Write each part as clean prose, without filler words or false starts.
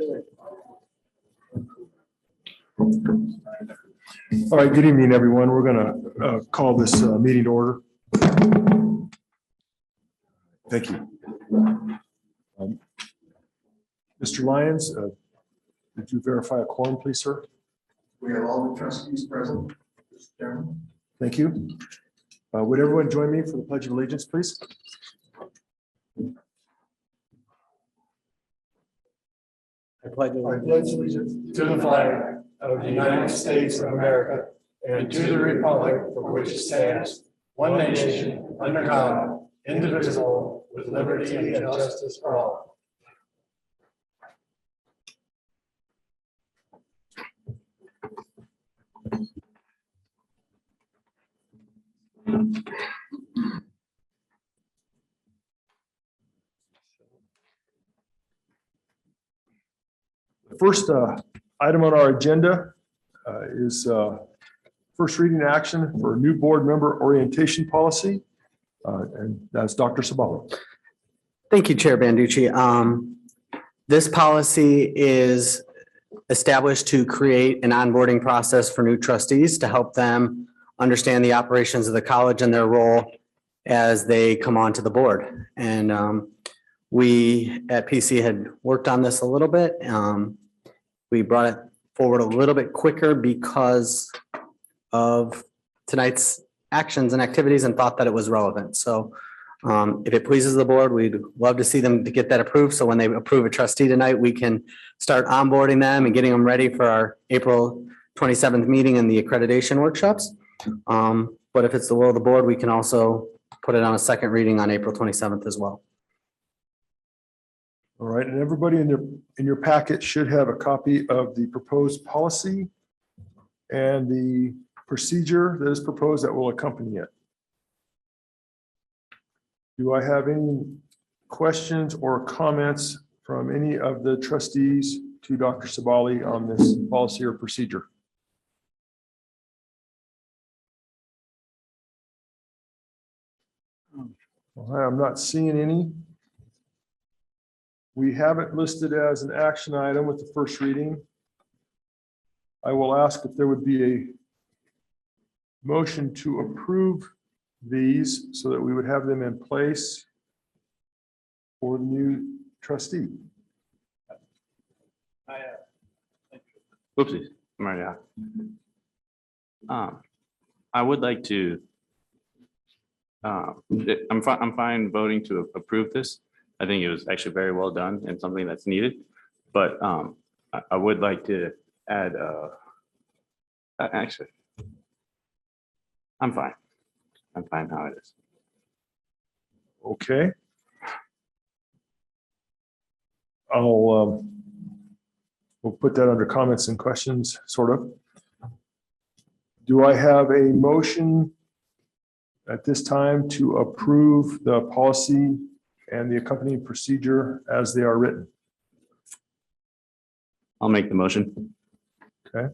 All right, good evening, everyone. We're going to call this meeting to order. Thank you. Mr. Lyons, did you verify a quorum, please, sir? We have all the trustees present, Mr. Chairman. Thank you. Would everyone join me for the Pledge of Allegiance, please? I pledge allegiance to the flag of the United States of America and to the republic for which it stands, one nation, under God, indivisible, with liberty and justice for all. The first item on our agenda is first reading action for a new board member orientation policy, and that's Dr. Sabali. Thank you, Chair Banducci. This policy is established to create an onboarding process for new trustees to help them understand the operations of the college and their role as they come onto the board. And we at PC had worked on this a little bit. We brought it forward a little bit quicker because of tonight's actions and activities and thought that it was relevant. So if it pleases the board, we'd love to see them to get that approved. So when they approve a trustee tonight, we can start onboarding them and getting them ready for our April 27th meeting and the accreditation workshops. But if it's the will of the board, we can also put it on a second reading on April 27th as well. All right, and everybody in your packet should have a copy of the proposed policy and the procedure that is proposed that will accompany it. Do I have any questions or comments from any of the trustees to Dr. Sabali on this policy or procedure? All right, I'm not seeing any. We have it listed as an action item with the first reading. I will ask if there would be a motion to approve these so that we would have them in place for the new trustee. Oopsies, I'm already out. I would like to, I'm fine voting to approve this. I think it was actually very well done and something that's needed, but I would like to add, actually, I'm fine. I'm fine how it is. Okay. We'll put that under comments and questions, sort of. Do I have a motion at this time to approve the policy and the accompanying procedure as they are written? I'll make the motion. Okay.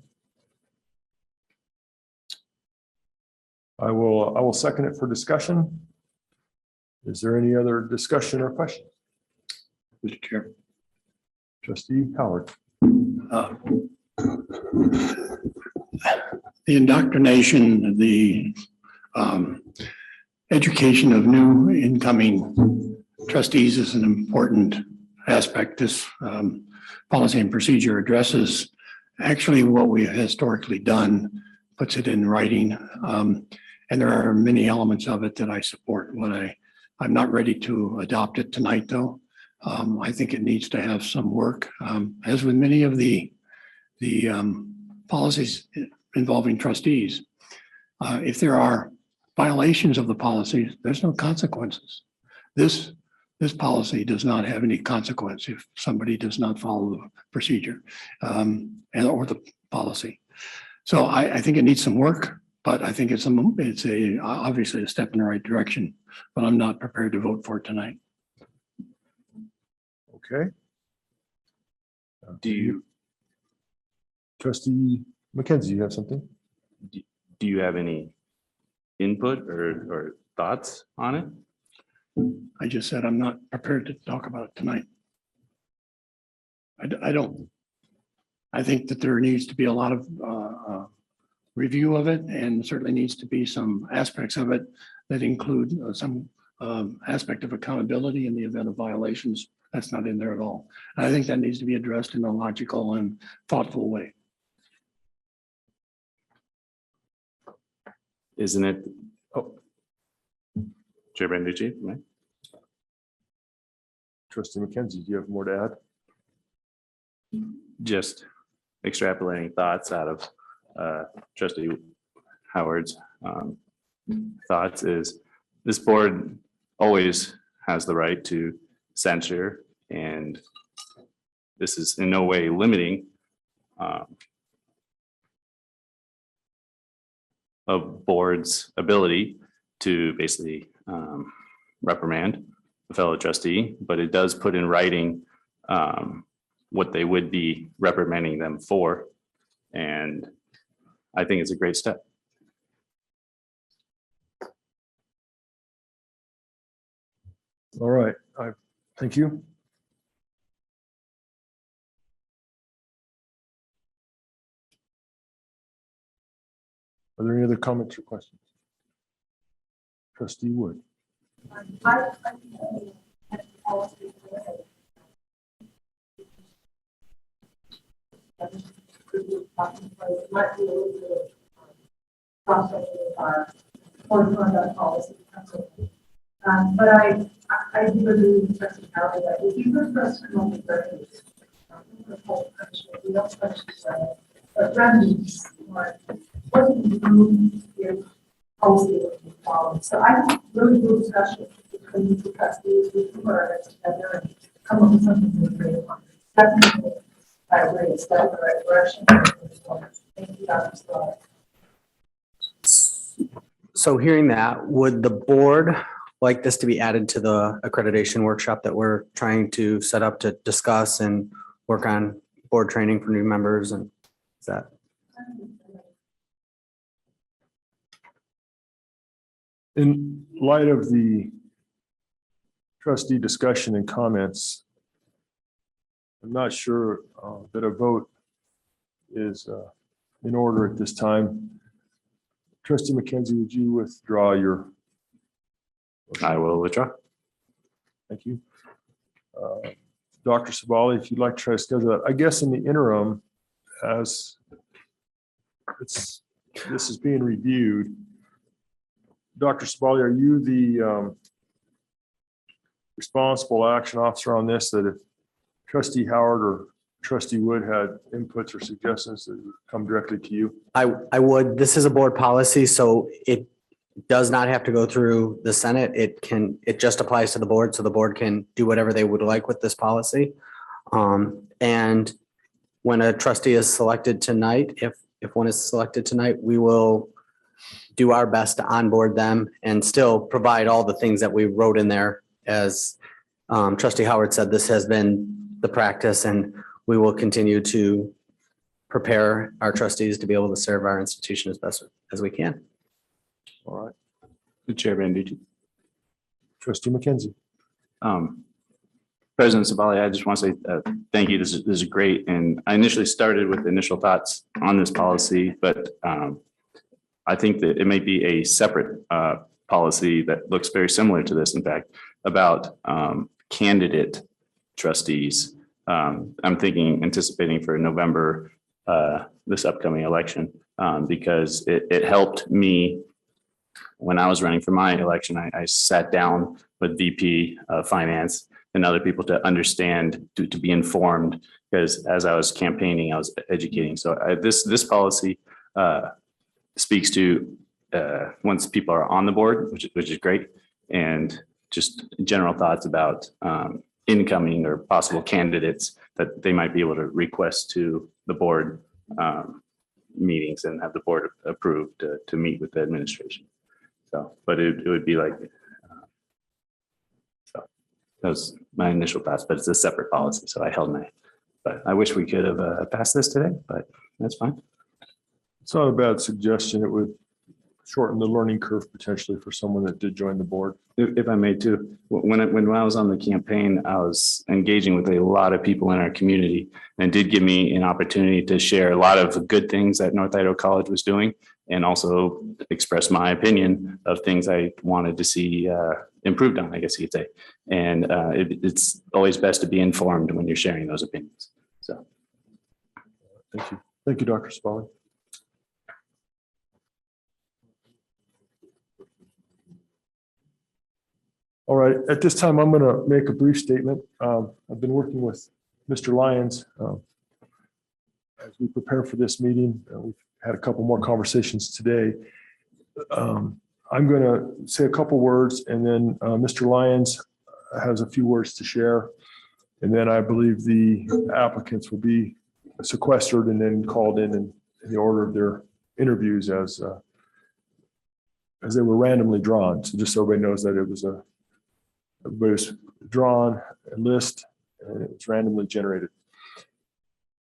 I will second it for discussion. Is there any other discussion or question? Mr. Chair. Trustee Howard. The indoctrination, the education of new incoming trustees is an important aspect. This policy and procedure addresses actually what we have historically done, puts it in writing. And there are many elements of it that I support. I'm not ready to adopt it tonight, though. I think it needs to have some work. As with many of the policies involving trustees, if there are violations of the policies, there's no consequences. This policy does not have any consequence if somebody does not follow the procedure or the policy. So I think it needs some work, but I think it's obviously a step in the right direction, but I'm not prepared to vote for it tonight. Okay. Do you Trustee McKenzie, you have something? do you have any input or thoughts on it? I just said I'm not prepared to talk about it tonight. I don't, I think that there needs to be a lot of review of it, and certainly needs to be some aspects of it that include some aspect of accountability in the event of violations. That's not in there at all. And I think that needs to be addressed in a logical and thoughtful way. Isn't it? Oh. Chair Banducci, right? Trustee McKenzie, do you have more to add? Just extrapolating thoughts out of Trustee Howard's thoughts is this board always has the right to censure, and this is in no way limiting a board's ability to basically reprimand a fellow trustee, but it does put in writing what they would be reprimanding them for. And I think it's a great step. All right, thank you. Are there any other comments or questions? Trustee Wood. But I do agree with Trustee Howard that if you go for us criminal records, we don't punish the but remedies, what do you do if policy is followed? So I think really good discussion between the trustees, we put our heads together and come up with something to agree upon. Definitely, I agree, it's not the right direction. Thank you, Dr. Scott. So hearing that, would the board like this to be added to the accreditation workshop that we're trying to set up to discuss and work on board training for new members? And is that? In light of the trustee discussion and comments, I'm not sure that a vote is in order at this time. Trustee McKenzie, would you withdraw your? I will withdraw. Thank you. Dr. Sabali, if you'd like to try to schedule that, I guess in the interim, as this is being reviewed, Dr. Sabali, are you the responsible action officer on this, that if Trustee Howard or Trustee Wood had inputs or suggestions that would come directly to you? I would, this is a board policy, so it does not have to go through the Senate. It just applies to the board, so the board can do whatever they would like with this policy. And when a trustee is selected tonight, if one is selected tonight, we will do our best to onboard them and still provide all the things that we wrote in there. As Trustee Howard said, this has been the practice, and we will continue to prepare our trustees to be able to serve our institution as best as we can. All right. Chair Banducci. Trustee McKenzie. President Sabali, I just want to say thank you. This is great. And I initially started with initial thoughts on this policy, but I think that it may be a separate policy that looks very similar to this, in fact, about candidate trustees. I'm anticipating for November, this upcoming election, because it helped me when I was running for my election. I sat down with VP Finance and other people to understand, to be informed, because as I was campaigning, I was educating. So this policy speaks to once people are on the board, which is great, and just general thoughts about incoming or possible candidates that they might be able to request to the board meetings and have the board approved to meet with the administration. So, but it would be like, so that was my initial thoughts, but it's a separate policy. So I held my, but I wish we could have passed this today, but that's fine. It's not a bad suggestion. It would shorten the learning curve potentially for someone that did join the board. If I may too, when I was on the campaign, I was engaging with a lot of people in our community, and it did give me an opportunity to share a lot of good things that North Idaho College was doing, and also express my opinion of things I wanted to see improved on, I guess you could say. And it's always best to be informed when you're sharing those opinions. So. Thank you. Thank you, Dr. Spaulding. All right, at this time, I'm going to make a brief statement. I've been working with Mr. Lyons as we prepare for this meeting. We've had a couple more conversations today. I'm going to say a couple words, and then Mr. Lyons has a few words to share. And then I believe the applicants will be sequestered and then called in the order of their interviews as they were randomly drawn. So just so everybody knows that everybody was drawn a list and it was randomly generated.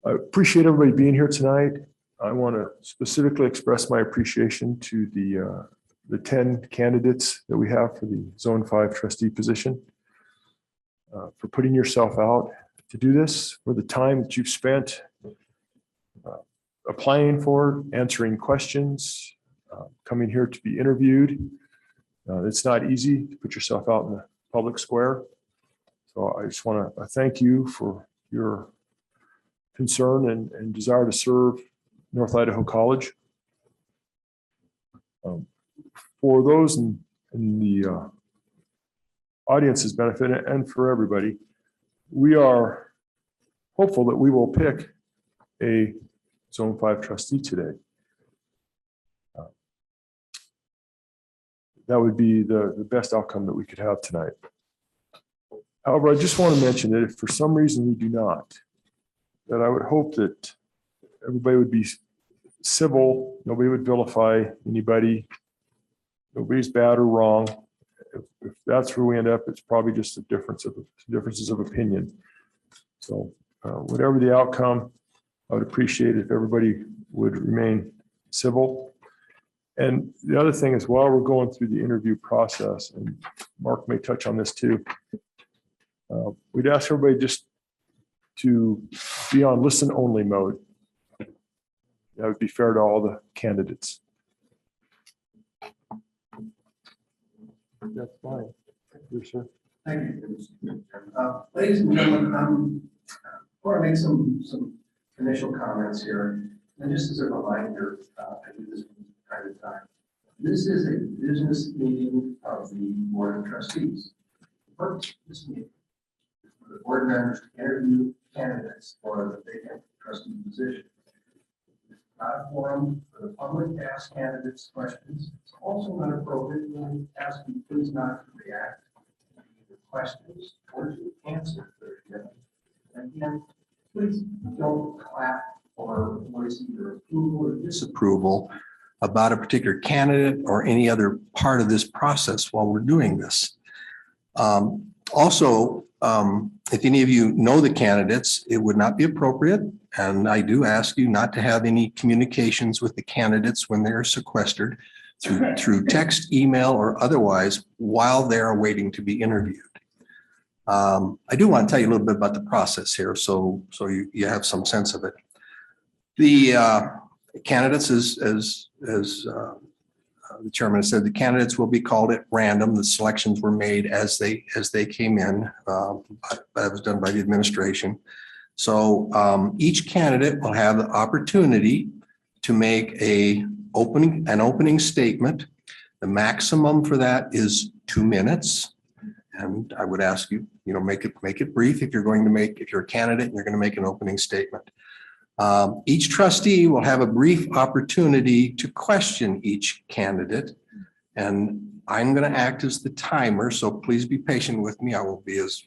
I appreciate everybody being here tonight. I want to specifically express my appreciation to the 10 candidates that we have for the Zone 5 trustee position, for putting yourself out to do this, for the time that you've spent applying for, answering questions, coming here to be interviewed. It's not easy to put yourself out in the public square. So I just want to thank you for your concern and desire to serve North Idaho College. For those in the audience's benefit and for everybody, we are hopeful that we will pick a Zone 5 trustee today. That would be the best outcome that we could have tonight. However, I just want to mention that if for some reason we do not, that I would hope that everybody would be civil, nobody would vilify anybody, nobody's bad or wrong. If that's where we end up, it's probably just differences of opinion. So whatever the outcome, I would appreciate if everybody would remain civil. And the other thing is, while we're going through the interview process, and Mark may touch on this too, we'd ask everybody just to be on listen only mode. That would be fair to all the candidates. That's fine. Yes, sir. Thank you. Ladies and gentlemen, I want to make some initial comments here. And just as a reminder, I do this from time to time. This is a business meeting of the Board of Trustees. The purpose of this meeting is for the board members to interview candidates for the vacant trustee position. It's not a forum for the public to ask candidates questions. It's also not appropriate to ask you please not to react to either questions or to answer their given. And again, please don't clap or voice either approval or disapproval about a particular candidate or any other part of this process while we're doing this. Also, if any of you know the candidates, it would not be appropriate, and I do ask you not to have any communications with the candidates when they're sequestered through text, email, or otherwise while they're waiting to be interviewed. I do want to tell you a little bit about the process here, so you have some sense of it. The candidates, as the chairman said, the candidates will be called at random. The selections were made as they came in. That was done by the administration. So each candidate will have the opportunity to make an opening statement. The maximum for that is 2 minutes. And I would ask you, make it brief if you're a candidate and you're going to make an opening statement. Each trustee will have a brief opportunity to question each candidate, and I'm going to act as the timer, so please be patient with me. I will be as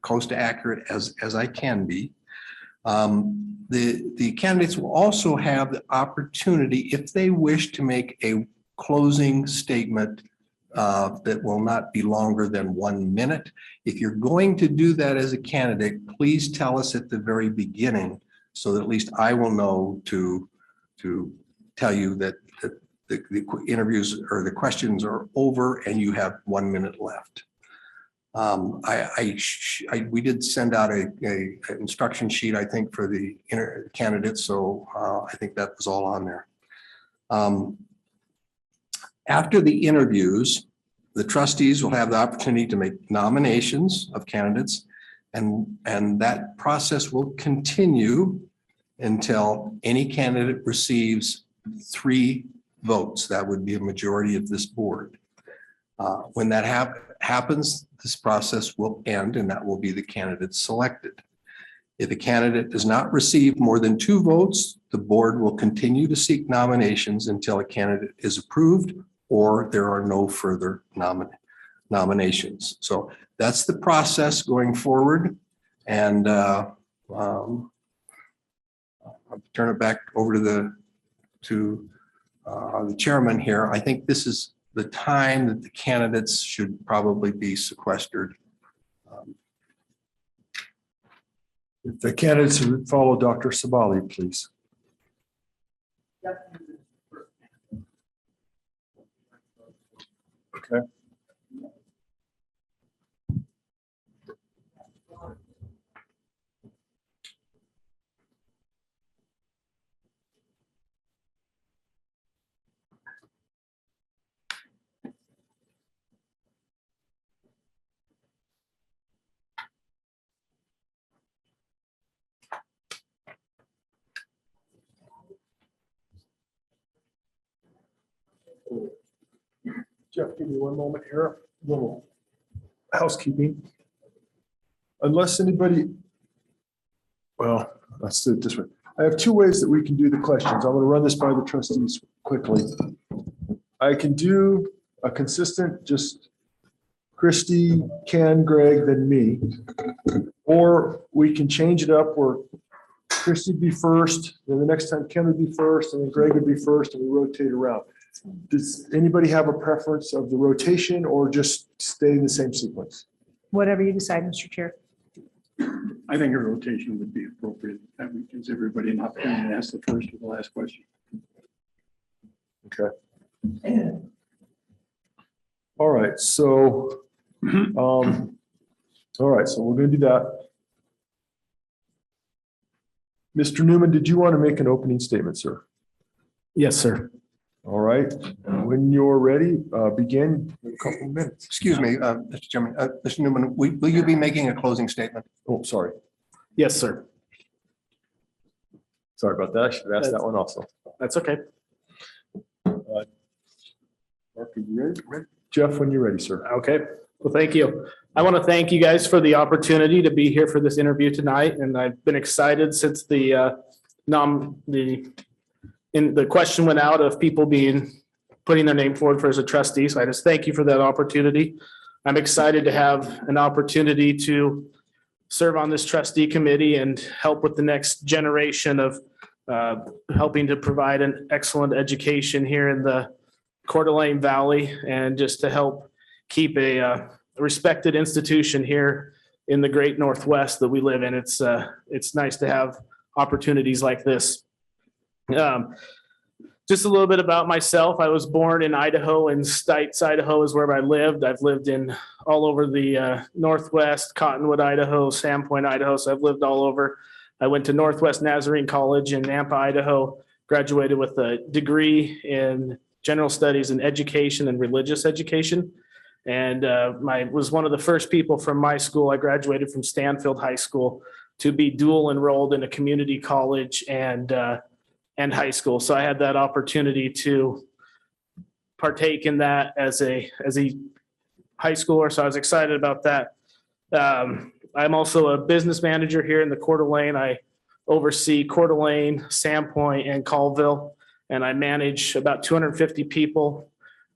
close to accurate as I can be. The candidates will also have the opportunity, if they wish, to make a closing statement that will not be longer than 1 minute. If you're going to do that as a candidate, please tell us at the very beginning, so that at least I will know to tell you that the interviews or the questions are over and you have 1 minute left. We did send out a instruction sheet, I think, for the candidates, so I think that was all on there. After the interviews, the trustees will have the opportunity to make nominations of candidates, and that process will continue until any candidate receives 3 votes. That would be a majority of this board. When that happens, this process will end and that will be the candidate selected. If a candidate does not receive more than 2 votes, the board will continue to seek nominations until a candidate is approved or there are no further nominations. So that's the process going forward. And I'll turn it back over to the chairman here. I think this is the time that the candidates should probably be sequestered. If the candidates would follow Dr. Sabali, please. Okay. Jeff, give me 1 moment here. Little housekeeping. Unless anybody, well, let's do it this way. I have 2 ways that we can do the questions. I'm going to run this by the trustees quickly. I can do a consistent, just Christie, Ken, Greg, then me. Or we can change it up where Christie be first, then the next time Ken would be first, and then Greg would be first, and we rotate around. Does anybody have a preference of the rotation or just stay in the same sequence? Whatever you decide, Mr. Chair. I think a rotation would be appropriate. That gives everybody an opportunity to ask the first or the last question. Okay. All right, so, all right, so we're going to do that. Mr. Newman, did you want to make an opening statement, sir? Yes, sir. All right, when you're ready, begin in a couple of minutes. Excuse me, Mr. Chairman, Mr. Newman, will you be making a closing statement? Oh, sorry. Yes, sir. Sorry about that. I should have asked that one also. That's okay. Mark, are you ready? Jeff, when you're ready, sir. Okay, well, thank you. I want to thank you guys for the opportunity to be here for this interview tonight, and I've been excited since the question went out of people putting their name forward for as a trustee. So I just thank you for that opportunity. I'm excited to have an opportunity to serve on this trustee committee and help with the next generation of helping to provide an excellent education here in the Coeur d'Alene Valley, and just to help keep a respected institution here in the great Northwest that we live in. It's nice to have opportunities like this. Just a little bit about myself. I was born in Idaho, and Stites, Idaho is where I lived. I've lived in all over the Northwest, Cottonwood, Idaho, Sandpoint, Idaho. So I've lived all over. I went to Northwest Nazarene College in Nampa, Idaho, graduated with a degree in general studies in education and religious education. And was one of the first people from my school. I graduated from Stanfield High School to be dual enrolled in a community college and high school. So I had that opportunity to partake in that as a high schooler. So I was excited about that. I'm also a business manager here in the Coeur d'Alene. I oversee Coeur d'Alene, Sandpoint, and Colville, and I manage about 250 people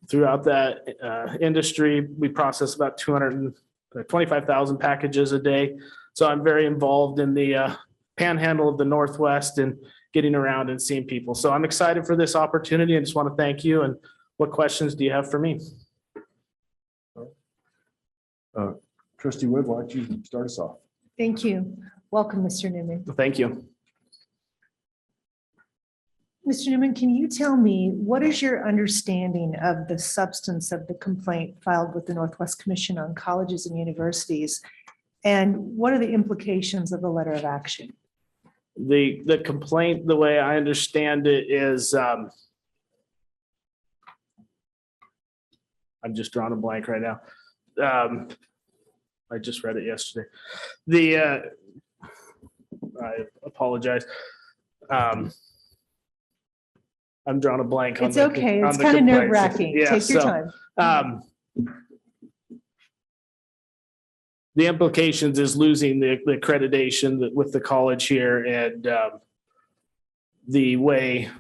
throughout that industry. We process about 225,000 packages a day. So I'm very involved in the panhandle of the Northwest and getting around and seeing people. So I'm excited for this opportunity. I just want to thank you. And what questions do you have for me? Trustee Wood, why don't you start us off? Thank you. Welcome, Mr. Newman. Thank you. Mr. Newman, can you tell me, what is your understanding of the substance of the complaint filed with the Northwest Commission on Colleges and Universities? And what are the implications of the letter of action? The complaint, the way I understand it is, I'm just drawing a blank right now. I just read it yesterday. I apologize. I'm drawing a blank on It's the. okay. on It's the kind of complaint. nerve wracking. Yeah, Take your so, time. The implications is losing the accreditation with the college here, and the way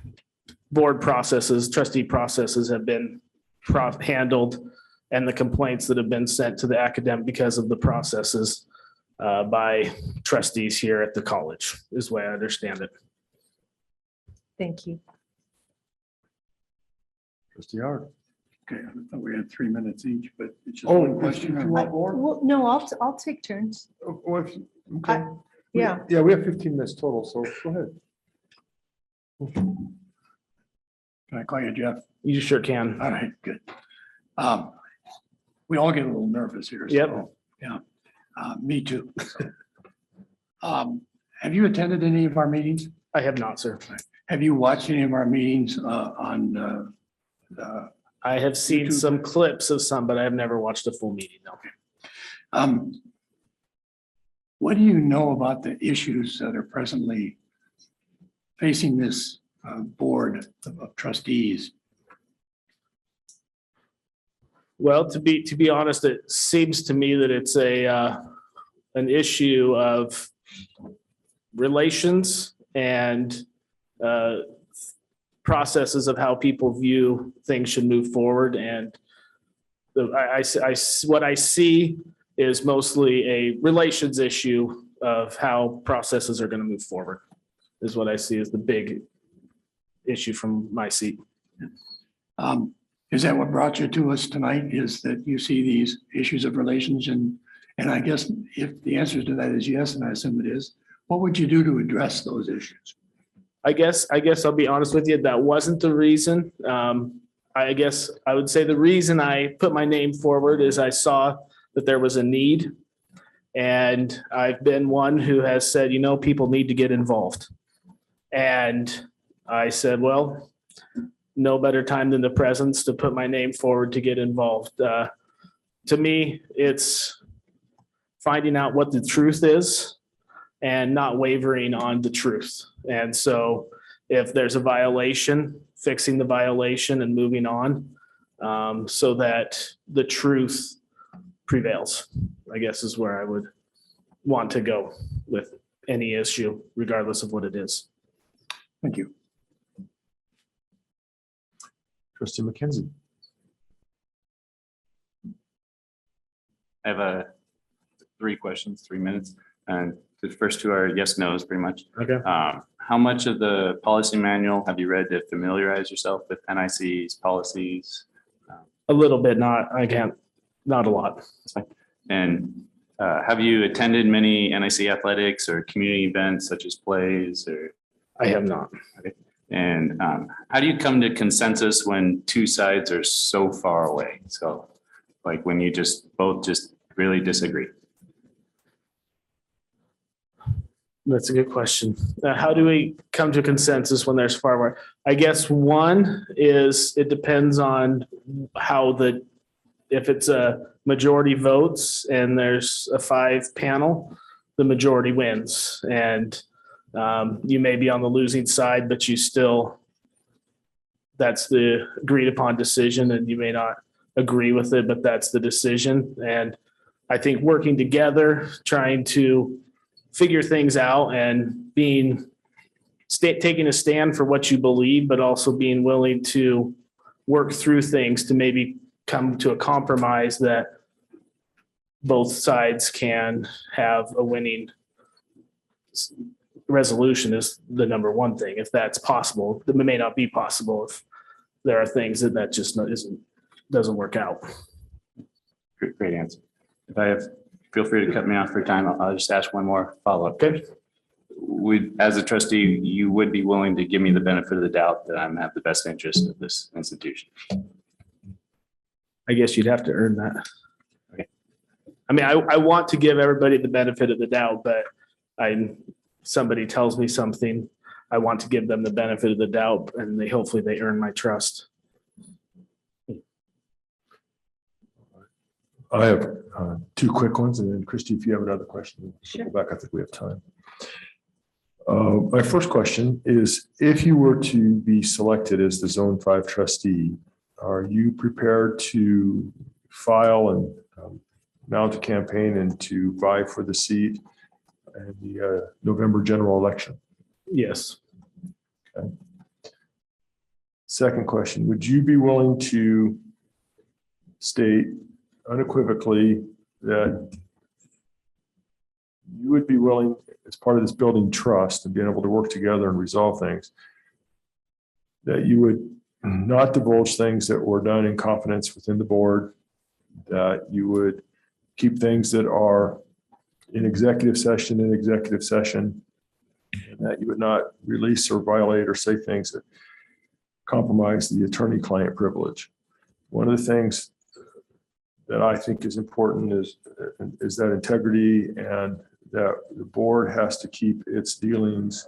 board processes, trustee processes have been handled, and the complaints that have been sent to the academic because of the processes by trustees here at the college is the way I understand it. Thank you. Trustee Howard. Okay, I thought we had 3 minutes each, but it's just Oh, one question. if you want more? Well, no, I'll take turns. Okay. Yeah. Yeah, we have 15 minutes total, so go ahead. Can I call you Jeff? You sure can. All right, good. We all get a little nervous here. so, Yep. Yeah, me too. Have you attended any of our meetings? I have not, sir. Have you watched any of our meetings on? I have seen YouTube. some clips of some, but I have never watched a full meeting. No. What do you know about the issues that are presently facing this board of trustees? Well, to be honest, it seems to me that it's an issue of relations and processes of how people view things should move forward. And what I see is mostly a relations issue of how processes are going to move forward, is what I see as the big issue from my seat. Is that what brought you to us tonight, is that you see these issues of relations? And I guess if the answer to that is yes, and I assume it is, what would you do to address those issues? I guess I'll be honest with you, that wasn't the reason. I guess I would say the reason I put my name forward is I saw that there was a need. And I've been one who has said, people need to get involved. And I said, well, no better time than the present to put my name forward to get involved. To me, it's finding out what the truth is and not wavering on the truth. And so if there's a violation, fixing the violation and moving on, so that the truth prevails, I guess is where I would want to go with any issue, regardless of what it is. Thank you. Trustee McKenzie. I have 3 questions, 3 minutes, and the first 2 are yes, no's pretty much. Okay. How much of the policy manual have you read to familiarize yourself with NIC's policies? A little bit, not a lot. That's fine. And have you attended many NIC athletics or community events such as plays or? I have not. And how do you come to consensus when 2 sides are so far away? So like when you both really disagree? That's a good question. How do we come to consensus when there's far more? I guess one is it depends on how if it's a majority votes and there's a 5 panel, the majority wins. And you may be on the losing side, but that's the agreed upon decision, and you may not agree with it, but that's the decision. And I think working together, trying to figure things out and taking a stand for what you believe, but also being willing to work through things to maybe come to a compromise that both sides can have a winning resolution is the number one thing. If that's possible, it may not be possible if there are things that just doesn't work out. Great answer. Feel free to cut me off for time. I'll just ask one more follow-up. Okay. would, as a trustee, you would be willing to give me the benefit of the doubt that I'm at the best interest of this institution. I guess you'd have to earn that. Okay. I mean, I want to give everybody the benefit of the doubt, but somebody tells me something, I want to give them the benefit of the doubt, and hopefully they earn my trust. I have two quick ones, and then Christie, if you have another question, Sure. go back. I think we have time. My first question is, if you were to be selected as the Zone 5 trustee, are you prepared to file and mount a campaign and to vie for the seat in the November general election? Yes. Second question, would you be willing to state unequivocally that you would be willing, as part of this building trust and being able to work together and resolve things, that you would not divulge things that were done in confidence within the board, that you would keep things that are in executive session, and that you would not release or violate or say things that compromise the attorney-client privilege? One of the things that I think is important is that integrity, and that the board has to keep its dealings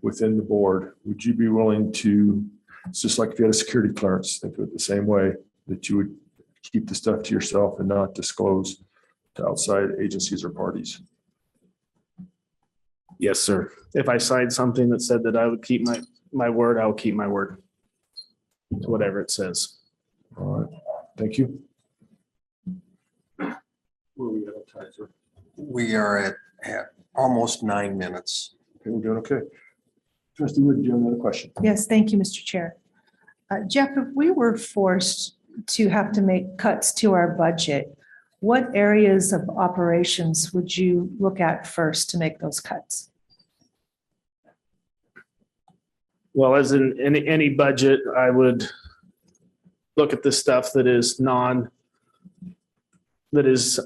within the board. Would you be willing to, it's just like if you had a security clearance, think of it the same way, that you would keep the stuff to yourself and not disclose to outside agencies or parties? Yes, sir. If I signed something that said that I would keep my word, I will keep my word to whatever it says. All right, thank you. Where are we at on time, sir? We are at almost 9 minutes. Okay, we're doing okay. Trustee Wood, do you have another question? Yes, thank you, Mr. Chair. Jeff, if we were forced to have to make cuts to our budget, what areas of operations would you look at first to make those cuts? Well, as in any budget, I would look at the stuff that is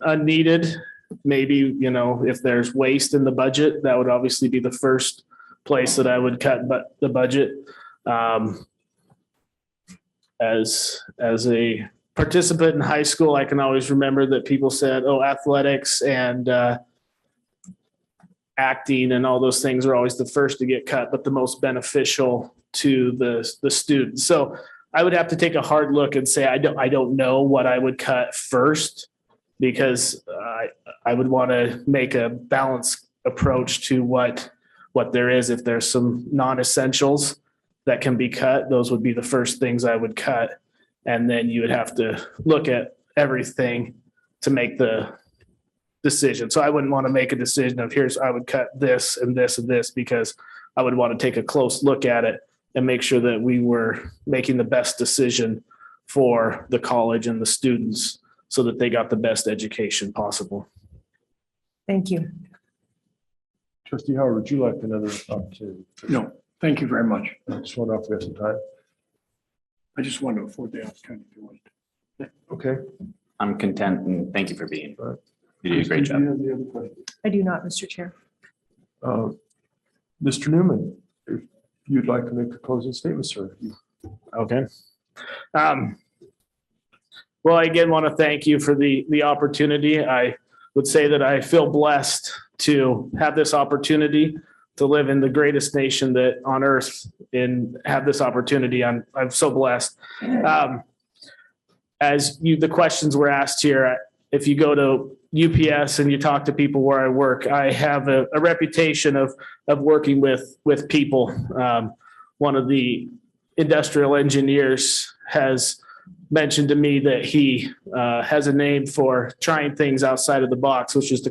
unneeded. Maybe, if there's waste in the budget, that would obviously be the first place that I would cut the budget. As a participant in high school, I can always remember that people said, oh, athletics and acting and all those things are always the first to get cut, but the most beneficial to the students. So I would have to take a hard look and say, I don't know what I would cut first, because I would want to make a balanced approach to what there is. If there's some non-essentials that can be cut, those would be the first things I would cut. And then you would have to look at everything to make the decision. So I wouldn't want to make a decision of I would cut this and this and this, because I would want to take a close look at it and make sure that we were making the best decision for the college and the students so that they got the best education possible. Thank you. Trustee Howard, would you like another opportunity? No, thank you very much. I just want to offer you some time. I just want to afford the opportunity to wait. Okay. I'm content, and thank you for being. All right. You did a great Do job. you have any other questions? I do not, Mr. Chair. Mr. Newman, if you'd like to make a closing statement, sir. Okay. Well, I again want to thank you for the opportunity. I would say that I feel blessed to have this opportunity to live in the greatest nation that on earth and have this opportunity. I'm so blessed. The questions were asked here, if you go to UPS and you talk to people where I work, I have a reputation of working with people. One of the industrial engineers has mentioned to me that he has a name for trying things outside of the box, which is to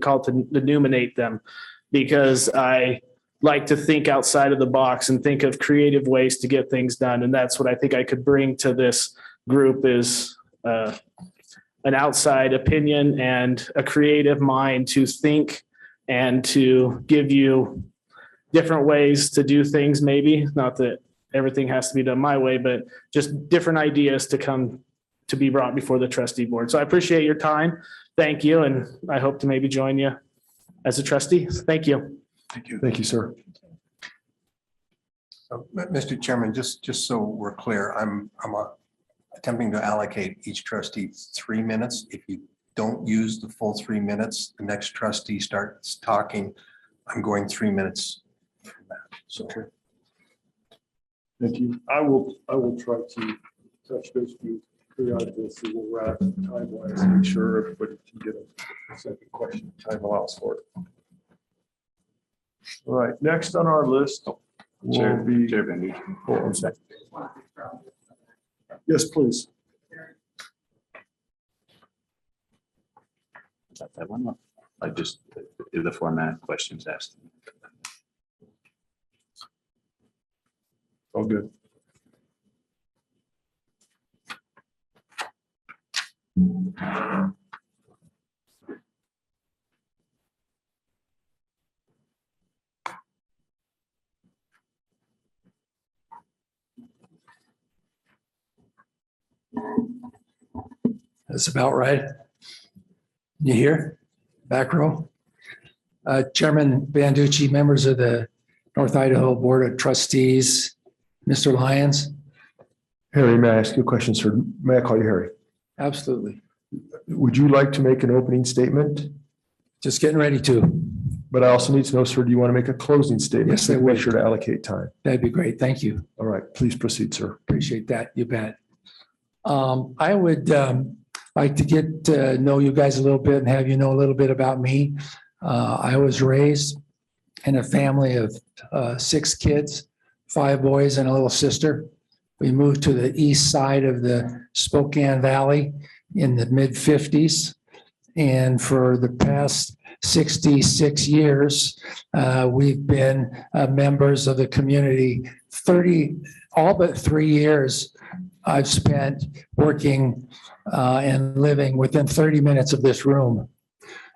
illuminate them, because I like to think outside of the box and think of creative ways to get things done. And that's what I think I could bring to this group, is an outside opinion and a creative mind to think and to give you different ways to do things. Maybe not that everything has to be done my way, but just different ideas to be brought before the trustee board. So I appreciate your time. Thank you. And I hope to maybe join you as a trustee. Thank you. Thank you. Thank you, sir. Mr. Chairman, just so we're clear, I'm attempting to allocate each trustee 3 minutes. If you don't use the full 3 minutes, the next trustee starts talking, I'm going 3 minutes from that. So Thank you. I will try to touch base with you periodically, see where we're at time wise, make sure everybody can get a second question. Time allows for it. All right, next on our list will be. Chair Banducci. Oh, I'm sorry. Yes, please. That one, I just, the format questions asked. All good. That's about right. You hear? Back row. Chairman Banducci, members of the North Idaho Board of Trustees, Mr. Lyons. Harry, may I ask you a question, sir? May I call you Harry? Absolutely. Would you like to make an opening statement? Just getting ready to. But I also need to know, sir, do you want to make a closing statement? Yes, I Make would. sure to allocate time. That'd be great. Thank you. All right, please proceed, sir. Appreciate that. You bet. I would like to get to know you guys a little bit and have you know a little bit about me. I was raised in a family of 6 kids, 5 boys and a little sister. We moved to the east side of the Spokane Valley in the mid-50s. And for the past 66 years, we've been members of the community. All but 3 years I've spent working and living within 30 minutes of this room.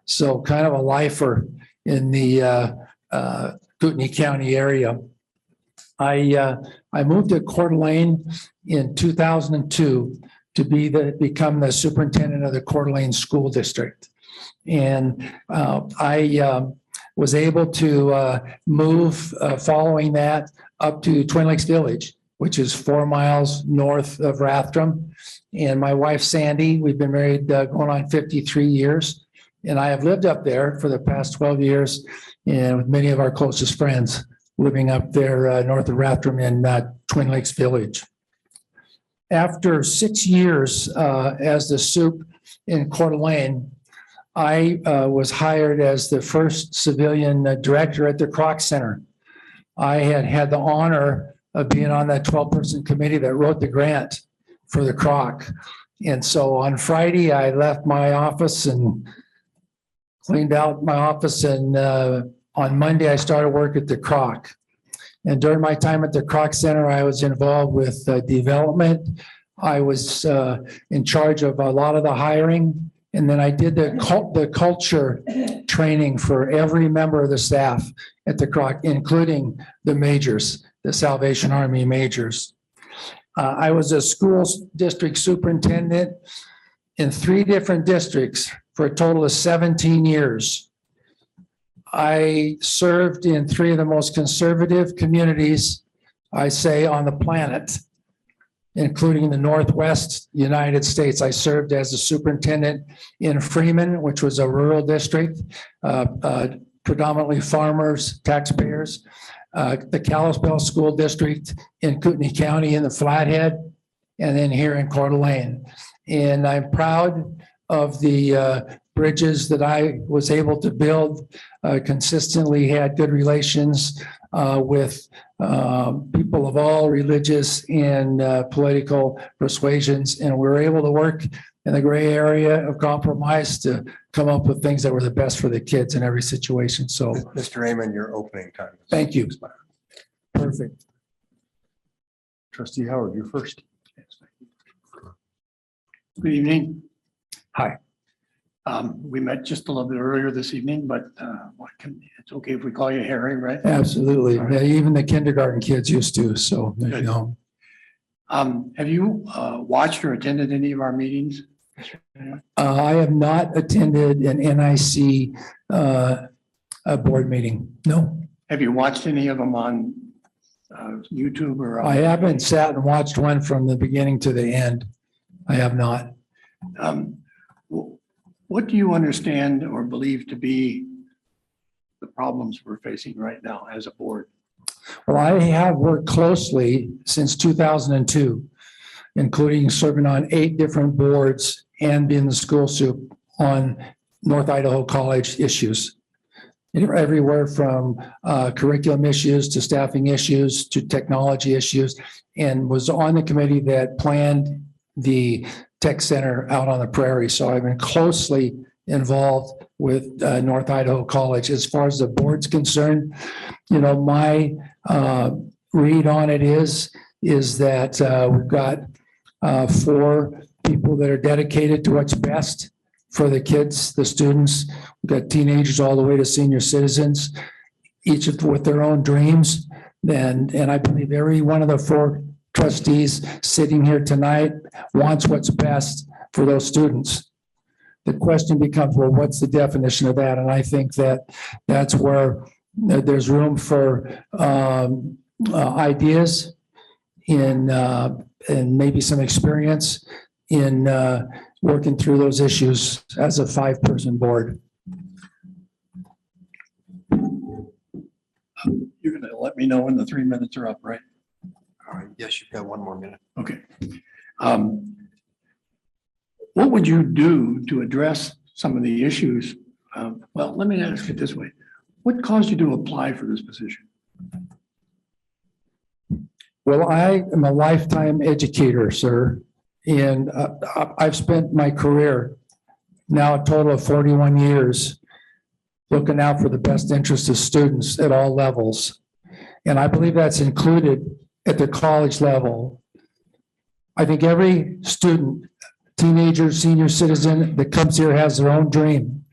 So kind of a lifer in the Kootenai County area. I moved to Coeur d'Alene in 2002 to become the superintendent of the Coeur d'Alene School District. And I was able to move following that up to Twin Lakes Village, which is 4 miles north of Rathdrum. And my wife, Sandy, we've been married going on 53 years. And I have lived up there for the past 12 years and with many of our closest friends living up there north of Rathdrum in Twin Lakes Village. After 6 years as the soup in Coeur d'Alene, I was hired as the first civilian director at the Kroc Center. I had the honor of being on that 12-person committee that wrote the grant for the Kroc. And so on Friday, I left my office and cleaned out my office. And on Monday, I started work at the Kroc. And during my time at the Kroc Center, I was involved with development. I was in charge of a lot of the hiring. And then I did the culture training for every member of the staff at the Kroc, including the majors, the Salvation Army majors. I was a school district superintendent in 3 different districts for a total of 17 years. I served in 3 of the most conservative communities, I say, on the planet, including the Northwest United States. I served as a superintendent in Freeman, which was a rural district, predominantly farmers, taxpayers. The Kalispell School District in Kootenai County in the Flathead, and then here in Coeur d'Alene. And I'm proud of the bridges that I was able to build, consistently had good relations with people of all religious and political persuasions. And we were able to work in the gray area of compromise to come up with things that were the best for the kids in every situation. So Mr. Raymond, your opening time. thank you. Perfect. Trustee Howard, you're first. Good evening. Hi. We met just a little bit earlier this evening, but it's okay if we call you Harry, right? Absolutely. All right. Yeah, even the kindergarten kids used to, so, you Good. know. Have you watched or attended any of our meetings? I have not attended an NIC board meeting. No. Have you watched any of them on YouTube or? I haven't sat and watched one from the beginning to the end. I have not. What do you understand or believe to be the problems we're facing right now as a board? Well, I have worked closely since 2002, including serving on 8 different boards and being the school soup on North Idaho College issues. Everywhere from curriculum issues to staffing issues to technology issues, and was on the committee that planned the tech center out on the prairie. So I've been closely involved with North Idaho College. As far as the board's concerned, my read on it is that we've got 4 people that are dedicated to what's best for the kids, the students. We've got teenagers all the way to senior citizens, each with their own dreams. And I believe every one of the 4 trustees sitting here tonight wants what's best for those students. The question becomes, well, what's the definition of that? And I think that's where there's room for ideas and maybe some experience in working through those issues as a 5-person board. You're going to let me know when the 3 minutes are up, right? All right, yes, you've got 1 more minute. Okay. What would you do to address some of the issues? Well, let me ask it this way. What caused you to apply for this position? Well, I am a lifetime educator, sir. And I've spent my career, now a total of 41 years, looking out for the best interest of students at all levels. And I believe that's included at the college level. I think every student, teenager, senior citizen that comes here has their own dream,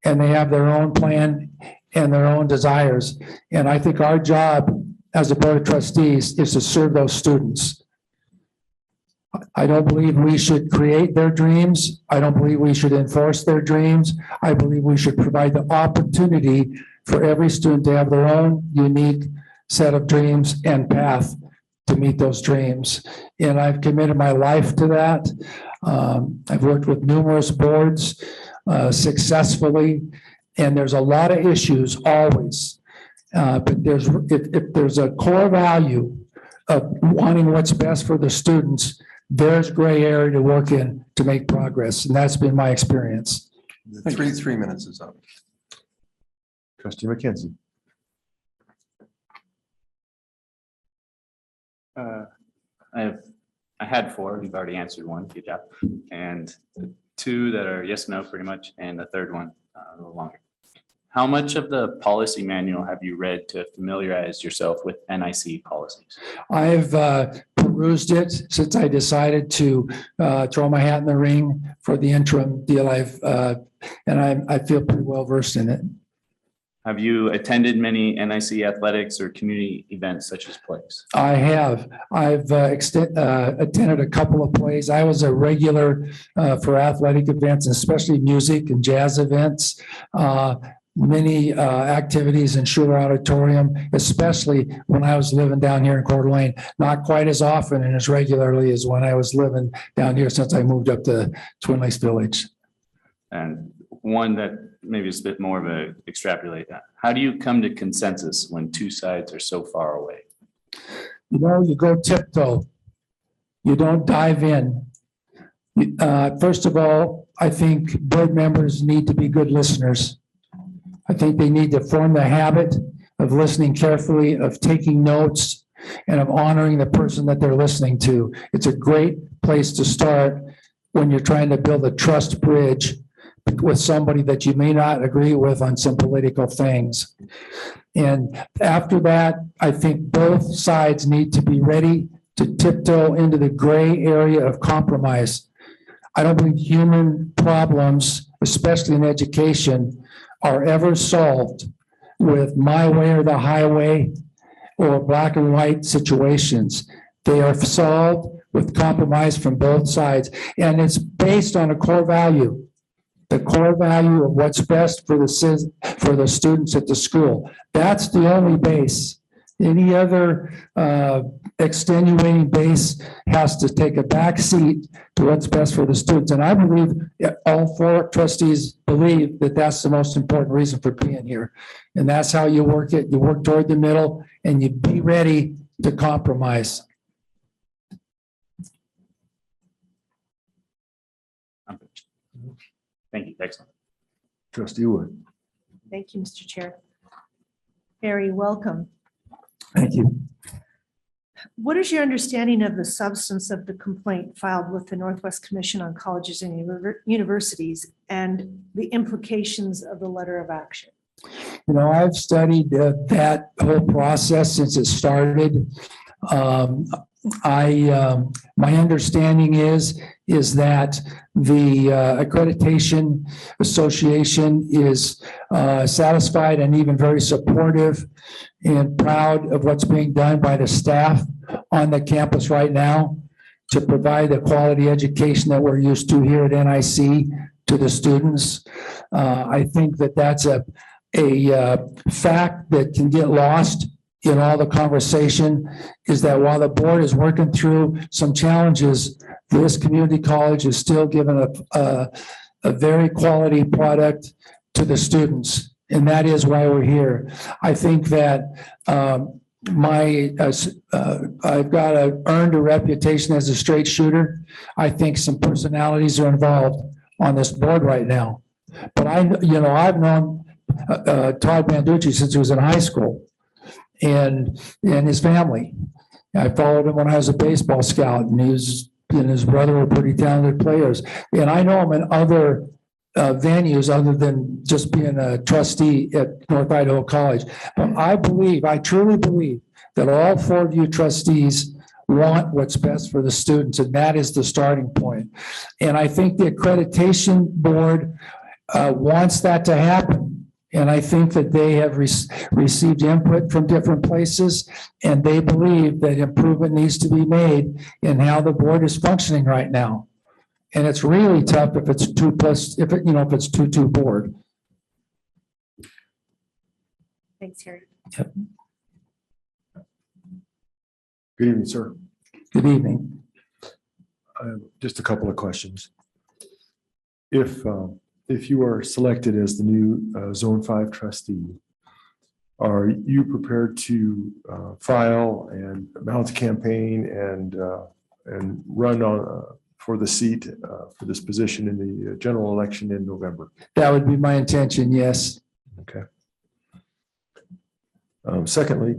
and they have their own plan and their own desires. And I think our job as a board of trustees is to serve those students. I don't believe we should create their dreams. I don't believe we should enforce their dreams. I believe we should provide the opportunity for every student to have their own unique set of dreams and path to meet those dreams. And I've committed my life to that. I've worked with numerous boards successfully, and there's a lot of issues always. But if there's a core value of wanting what's best for the students, there's gray area to work in to make progress. And that's been my experience. The 3 minutes is up. Trustee McKenzie. I had 4. You've already answered 1. Good job. And 2 that are yes, no, pretty much. And the 3rd one a little longer. How much of the policy manual have you read to familiarize yourself with NIC policies? I've perused it since I decided to throw my hat in the ring for the interim deal. And I feel pretty well versed in it. Have you attended many NIC athletics or community events such as plays? I have. I've attended a couple of plays. I was a regular for athletic events, especially music and jazz events. Many activities in Schuler Auditorium, especially when I was living down here in Coeur d'Alene, not quite as often and as regularly as when I was living down here since I moved up to Twin Lakes Village. And one that maybe is a bit more of a extrapolate that. How do you come to consensus when 2 sides are so far away? You go tiptoe. You don't dive in. First of all, I think board members need to be good listeners. I think they need to form the habit of listening carefully, of taking notes, and of honoring the person that they're listening to. It's a great place to start when you're trying to build a trust bridge with somebody that you may not agree with on some political things. And after that, I think both sides need to be ready to tiptoe into the gray area of compromise. I don't believe human problems, especially in education, are ever solved with my way or the highway or black and white situations. They are solved with compromise from both sides. And it's based on a core value. the core value of what's best for for the students at the school. That's the only base. Any other extenuating base has to take a back seat to what's best for the students. And I believe all four trustees believe that that's the most important reason for being here. And that's how you work it. You work toward the middle and you be ready to compromise. Thank you. Excellent. Trustee Wood. Thank you, Mr. Chair. Harry, welcome. Thank you. What is your understanding of the substance of the complaint filed with the Northwest Commission on Colleges and Universities and the implications of the letter of action? You know, I've studied that whole process since it started. My understanding is that the Accreditation Association is satisfied and even very supportive and proud of what's being done by the staff on the campus right now to provide the quality education that we're used to here at NIC to the students. I think that that's a fact that can get lost in all the conversation, is that while the board is working through some challenges, this community college is still giving a very quality product to the students. And that is why we're here. I think that I've earned a reputation as a straight shooter. I think some personalities are involved on this board right now. But I've known Todd Banducci since he was in high school. And his family. I followed him when I was a baseball scout, and he and his brother were pretty talented players. And I know him in other venues other than just being a trustee at North Idaho College. But I truly believe that all four of you trustees want what's best for the students, and that is the starting point. And I think the accreditation board wants that to happen. And I think that they have received input from different places, and they believe that improvement needs to be made in how the board is functioning right now. And it's really tough if it's if it's 2-2 board. Thanks, Harry. Yep. Good evening, sir. Good evening. Just a couple of questions. If you are selected as the new Zone 5 trustee, are you prepared to file and mount a campaign and run on for the seat for this position in the general election in November? That would be my intention, yes. Okay. Secondly,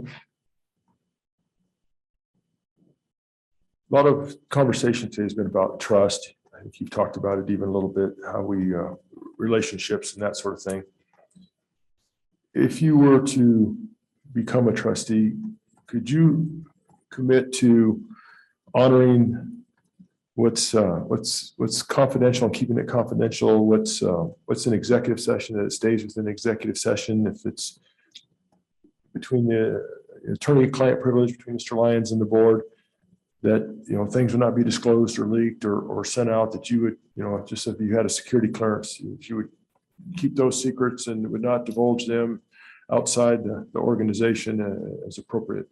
a lot of conversation today has been about trust. I think you've talked about it even a little bit, how we relationships and that sort of thing. If you were to become a trustee, could you commit to honoring what's confidential and keeping it confidential? What's an executive session, that it stays within executive session? If it's between the attorney-client privilege between Mr. Lyons and the board, that things would not be disclosed or leaked or sent out, that you would just if you had a security clearance, you would keep those secrets and would not divulge them outside the organization as appropriate?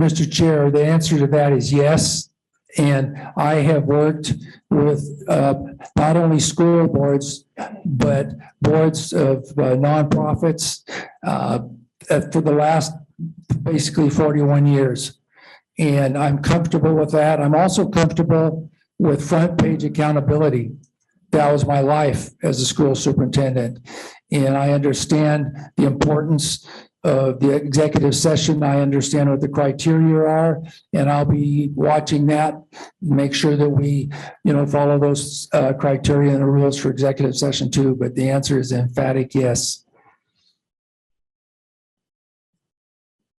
Mr. Chair, the answer to that is yes. And I have worked with not only school boards, but boards of nonprofits for the last basically 41 years. And I'm comfortable with that. I'm also comfortable with front page accountability. That was my life as a school superintendent. And I understand the importance of the executive session. I understand what the criteria are, and I'll be watching that, make sure that we, follow those criteria and the rules for executive session too. But the answer is emphatic yes.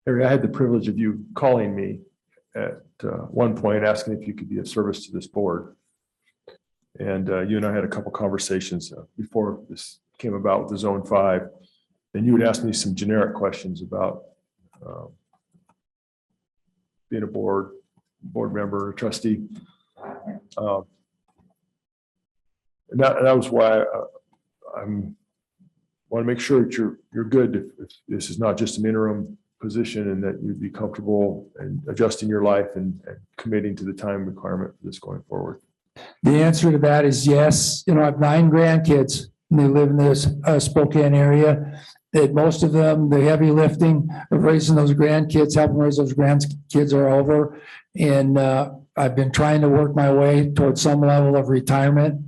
Harry, I had the privilege of you calling me at one point asking if you could be of service to this board. And you and I had a couple conversations before this came about with the Zone 5. And you would ask me some generic questions about being a board member, a trustee. And that was why I'm want to make sure that you're good if this is not just an interim position and that you'd be comfortable and adjusting your life and committing to the time requirement for this going forward. The answer to that is yes. You know, I have 9 grandkids and they live in this Spokane area. That most of them, the heavy lifting of raising those grandkids, helping raise those grandkids are over. And I've been trying to work my way towards some level of retirement.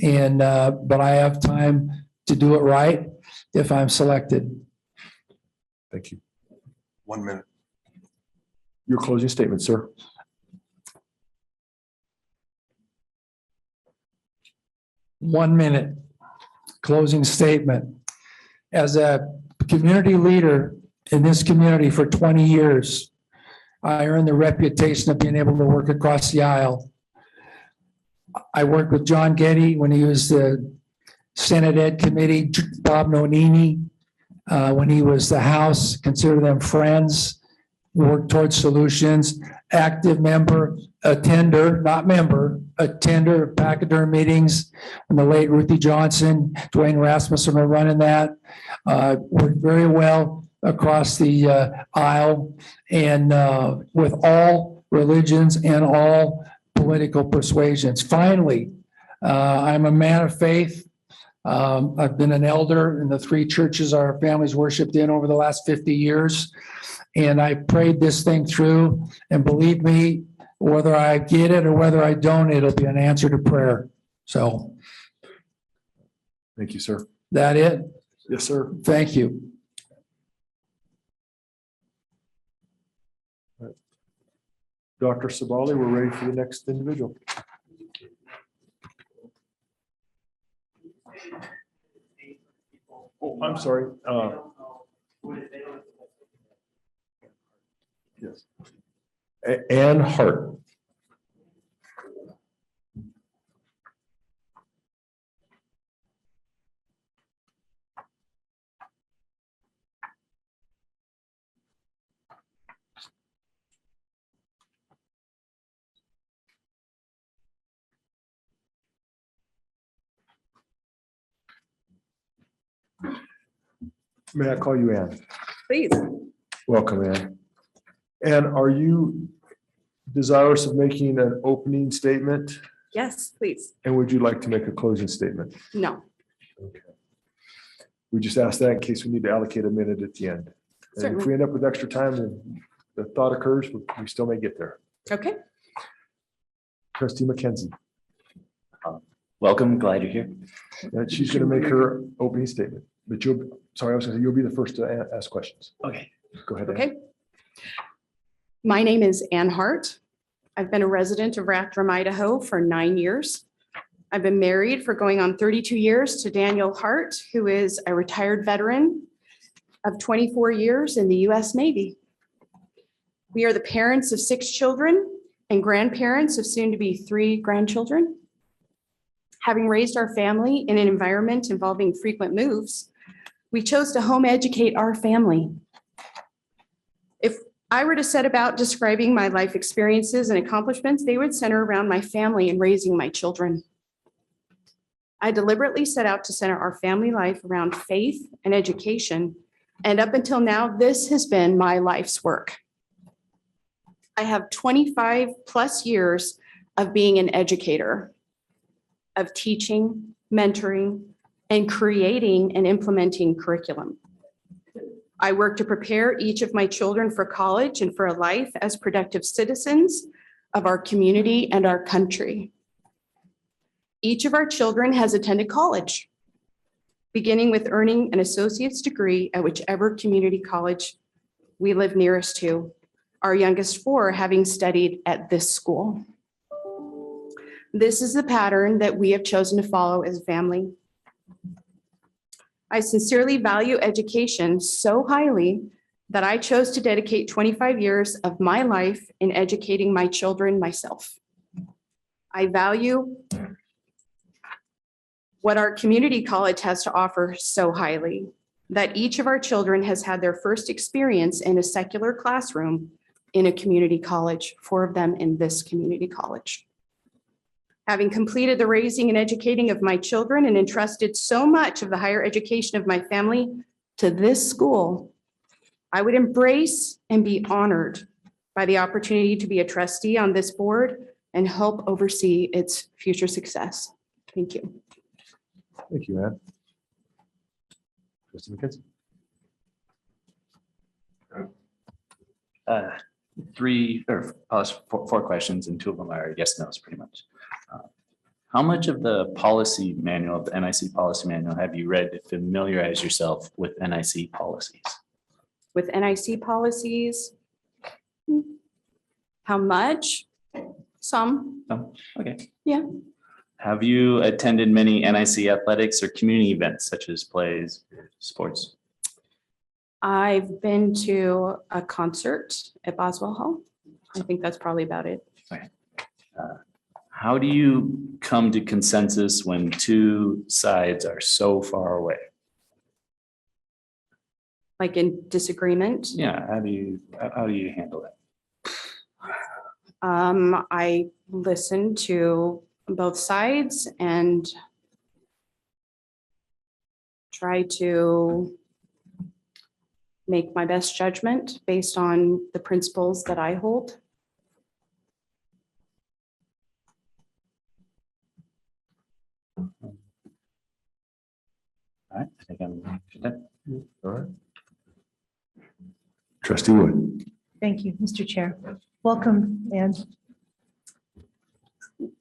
And but I have time to do it right if I'm selected. Thank you. 1 minute. Your closing statement, sir. One minute. Closing statement. As a community leader in this community for 20 years, I earned the reputation of being able to work across the aisle. I worked with John Getty when he was the Senate Ed Committee, Bob Nonini, when he was the House, consider them friends, work towards solutions, active member, attender, not member, attender of pachyderm meetings. When the late Ruthie Johnson, Dwayne Rasmussen were running that, worked very well across the aisle and with all religions and all political persuasions. Finally, I'm a man of faith. I've been an elder in the 3 churches our family's worshiped in over the last 50 years. And I prayed this thing through, and believe me, whether I get it or whether I don't, it'll be an answer to prayer. So. Thank you, sir. That it? Yes, sir. Thank you. Dr. Sabali, we're ready for the next individual. Oh, I'm sorry. Yes. Ann Hart. May I call you Ann? Please. Welcome, Ann. Ann, are you desirous of making an opening statement? Yes, please. And would you like to make a closing statement? No. Okay. We just asked that in case we need to allocate a minute at the end. And if Certainly. we end up with extra time and the thought occurs, we still may get there. Okay. Trustee McKenzie, Welcome, glad you're here. and she's going to make her opening statement, but I was going to say, you'll be the first to ask questions. Okay. Go ahead. Ann. Okay. My name is Ann Hart. I've been a resident of Rathdrum, Idaho for 9 years. I've been married for going on 32 years to Daniel Hart, who is a retired veteran of 24 years in the U.S. Navy. We are the parents of 6 children and grandparents of soon to be 3 grandchildren. Having raised our family in an environment involving frequent moves, we chose to home educate our family. If I were to set about describing my life experiences and accomplishments, they would center around my family and raising my children. I deliberately set out to center our family life around faith and education, and up until now, this has been my life's work. I have 25 plus years of being an educator, of teaching, mentoring, and creating and implementing curriculum. I work to prepare each of my children for college and for a life as productive citizens of our community and our country. Each of our children has attended college, beginning with earning an associate's degree at whichever community college we live nearest to, our youngest 4 having studied at this school. This is the pattern that we have chosen to follow as a family. I sincerely value education so highly that I chose to dedicate 25 years of my life in educating my children myself. I value what our community college has to offer so highly, that each of our children has had their first experience in a secular classroom in a community college, 4 of them in this community college. Having completed the raising and educating of my children and entrusted so much of the higher education of my family to this school, I would embrace and be honored by the opportunity to be a trustee on this board and help oversee its future success. Thank you. Thank you, Ann. Trustee McKenzie. Four questions, and two of them are yes, no's pretty much. How much of the policy manual, the NIC policy manual, have you read to familiarize yourself with NIC policies? With NIC policies, how much? Some. No? Okay. Yeah. Have you attended many NIC athletics or community events such as plays, sports? I've been to a concert at Boswell Hall. I think that's probably about it. How do you come to consensus when two sides are so far away? Like in disagreement. Yeah, how do you handle that? I listen to both sides and try to make my best judgment based on the principles that I hold. All right, I think I'm done. All right. Trustee Wood. Thank you, Mr. Chair. Welcome, Ann.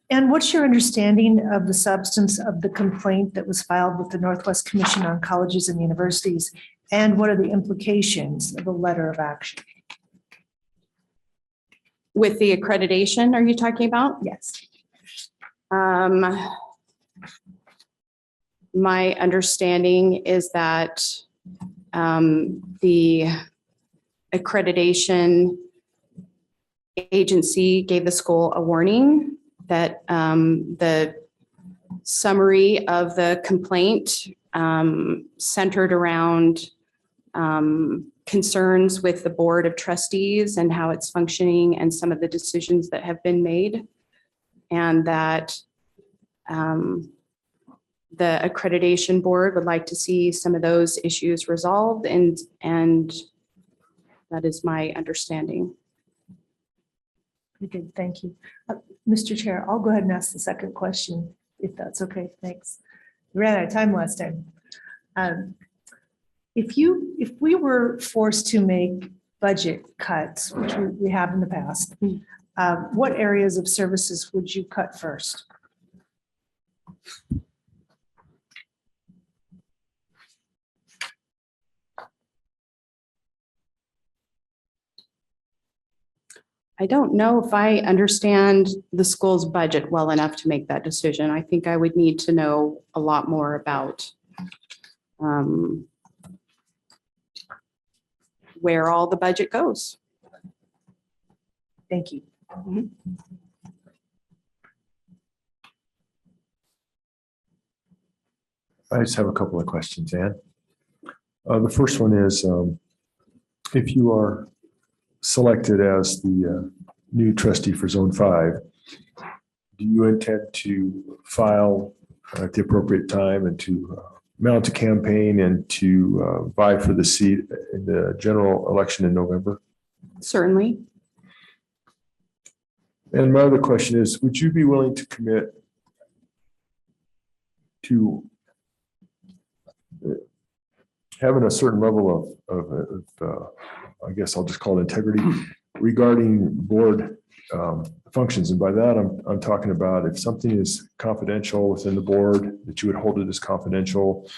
And what's your understanding of the substance of the complaint that was filed with the Northwest Commission on Colleges and Universities? And what are the implications of a letter of action? With the accreditation, are you talking about? Yes. My understanding is that the accreditation agency gave the school a warning that the summary of the complaint centered around concerns with the Board of Trustees and how it's functioning and some of the decisions that have been made. And that the accreditation board would like to see some of those issues resolved, and that is my understanding. Very good, thank you. Mr. Chair, I'll go ahead and ask the second question, if that's okay, thanks. We ran out of time last time. If we were forced to make budget cuts, which we have in the past, what areas of services would you cut first? I don't know if I understand the school's budget well enough to make that decision. I think I would need to know a lot more about where all the budget goes. Thank you. I just have a couple of questions, Ann. The first one is, if you are selected as the new trustee for Zone 5, do you intend to file at the appropriate time and to mount a campaign and to vie for the seat in the general election in November? Certainly. And my other question is, would you be willing to commit to having a certain level of I guess I'll just call it integrity regarding board functions? And by that, I'm talking about if something is confidential within the board, that you would hold it as confidential.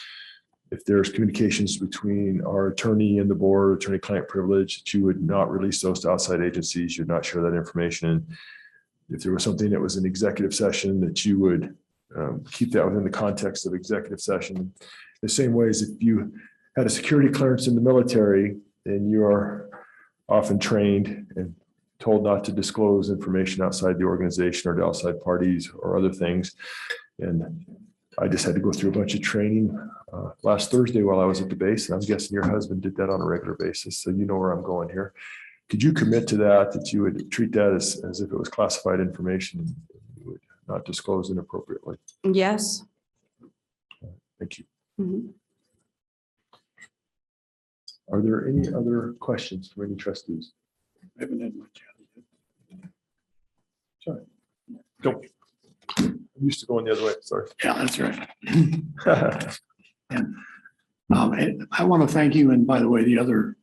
If there's communications between our attorney and the board, attorney-client privilege, that you would not release those to outside agencies, you'd not share that information. If there was something that was an executive session, that you would keep that within the context of executive session. The same way as if you had a security clearance in the military, and you are often trained and told not to disclose information outside the organization or to outside parties or other things. And I just had to go through a bunch of training last Thursday while I was at the base, and I'm guessing your husband did that on a regular basis, so you know where I'm going here. Could you commit to that you would treat that as if it was classified information, and you would not disclose inappropriately. Yes. Thank you. Mhm. Are there any other questions from any trustees? I haven't had much. Sorry. Don't. I'm used to going the other way, sorry. Yeah, that's right. And I want to thank you, and by the way, the other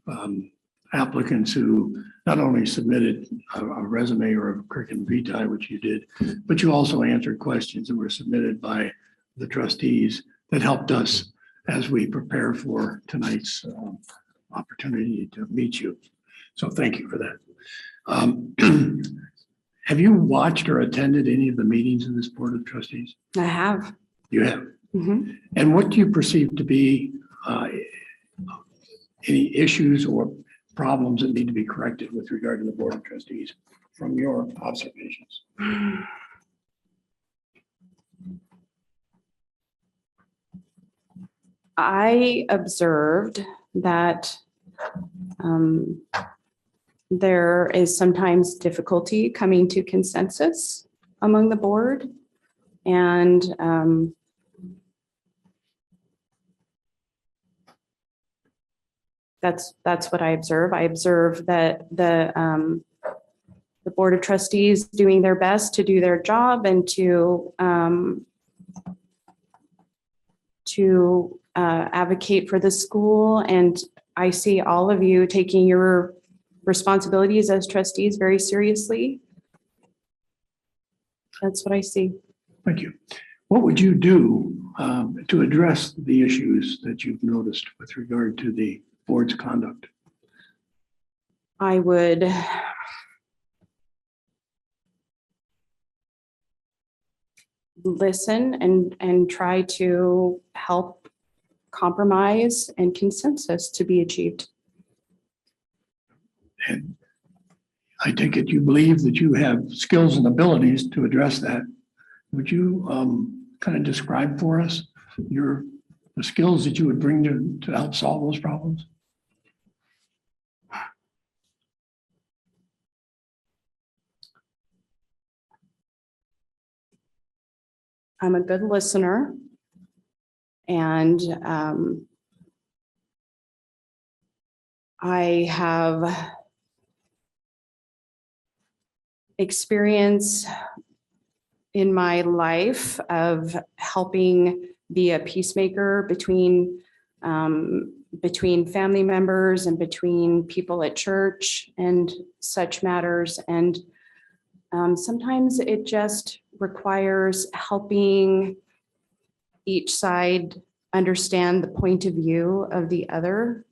applicants who not only submitted a resume or a curriculum vitae, which you did, but you also answered questions that were submitted by the trustees that helped us as we prepare for tonight's opportunity to meet you. So thank you for that. Have you watched or attended any of the meetings of this Board of Trustees? I have. You have. Mhm. And what do you perceive to be any issues or problems that need to be corrected with regard to the Board of Trustees from your observations? I observed that there is sometimes difficulty coming to consensus among the board. And that's what I observe. I observe that the Board of Trustees doing their best to do their job and to advocate for the school. And I see all of you taking your responsibilities as trustees very seriously. That's what I see. Thank you. What would you do to address the issues that you've noticed with regard to the board's conduct? I would listen and try to help compromise and consensus to be achieved. And I take it you believe that you have skills and abilities to address that. Would you kind of describe for us the skills that you would bring to help solve those problems? I'm a good listener, and I have experience in my life of helping be a peacemaker between family members and between people at church and such matters. And sometimes it just requires helping each side understand the point of view of the other,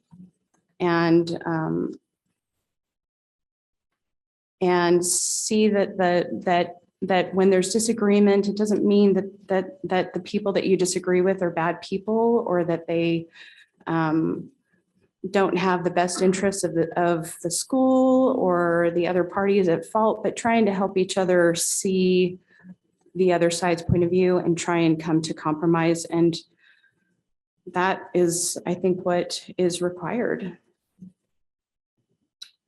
and see that when there's disagreement, it doesn't mean that the people that you disagree with are bad people, or that they don't have the best interests of the school or the other party is at fault, but trying to help each other see the other side's point of view and try and come to compromise. And that is, I think, what is required.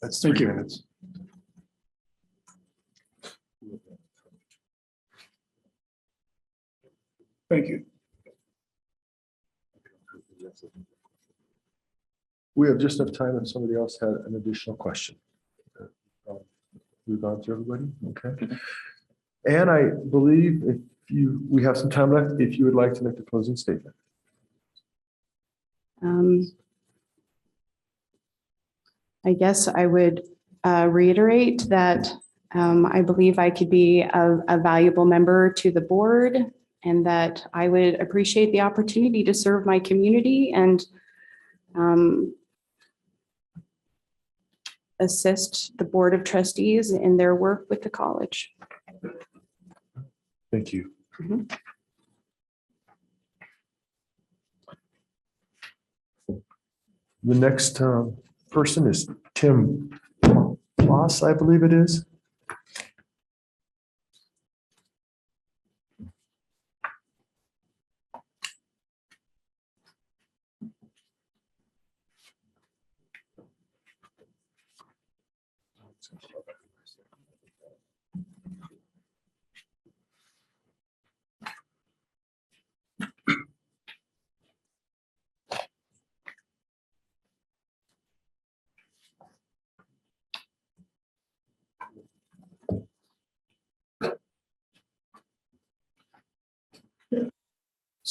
That's Thank 3 you. minutes. Thank you. We have just enough time if somebody else had an additional question. We've gone through everybody, okay? And I believe we have some time left, if you would like to make the closing statement. I guess I would reiterate that I believe I could be a valuable member to the board, and that I would appreciate the opportunity to serve my community and assist the Board of Trustees in their work with the college. Thank you. Mhm. The next person is Tim Ploss, I believe it is.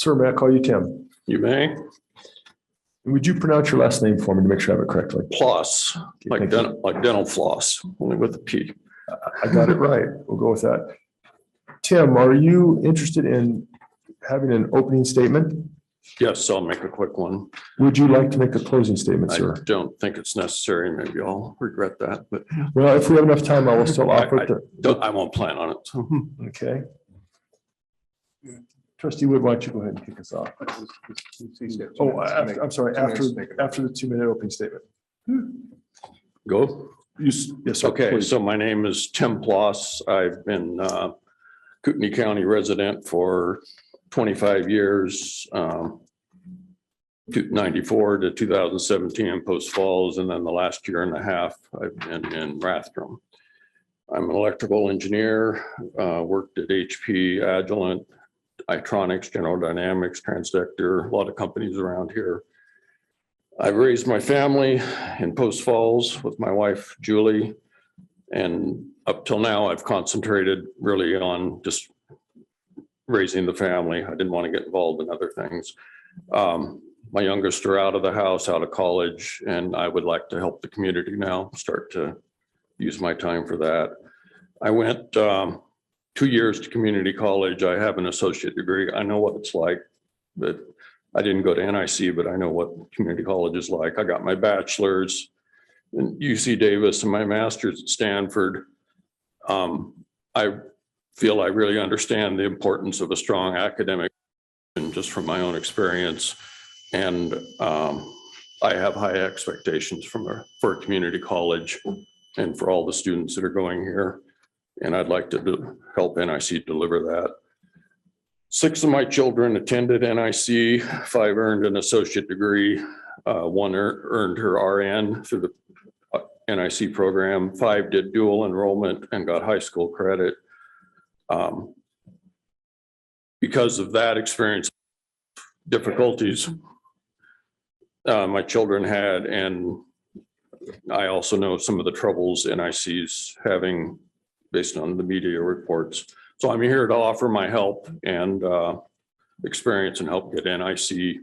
Sir, may I call you Tim? You may. Would you pronounce your last name for me to make sure I have it correctly? Floss, like thank you. dental floss, only with a P. I got it right. We'll go with that. Tim, are you interested in having an opening statement? Yes, I'll make a quick one. Would you like to make a closing statement, I sir? don't think it's necessary. Maybe I'll regret that, but Well, if we have enough time, I will still offer it. I won't plan on it. Okay. Trustee Wood, why don't you go ahead and kick us off? Oh, I'm sorry, after the 2-minute opening statement. Go. Yes, sir. Okay, please. so my name is Tim Ploss. I've been Kootenai County resident for 25 years. 94 to 2017 in Post Falls, and then the last year and a half I've been in Rathdrum. I'm an electrical engineer, worked at HP, Agilent, Itronics, General Dynamics, Transdector, a lot of companies around here. I've raised my family in Post Falls with my wife, Julie, and up till now, I've concentrated really on just raising the family. I didn't want to get involved in other things. My youngest are out of the house, out of college, and I would like to help the community now, start to use my time for that. I went 2 years to community college. I have an associate degree. I know what it's like, but I didn't go to NIC, but I know what community college is like. I got my bachelor's in UC Davis and my master's at Stanford. I feel I really understand the importance of a strong academic, and just from my own experience. And I have high expectations for a community college and for all the students that are going here. And I'd like to help NIC deliver that. 6 of my children attended NIC, 5 earned an associate degree. 1 earned her RN through the NIC program. 5 did dual enrollment and got high school credit. Because of that experience, difficulties my children had, and I also know some of the troubles NIC's having based on the media reports. So I'm here to offer my help and experience and help get NIC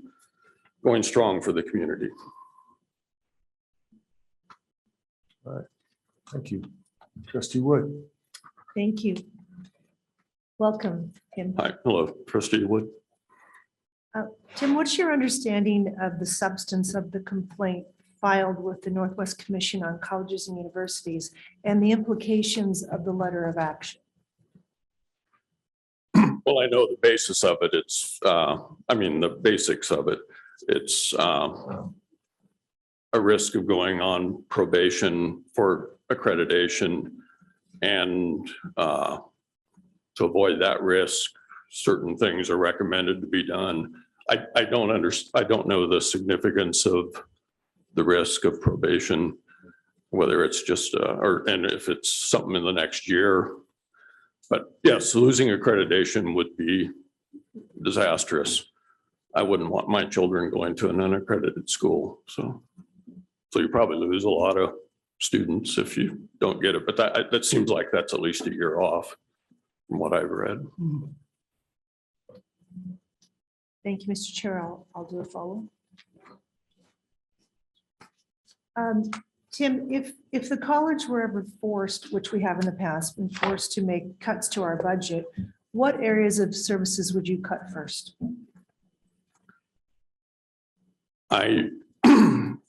going strong for the community. All right. Thank you. Trustee Wood. Thank you. Welcome, Tim. Hi, hello, Trustee Wood. Tim, what's your understanding of the substance of the complaint filed with the Northwest Commission on Colleges and Universities and the implications of the letter of action? Well, I know the basis of it. It's, the basics of it. It's a risk of going on probation for accreditation, and to avoid that risk, certain things are recommended to be done. I don't know the significance of the risk of probation, whether it's just, and if it's something in the next year. But yes, losing accreditation would be disastrous. I wouldn't want my children going to an unaccredited school. So you probably lose a lot of students if you don't get it. But that seems like that's at least a year off from what I've read. Thank you, Mr. Chair. I'll do a follow. Tim, if the college were ever forced, which we have in the past, been forced to make cuts to our budget, what areas of services would you cut first? I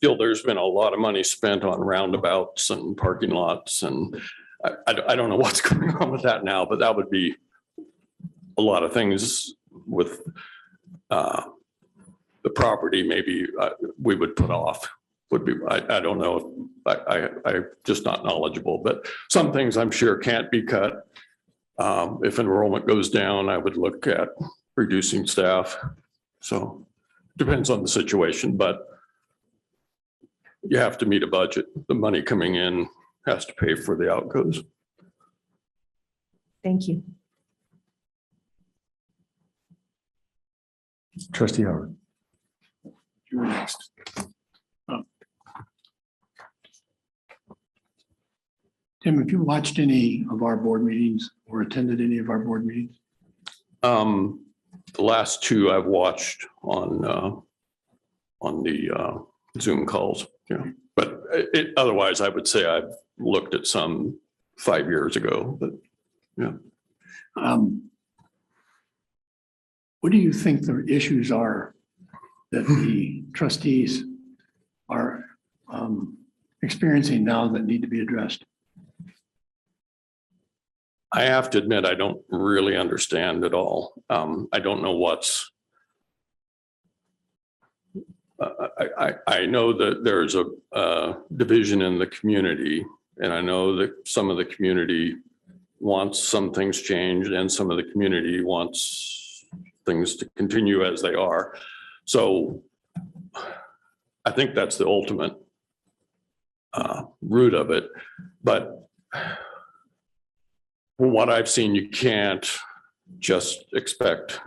feel there's been a lot of money spent on roundabouts and parking lots, and I don't know what's going on with that now, but that would be a lot of things with the property maybe we would put off. Would be, I don't know, I'm just not knowledgeable, but some things I'm sure can't be cut. If enrollment goes down, I would look at reducing staff. So depends on the situation, but you have to meet a budget. The money coming in has to pay for the outgoes. Thank you. Trustee Howard. You were next. Tim, have you watched any of our board meetings or attended any of our board meetings? The last two I've watched on the Zoom calls, yeah. But otherwise, I would say I've looked at some 5 years ago, but yeah. What do you think the issues are that the trustees are experiencing now that need to be addressed? I have to admit, I don't really understand at all. I don't know what's. I know that there's a division in the community, and I know that some of the community wants some things changed, and some of the community wants things to continue as they are. So I think that's the ultimate root of it. But from what I've seen, you can't just expect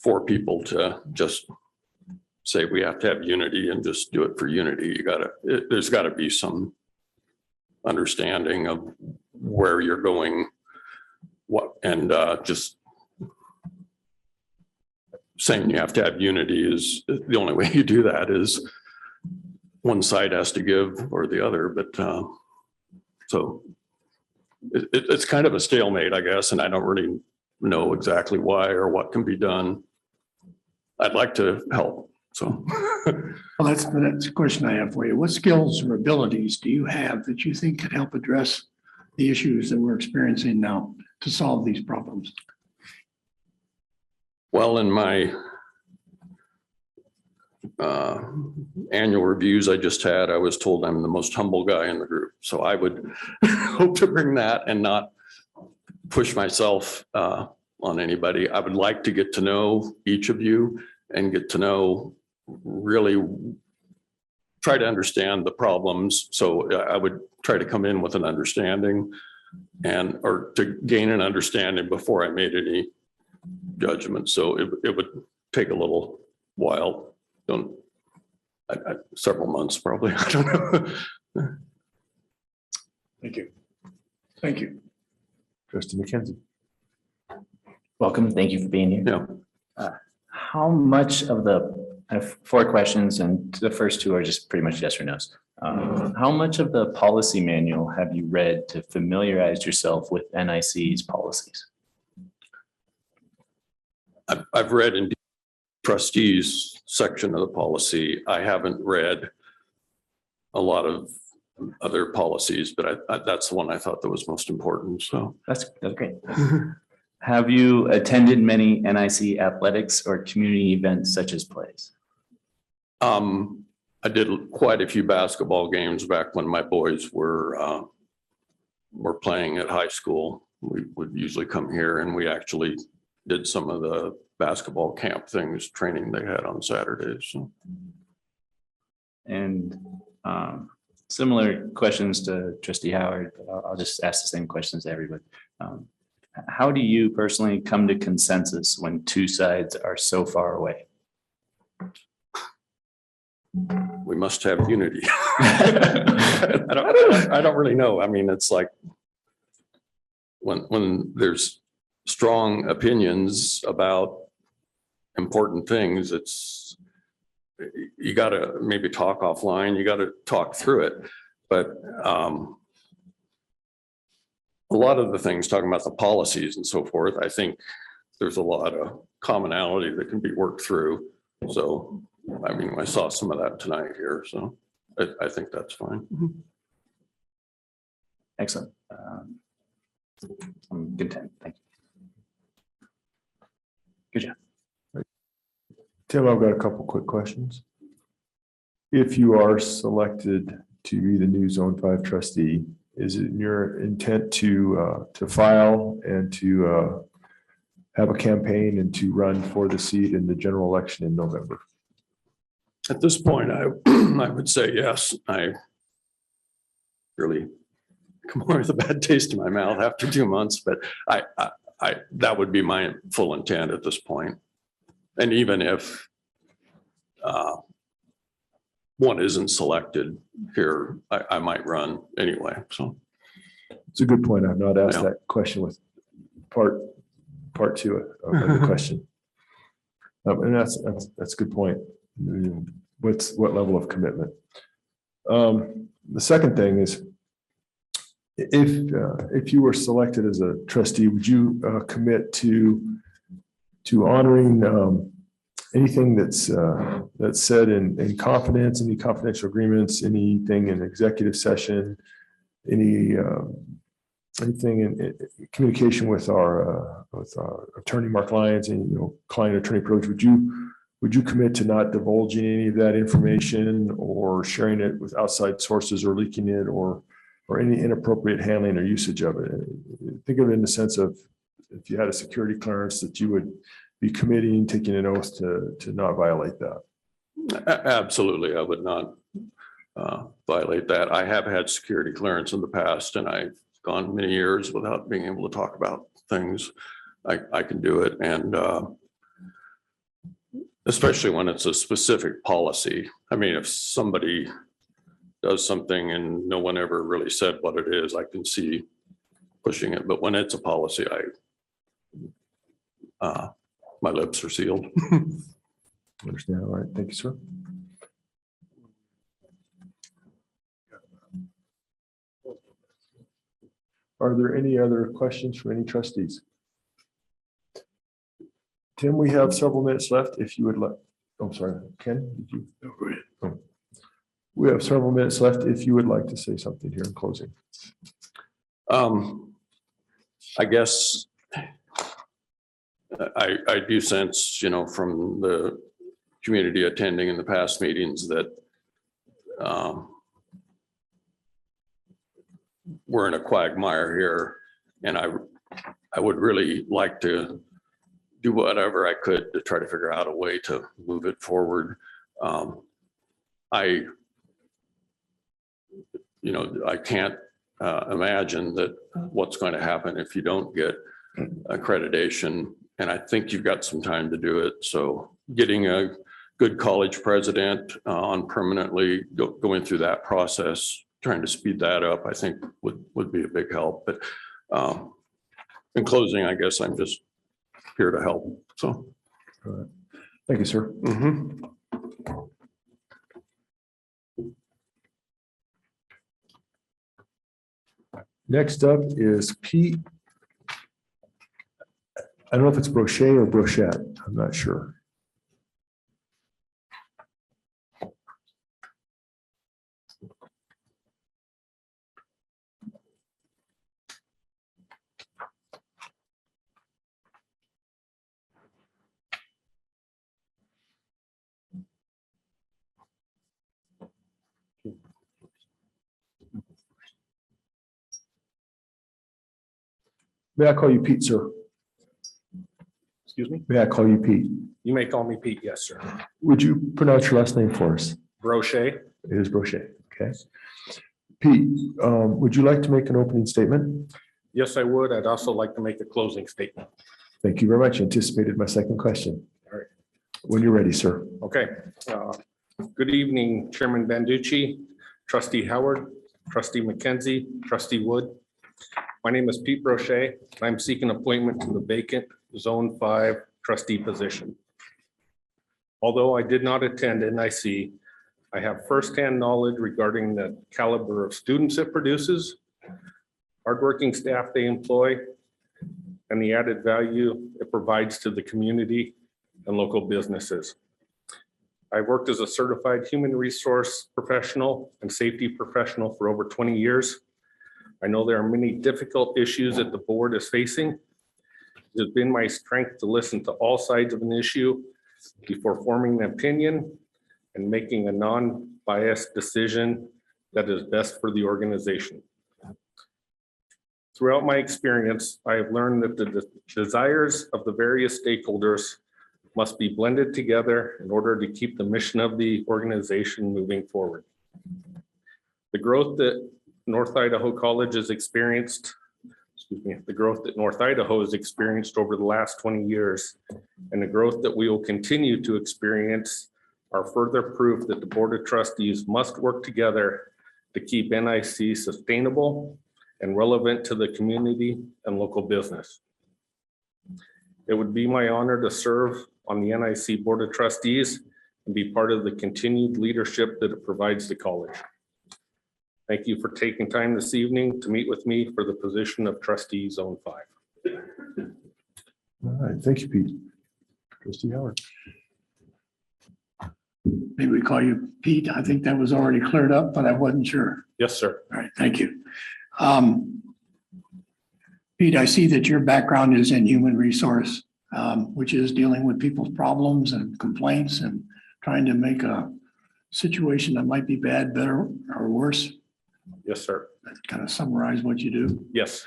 4 people to just say we have to have unity and just do it for unity. There's gotta be some understanding of where you're going, and just saying you have to have unity is the only way you do that is one side has to give or the other. But so it's kind of a stalemate, I guess, and I don't really know exactly why or what can be done. I'd like to help. So Well, that's the question I have for you. What skills or abilities do you have that you think could help address the issues that we're experiencing now to solve these problems? well, in my annual reviews I just had, I was told I'm the most humble guy in the group. So I would hope to bring that and not push myself on anybody. I would like to get to know each of you and get to know, really try to understand the problems. So I would try to come in with an understanding or to gain an understanding before I made any judgment. So it would take a little while. Several months probably. I don't know. Thank you. Thank you. Trustee McKenzie. Welcome. Thank you for being here. Yeah. How much of I have 4 questions, and the first 2 are just pretty much yes or no's. How much of the policy manual have you read to familiarize yourself with NIC's policies? I've read in Trustees section of the policy. I haven't read a lot of other policies, but that's the one I thought that was most important. So That's great. Have you attended many NIC athletics or community events such as plays? I did quite a few basketball games back when my boys were playing at high school. We would usually come here, and we actually did some of the basketball camp things, training they had on Saturdays. So. And similar questions to Trustee Howard, but I'll just ask the same questions to everybody. How do you personally come to consensus when 2 sides are so far away? We must have unity. I don't really know. I mean, it's like when there's strong opinions about important things, you got to maybe talk offline. You got to talk through it. But a lot of the things talking about the policies and so forth, I think there's a lot of commonality that can be worked through. So, I mean, I saw some of that tonight here, so I think that's fine. Excellent. I'm content. Thank you. Good job. Tim, I've got a couple quick questions. If you are selected to be the new Zone 5 trustee, is it your intent to file and to have a campaign and to run for the seat in the general election in November? At this point, I would say yes. I really come away with a bad taste in my mouth after 2 months, but that would be my full intent at this point. And even if one isn't selected here, I might run anyway. So it's a good point. I've not asked that question with part part two of the question. And that's a good point. What level of commitment? The second thing is, if you were selected as a trustee, would you commit to honoring anything that's said in confidence, any confidential agreements, anything in executive session, anything in communication with our attorney, Mark Lyons, and client attorney privilege? Would you commit to not divulging any of that information or sharing it with outside sources or leaking it or any inappropriate handling or usage of it? Think of it in the sense of, if you had a security clearance, that you would be committing, taking an oath to not violate that. Absolutely, I would not violate that. I have had security clearance in the past, and I've gone many years without being able to talk about things. I can do it, and especially when it's a specific policy. I mean, if somebody does something and no one ever really said what it is, I can see pushing it. But when it's a policy, my lips are sealed. Understand. All right. Thank you, sir. Are there any other questions from any trustees? Tim, we have several minutes left. If you would like, I'm sorry, Ken, did you? Oh. We have several minutes left. If you would like to say something here in closing. I guess I do sense, from the community attending in the past meetings that we're in a quagmire here, and I would really like to do whatever I could to try to figure out a way to move it forward. I can't imagine that what's going to happen if you don't get accreditation, and I think you've got some time to do it. So getting a good college president on permanently going through that process, trying to speed that up, I think would be a big help. But in closing, I guess I'm just here to help. So thank you, sir. Mm-hmm. Next up is Pete. I don't know if it's Brochet or Brochette. I'm not sure. May I call you Pete, sir? Excuse me? May I call you Pete? You may call me Pete. Yes, sir. Would you pronounce your last name for us? Brochet. It is Brochet. Okay. Pete, would you like to make an opening statement? Yes, I would. I'd also like to make a closing statement. Thank you very much. Anticipated my second question. All right. When you're ready, sir. Okay. Good evening, Chairman Banducci, Trustee Howard, Trustee McKenzie, Trustee Wood. My name is Pete Brochet. I'm seeking appointment to the vacant Zone 5 trustee position. Although I did not attend NIC, I have firsthand knowledge regarding the caliber of students it produces, hardworking staff they employ, and the added value it provides to the community and local businesses. I've worked as a certified human resource professional and safety professional for over 20 years. I know there are many difficult issues that the board is facing. It has been my strength to listen to all sides of an issue before forming an opinion and making a non-biased decision that is best for the organization. Throughout my experience, I have learned that the desires of the various stakeholders must be blended together in order to keep the mission of the organization moving forward. The growth that North Idaho College has experienced, the growth that North Idaho has experienced over the last 20 years, and the growth that we will continue to experience are further proof that the Board of Trustees must work together to keep NIC sustainable and relevant to the community and local business. It would be my honor to serve on the NIC Board of Trustees and be part of the continued leadership that it provides the college. Thank you for taking time this evening to meet with me for the position of Trustee Zone 5. All right, thank you, Pete. Trustee Howard. Maybe we call you Pete. I think that was already cleared up, but I wasn't sure. Yes, sir. All right, thank you. Pete, I see that your background is in human resource, which is dealing with people's problems and complaints and trying to make a situation that might be bad, better, or worse. Yes, sir. Kind of summarize what you do. Yes.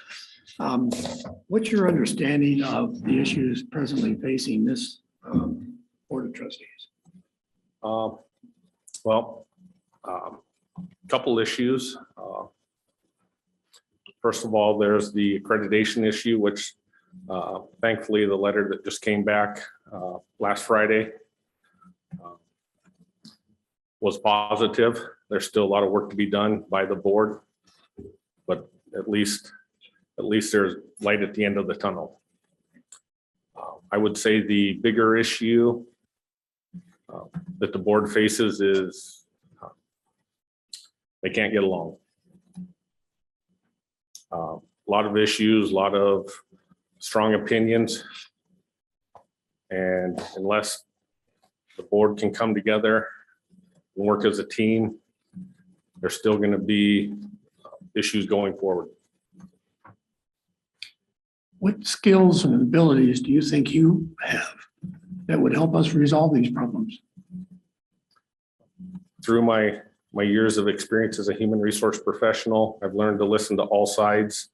What's your understanding of the issues presently facing this Board of Trustees? Couple issues. First of all, there's the accreditation issue, which thankfully the letter that just came back last Friday was positive. There's still a lot of work to be done by the board, but at least there's light at the end of the tunnel. I would say the bigger issue that the board faces is they can't get along. A lot of issues, a lot of strong opinions. And unless the board can come together and work as a team, there's still going to be issues going forward. What skills and abilities do you think you have that would help us resolve these problems? Through my years of experience as a human resource professional, I've learned to listen to all sides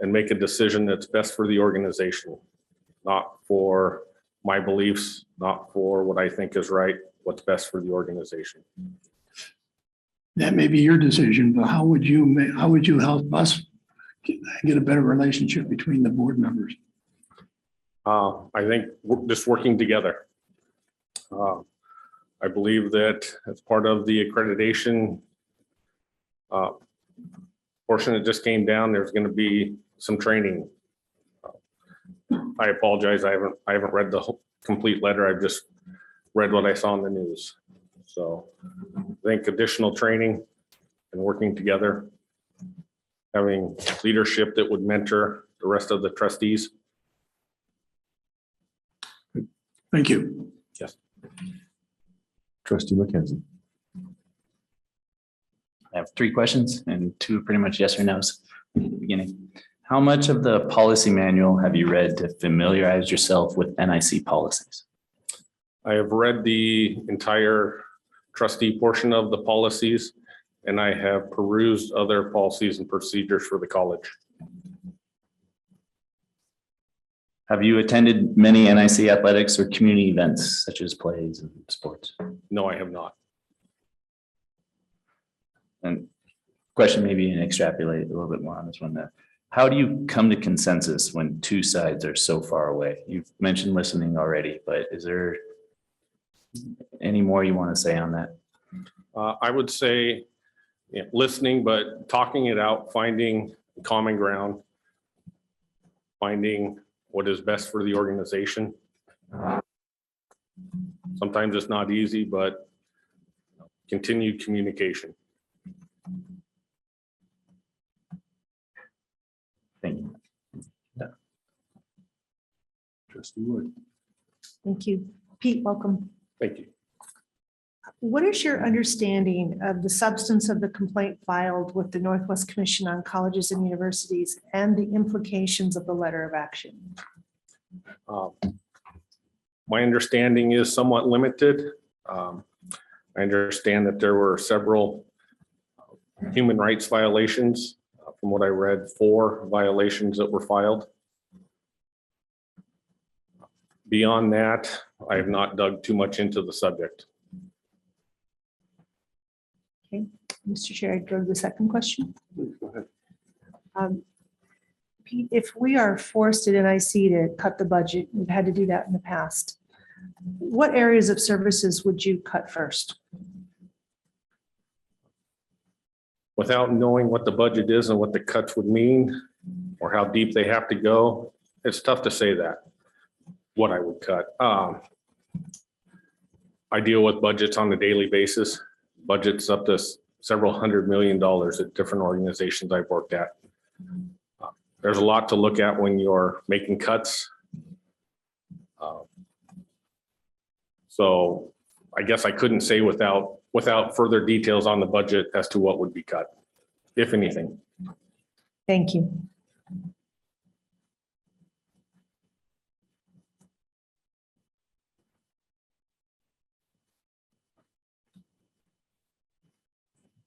and make a decision that's best for the organization, not for my beliefs, not for what I think is right, what's best for the organization. That may be your decision, but how would you help us get a better relationship between the board members? I think just working together. I believe that as part of the accreditation portion that just came down, there's going to be some training. I apologize. I haven't read the whole complete letter. I've just read what I saw in the news. So I think additional training and working together, having leadership that would mentor the rest of the trustees. Thank you. Yes. Trustee McKenzie. I have 3 questions and 2 pretty much yes or no's at the beginning. How much of the policy manual have you read to familiarize yourself with NIC policies? I have read the entire trustee portion of the policies, and I have perused other policies and procedures for the college. Have you attended many NIC athletics or community events such as plays and sports? No, I have not. And question maybe and extrapolate a little bit more on this one. How do you come to consensus when 2 sides are so far away? You've mentioned listening already, but is there any more you want to say on that? I would say listening, but talking it out, finding common ground, finding what is best for the organization. Sometimes it's not easy, but continued communication. Thank you. Trustee Wood. Thank you. Pete, welcome. Thank you. What is your understanding of the substance of the complaint filed with the Northwest Commission on Colleges and Universities and the implications of the letter of action? My understanding is somewhat limited. I understand that there were several human rights violations. From what I read, 4 violations that were filed. Beyond that, I have not dug too much into the subject. Okay, Mr. Chair, I'd go to the second question. Go ahead. Pete, if we are forced at NIC to cut the budget, we've had to do that in the past. What areas of services would you cut first? Without knowing what the budget is and what the cuts would mean, or how deep they have to go, it's tough to say that. what I would cut. I deal with budgets on a daily basis, budgets up to several $100 million at different organizations I've worked at. There's a lot to look at when you're making cuts. So I guess I couldn't say without further details on the budget as to what would be cut, if anything. Thank you.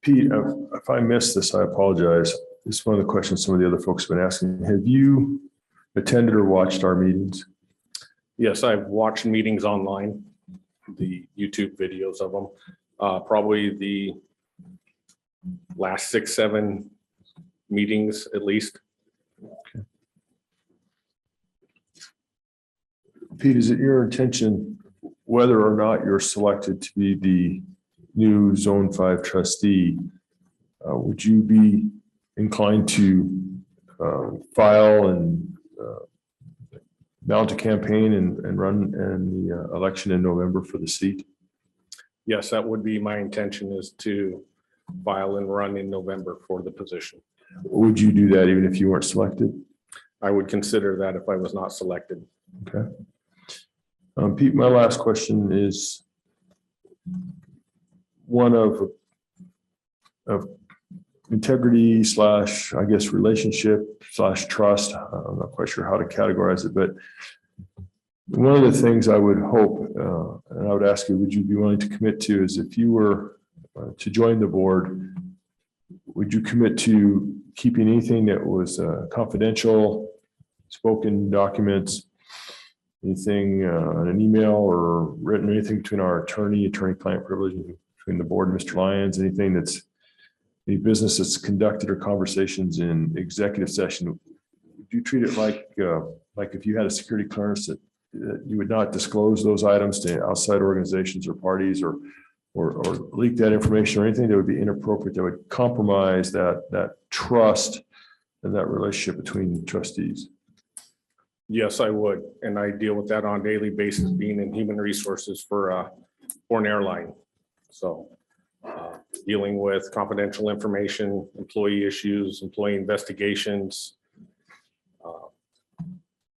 Pete, if I missed this, I apologize. This is one of the questions some of the other folks have been asking. Have you attended or watched our meetings? Yes, I've watched meetings online, the YouTube videos of them, probably the last 6, 7 meetings at least. Okay. Pete, is it your intention, whether or not you're selected to be the new Zone 5 trustee, would you be inclined to file and mount a campaign and run in the election in November for the seat? Yes, that would be my intention, is to file and run in November for the position. Would you do that even if you weren't selected? I would consider that if I was not selected. Okay. Pete, my last question is one of integrity / I guess relationship / trust. I'm not quite sure how to categorize it, but one of the things I would hope, and I would ask you, would you be willing to commit to, is if you were to join the board, would you commit to keeping anything that was confidential, spoken documents, anything on an email or written, anything between our attorney-client privilege, between the board and Mr. Lyons, anything that's any business that's conducted or conversations in executive session? Would you treat it like if you had a security clearance that you would not disclose those items to outside organizations or parties, or leak that information or anything that would be inappropriate, that would compromise that trust and that relationship between trustees? Yes, I would. And I deal with that on a daily basis, being in human resources for an airline. So dealing with confidential information, employee issues, employee investigations,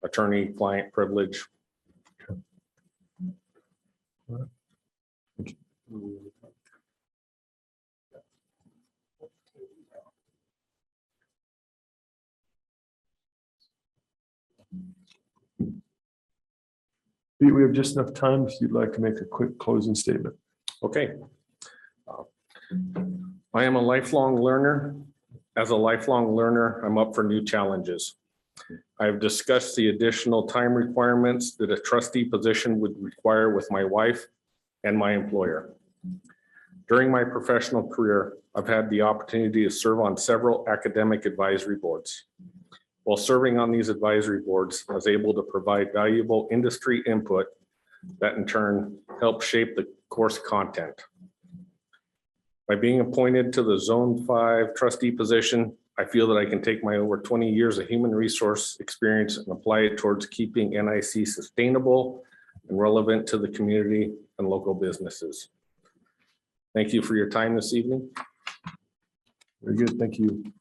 attorney-client privilege. Pete, we have just enough time if you'd like to make a quick closing statement. Okay. I am a lifelong learner. As a lifelong learner, I'm up for new challenges. I've discussed the additional time requirements that a trustee position would require with my wife and my employer. During my professional career, I've had the opportunity to serve on several academic advisory boards. While serving on these advisory boards, I was able to provide valuable industry input that in turn helped shape the course content. By being appointed to the Zone 5 trustee position, I feel that I can take my over 20 years of human resource experience and apply it towards keeping NIC sustainable and relevant to the community and local businesses. Thank you for your time this evening. Very good. Thank you.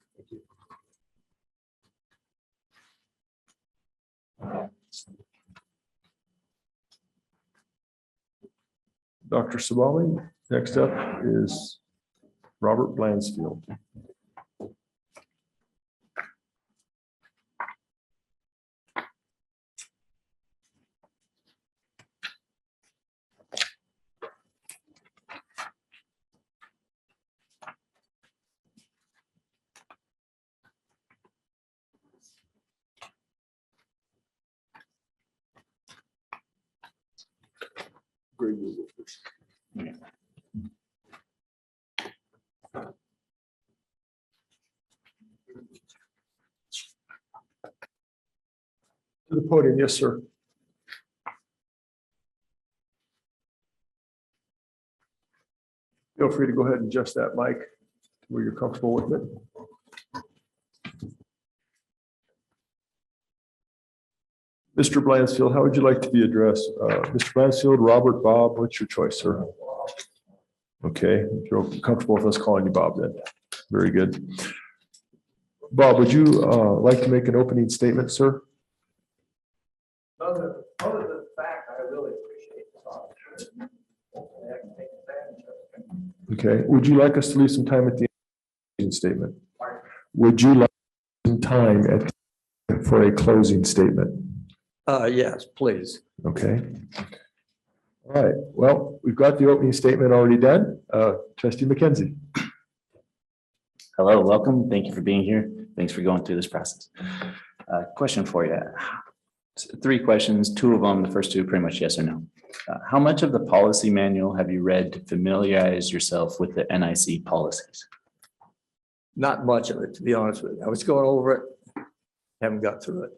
Dr. Sabali, next up is Robert Blansfield. Greg, you go first. To the podium, yes, sir. Feel free to go ahead and adjust that mic to where you're comfortable with it. Mr. Blansfield, how would you like to be addressed? Mr. Blansfield, Robert, Bob, what's your choice, sir? Okay, if you're comfortable with us calling you Bob then. Very good. Bob, would you like to make an opening statement, sir? Other than the fact, I really appreciate the opportunity. Hopefully I can take advantage of it. Okay, would you like us to leave some time at the end statement? Would you like some time for a closing statement? Yes, please. Okay. All right, well, we've got the opening statement already done. Trustee McKenzie. Hello, welcome. Thank you for being here. Thanks for going through this process. Question for you. 3 questions, 2 of them, the first 2 pretty much yes or no. How much of the policy manual have you read to familiarize yourself with the NIC policies? Not much of it, to be honest with you. I was going over it, haven't got through it.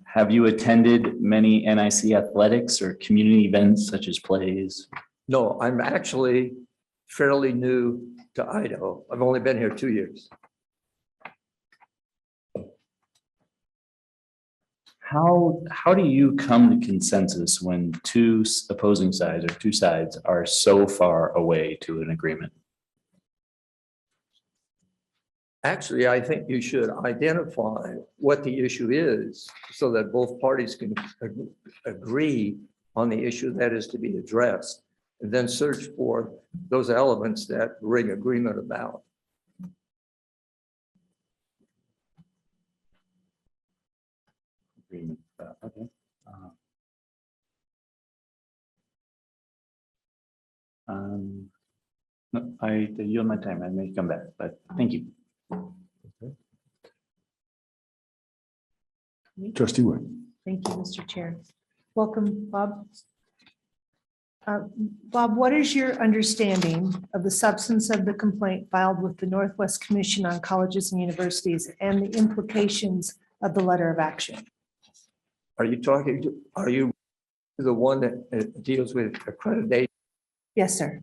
Have you attended many NIC athletics or community events such as plays? No, I'm actually fairly new to Idaho. I've only been here 2 years. How do you come to consensus when 2 opposing sides or 2 sides are so far away to an agreement? Actually, I think you should identify what the issue is so that both parties can agree on the issue that is to be addressed, and then search for those elements that bring agreement about. Agreement, okay. No, I yield my time. I may come back, but thank you. Trustee Wood. Thank you, Mr. Chair. Welcome, Bob. Bob, what is your understanding of the substance of the complaint filed with the Northwest Commission on Colleges and Universities and the implications of the letter of action? Are you the one that deals with accreditation? Yes, sir.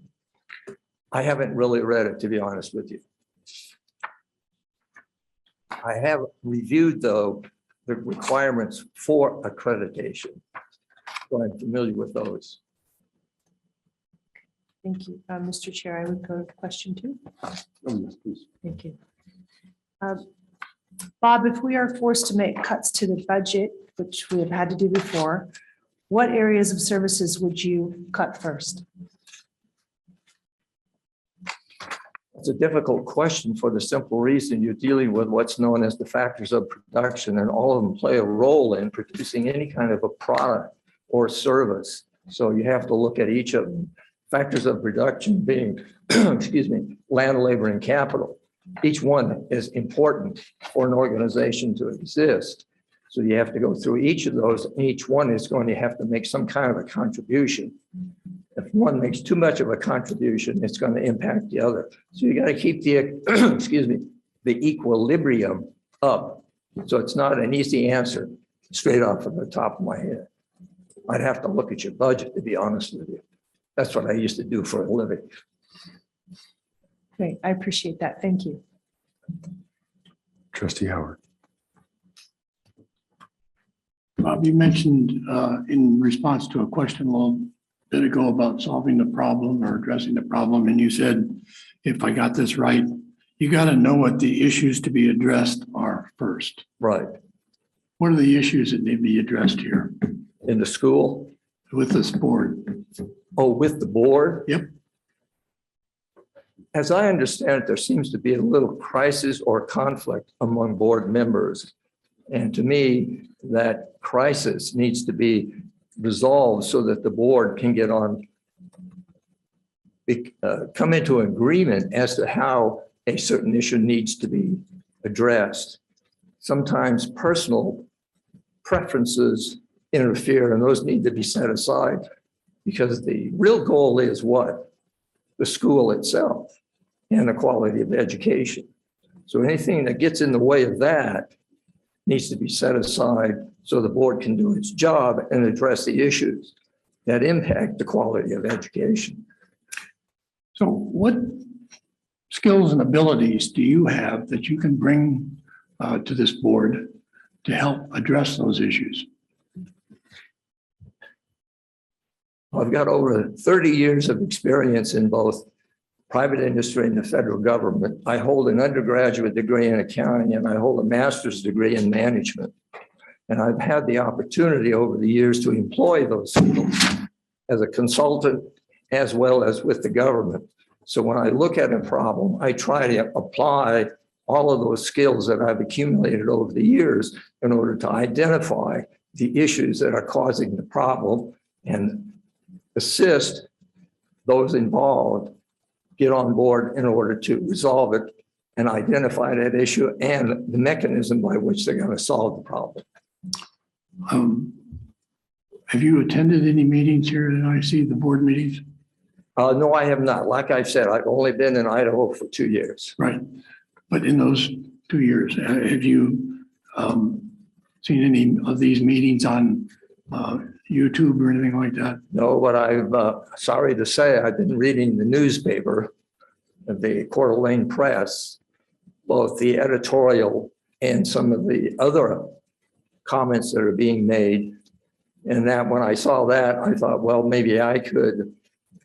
I haven't really read it, to be honest with you. I have reviewed, though, the requirements for accreditation. So I'm familiar with those. Thank you. Mr. Chair, I would go to question 2. Thank you. Bob, if we are forced to make cuts to the budget, which we have had to do before, what areas of services would you cut first? It's a difficult question for the simple reason you're dealing with what's known as the factors of production, and all of them play a role in producing any kind of a product or service. So you have to look at each of them. Factors of production being, excuse me, land, labor, and capital. Each one is important for an organization to exist. So you have to go through each of those. Each one is going to have to make some kind of a contribution. If one makes too much of a contribution, it's going to impact the other. So you got to keep the, excuse me, the equilibrium up. So it's not an easy answer straight off of the top of my head. I'd have to look at your budget, to be honest with you. That's what I used to do for a living. Great, I appreciate that. Thank you. Trustee Howard. Bob, you mentioned in response to a question a little bit ago about solving the problem or addressing the problem, and you said, if I got this right, you got to know what the issues to be addressed are first. Right. What are the issues that need to be addressed here In the school? with this board? Oh, with the board? Yep. As I understand it, there seems to be a little crisis or conflict among board members. And to me, that crisis needs to be resolved so that the board can get on, come into agreement as to how a certain issue needs to be addressed. Sometimes personal preferences interfere, and those need to be set aside, because the real goal is what? The school itself and the quality of education. So anything that gets in the way of that needs to be set aside so the board can do its job and address the issues that impact the quality of education. So what skills and abilities do you have that you can bring to this board to help address those issues? I've got over 30 years of experience in both private industry and the federal government. I hold an undergraduate degree in accounting and I hold a master's degree in management. And I've had the opportunity over the years to employ those skills as a consultant as well as with the government. So when I look at a problem, I try to apply all of those skills that I've accumulated over the years in order to identify the issues that are causing the problem and assist those involved get on board in order to resolve it and identify that issue and the mechanism by which they're going to solve the problem. Have you attended any meetings here at IC, the board meetings? No, I have not. Like I've said, I've only been in Idaho for 2 years. Right. But in those 2 years, have you seen any of these meetings on YouTube or anything like that? No, but I'm sorry to say, I've been reading the newspaper, the Coeur d'Alene Press, both the editorial and some of the other comments that are being made. And that when I saw that, I thought, well, maybe I could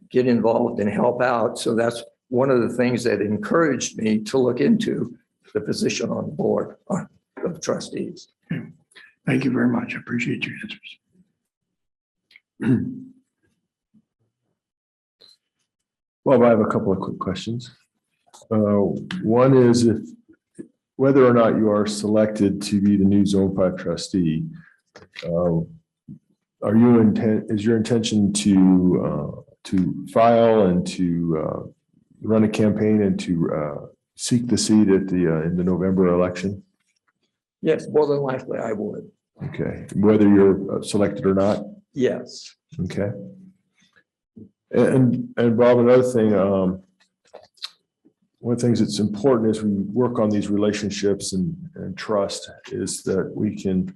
get involved and help out. So that's one of the things that encouraged me to look into the position on the board of trustees. Okay. Thank you very much. I appreciate your answers. Well, I have a couple of quick questions. One is if whether or not you are selected to be the new Zone 5 trustee, is your intention to file and to run a campaign and to seek the seat at in the November election? Yes, more than likely I would. Okay, whether you're selected or not? Yes. Okay. And Bob, another thing, one of the things that's important as we work on these relationships and trust is that we can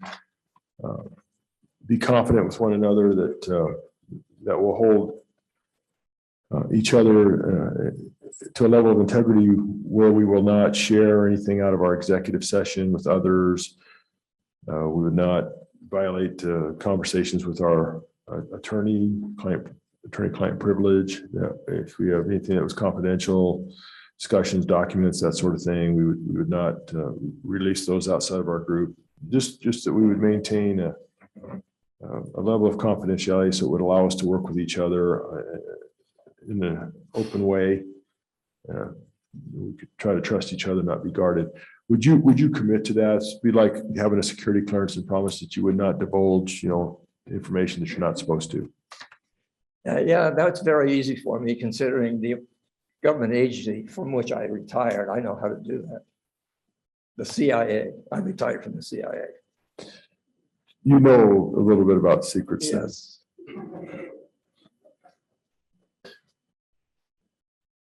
be confident with one another that will hold each other to a level of integrity where we will not share anything out of our executive session with others. We would not violate conversations with our attorney-client privilege. If we have anything that was confidential, discussions, documents, that sort of thing, we would not release those outside of our group. Just that we would maintain a level of confidentiality so it would allow us to work with each other in an open way. We could try to trust each other, not be guarded. Would you commit to that? It'd be like having a security clearance and promise that you would not divulge, information that you're not supposed to. Yeah, that's very easy for me considering the government agency from which I retired. I know how to do that. The CIA. I retired from the CIA. You know a little bit about secrets. Yes.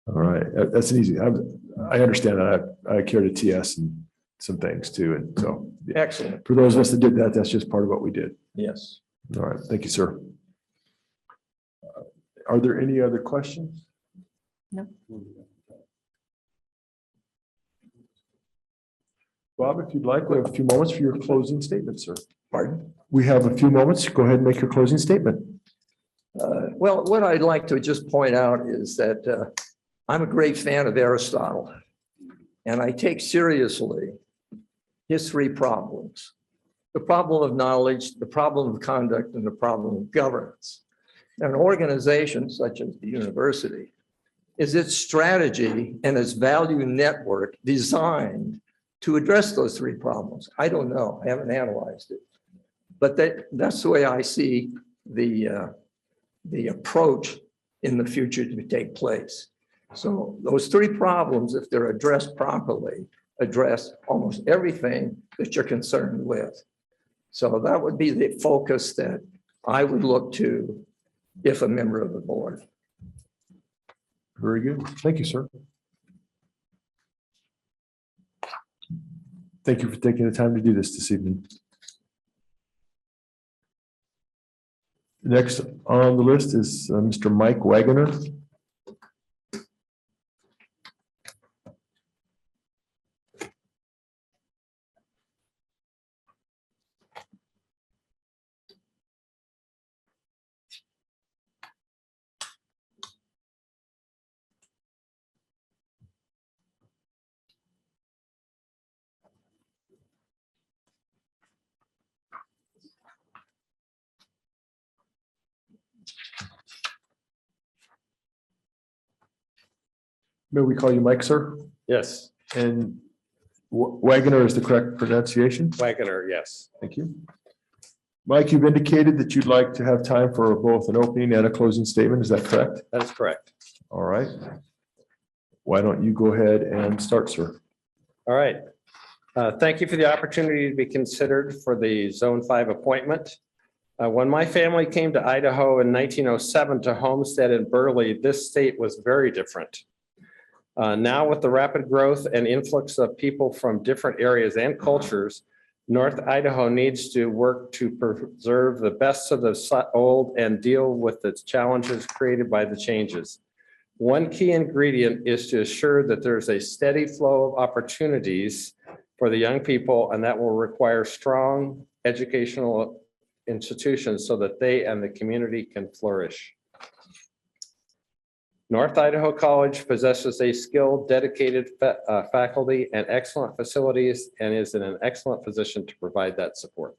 All right, that's an easy. I understand that. I carried a TS and some things too, and so Excellent. for those of us that did that, that's just part of what we did. Yes. All right, thank you, sir. Are there any other questions? No. Bob, if you'd like, we have a few moments for your closing statement, sir. Pardon? We have a few moments. Go ahead and make your closing statement. Well, what I'd like to just point out is that I'm a great fan of Aristotle, and I take seriously his three problems: the problem of knowledge, the problem of conduct, and the problem of governance. An organization such as the university, is its strategy and its value network designed to address those three problems? I don't know. I haven't analyzed it. But that's the way I see the approach in the future to take place. So those three problems, if they're addressed properly, address almost everything that you're concerned with. So that would be the focus that I would look to if a member of the board. Very good. Thank you, sir. Thank you for taking the time to do this evening. Next on the list is Mr. Mike Wagoner. May we call you Mike, sir? Yes, And Wagoner is the correct pronunciation? Wagoner, yes. Thank you. Mike, you've indicated that you'd like to have time for both an opening and a closing statement. Is that correct? That is correct. All right. Why don't you go ahead and start, sir? All right. Thank you for the opportunity to be considered for the Zone 5 appointment. When my family came to Idaho in 1907 to homestead in Burley, this state was very different. Now with the rapid growth and influx of people from different areas and cultures, North Idaho needs to work to preserve the best of the old and deal with the challenges created by the changes. One key ingredient is to assure that there's a steady flow of opportunities for the young people, and that will require strong educational institutions so that they and the community can flourish. North Idaho College possesses a skilled, dedicated faculty and excellent facilities and is in an excellent position to provide that support.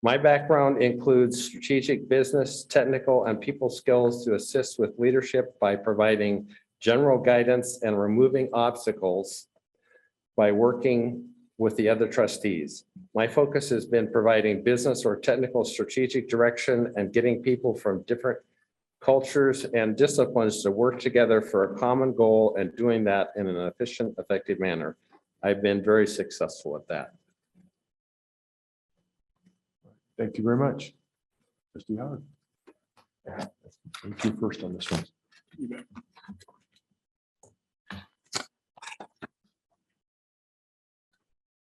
My background includes strategic business, technical, and people skills to assist with leadership by providing general guidance and removing obstacles by working with the other trustees. My focus has been providing business or technical strategic direction and getting people from different cultures and disciplines to work together for a common goal and doing that in an efficient, effective manner. I've been very successful at that. Thank you very much. Trustee Howard. Thank you first on this one.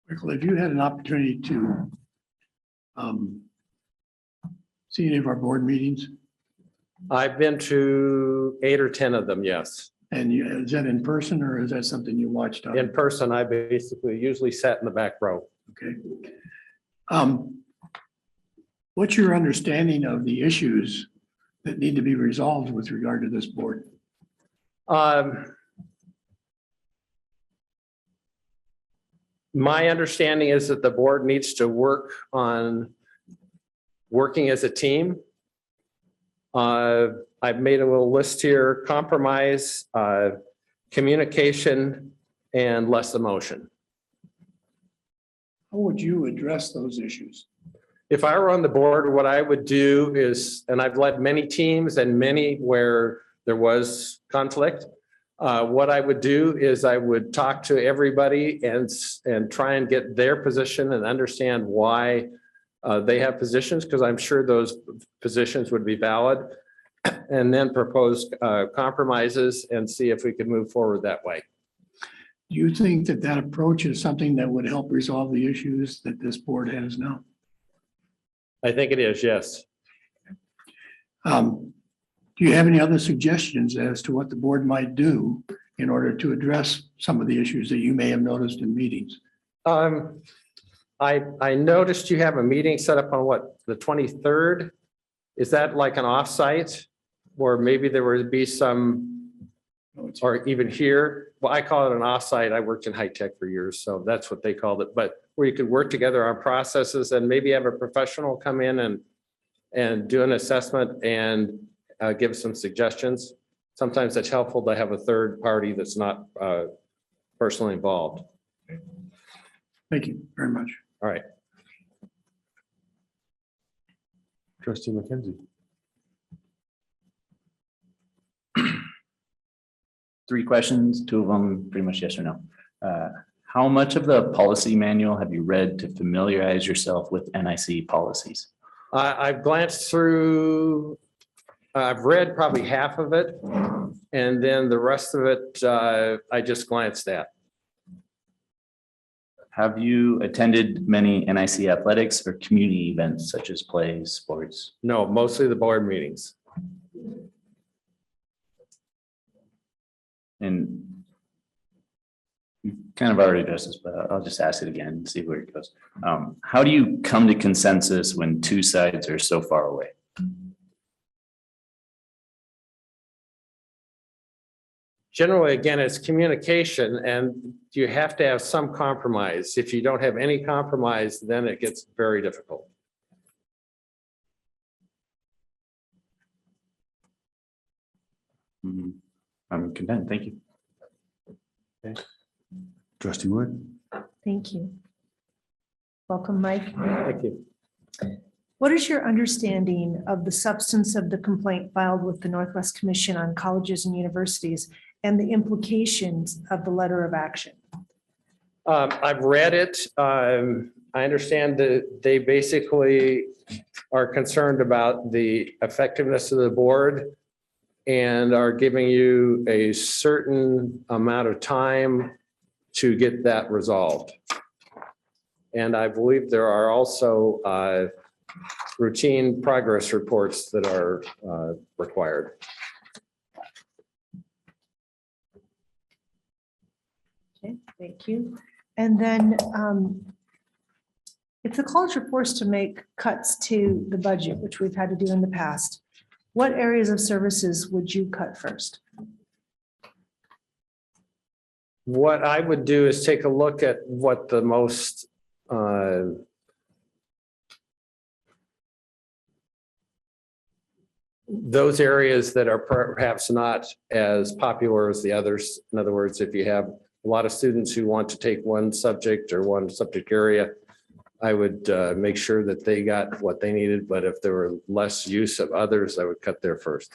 Michael, have you had an opportunity to see any of our board meetings? I've been to 8 or 10 of them, yes. And is that in person or is that something you watched on? In person, I basically usually sat in the back row. Okay. What's your understanding of the issues that need to be resolved with regard to this board? My understanding is that the board needs to work on working as a team. I've made a little list here: compromise, communication, and less emotion. How would you address those issues? If I were on the board, what I would do is, and I've led many teams and many where there was conflict. What I would do is I would talk to everybody and try and get their position and understand why they have positions, because I'm sure those positions would be valid, and then propose compromises and see if we could move forward that way. Do you think that that approach is something that would help resolve the issues that this board has now? I think it is, yes. Do you have any other suggestions as to what the board might do in order to address some of the issues that you may have noticed in meetings? I noticed you have a meeting set up on what, the 23rd? Is that like an offsite? Or maybe there would be some, or even here? Well, I call it an offsite. I worked in high tech for years, so that's what they called it. But where you could work together on processes and maybe have a professional come in and do an assessment and give some suggestions. Sometimes it's helpful to have a third party that's not personally involved. Thank you very much. All right. Trustee McKenzie. 3 questions, 2 of them pretty much yes or no. How much of the policy manual have you read to familiarize yourself with NIC policies? I've glanced through, I've read probably half of it, and then the rest of it I just glanced at. Have you attended many NIC athletics or community events such as plays, sports? No, mostly the board meetings. And you kind of already addressed this, but I'll just ask it again and see where it goes. How do you come to consensus when 2 sides are so far away? Generally, again, it's communication, and you have to have some compromise. If you don't have any compromise, then it gets very difficult. I'm content. Thank you. Trustee Wood? Thank you. Welcome, Mike. Thank you. What is your understanding of the substance of the complaint filed with the Northwest Commission on Colleges and Universities and the implications of the letter of action? I've read it. I understand that they basically are concerned about the effectiveness of the board and are giving you a certain amount of time to get that resolved. And I believe there are also routine progress reports that are required. Okay, thank you. And then if the college were forced to make cuts to the budget, which we've had to do in the past, what areas of services would you cut first? What I would do is take a look at what the most those areas that are perhaps not as popular as the others. In other words, if you have a lot of students who want to take one subject or one subject area, I would make sure that they got what they needed. But if there were less use of others, I would cut there first.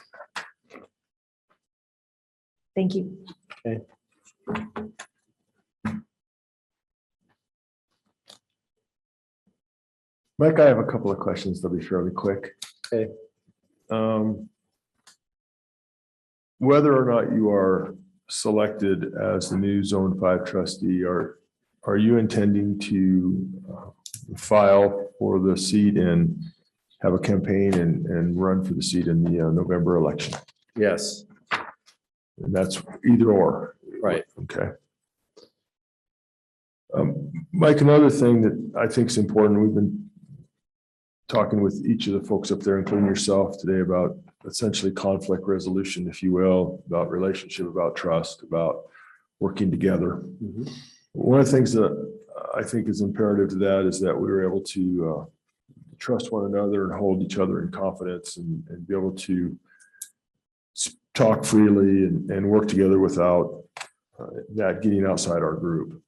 Thank you. Okay. Mike, I have a couple of questions. They'll be fairly quick. Okay. Whether or not you are selected as the new Zone 5 trustee, are you intending to file for the seat and have a campaign and run for the seat in the November election? Yes. And that's either or. Right. Okay. Mike, another thing that I think is important, we've been talking with each of the folks up there, including yourself today, about essentially conflict resolution, if you will, about relationship, about trust, about working together. Mm-hmm. One of the things that I think is imperative to that is that we were able to trust one another and hold each other in confidence and be able to talk freely and work together without that getting outside our group.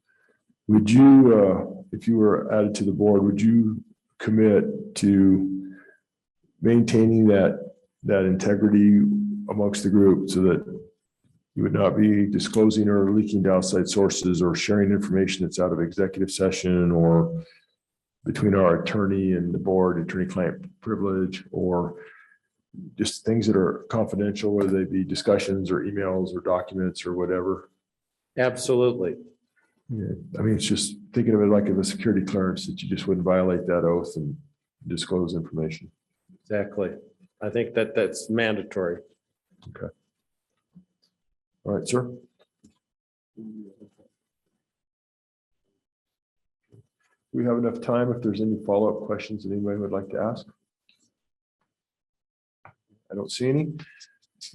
Would you, if you were added to the board, would you commit to maintaining that integrity amongst the group so that you would not be disclosing or leaking to outside sources or sharing information that's out of executive session or between our attorney and the board, attorney-client privilege, or just things that are confidential, whether they be discussions or emails or documents or whatever? Absolutely. Yeah, I mean, it's just thinking of it like a security clearance, that you just wouldn't violate that oath and disclose information. Exactly. I think that that's mandatory. Okay. All right, sir. We have enough time if there's any follow-up questions that anybody would like to ask. I don't see any.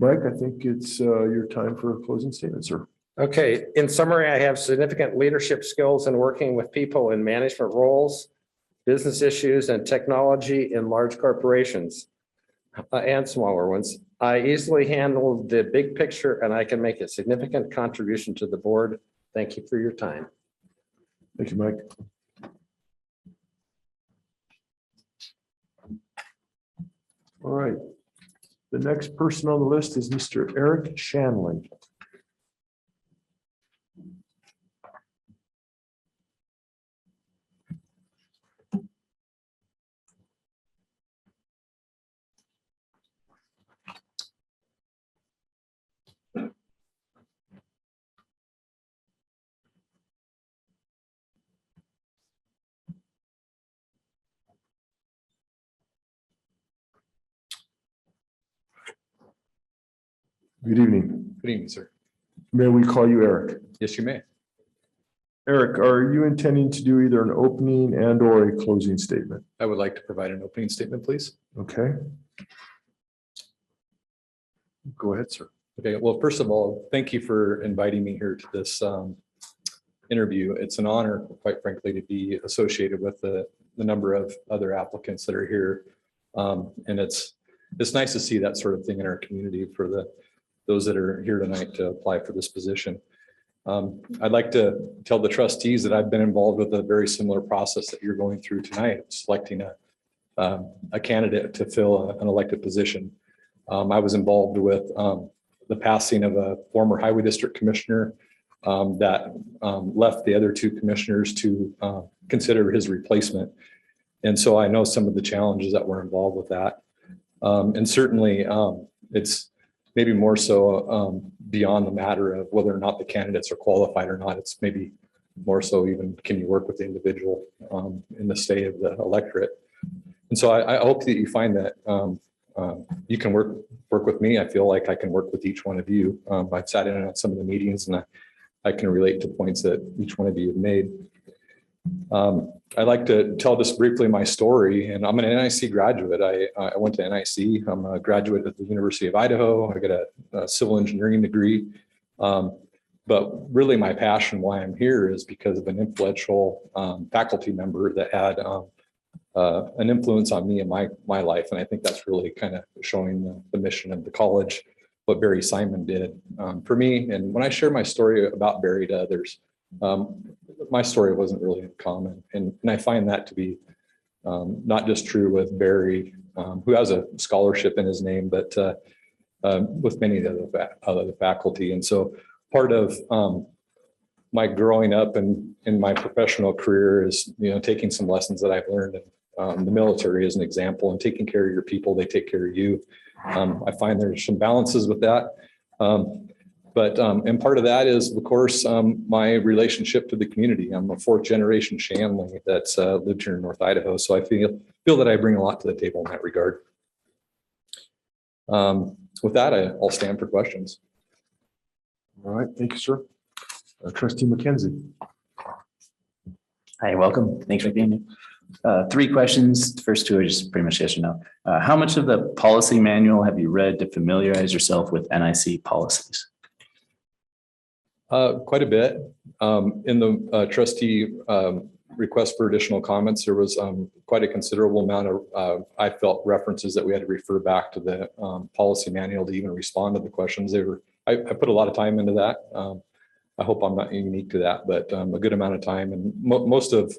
Mike, I think it's your time for a closing statement, sir. Okay, in summary, I have significant leadership skills in working with people in management roles, business issues, and technology in large corporations and smaller ones. I easily handle the big picture and I can make a significant contribution to the board. Thank you for your time. Thank you, Mike. All right. The next person on the list is Mr. Eric Shanley. Good evening. Good evening, sir. May we call you Eric? Yes, you may. Eric, are you intending to do either an opening and or a closing statement? I would like to provide an opening statement, please. Okay. Go ahead, sir. Okay, well, first of all, thank you for inviting me here to this interview. It's an honor, quite frankly, to be associated with the number of other applicants that are here. And it's nice to see that sort of thing in our community for the those that are here tonight to apply for this position. I'd like to tell the trustees that I've been involved with a very similar process that you're going through tonight, selecting a candidate to fill an elected position. I was involved with the passing of a former highway district commissioner that left the other two commissioners to consider his replacement. And so I know some of the challenges that were involved with that. And certainly it's maybe more so beyond the matter of whether or not the candidates are qualified or not. It's maybe more so even, can you work with the individual in the state of the electorate? And so I hope that you find that you can work with me. I feel like I can work with each one of you. I've sat in on some of the meetings and I can relate to points that each one of you have made. I'd like to tell just briefly my story, and I'm an NIC graduate. I went to NIC. I'm a graduate at the University of Idaho. I got a civil engineering degree. But really my passion why I'm here is because of an influential faculty member that had an influence on me in my life. And I think that's really kind of showing the mission of the college, what Barry Simon did for me. And when I share my story about Barry to others, my story wasn't really uncommon. And I find that to be not just true with Barry, who has a scholarship in his name, but with many of the other faculty. And so part of my growing up and in my professional career is, taking some lessons that I've learned in the military as an example, and taking care of your people, they take care of you. I find there's some balances with that. And part of that is, of course, my relationship to the community. I'm a fourth generation Shanley that's lived here in North Idaho. So I feel that I bring a lot to the table in that regard. With that, I'll stand for questions. All right, thank you, sir. Trustee McKenzie. Hi, welcome. Thanks for being here. 3 questions. The first 2 are just pretty much yes or no. How much of the policy manual have you read to familiarize yourself with NIC policies? Quite a bit. In the trustee request for additional comments, there was quite a considerable amount of, I felt, references that we had to refer back to the policy manual to even respond to the questions. I put a lot of time into that. I hope I'm not unique to that, but a good amount of time. And most of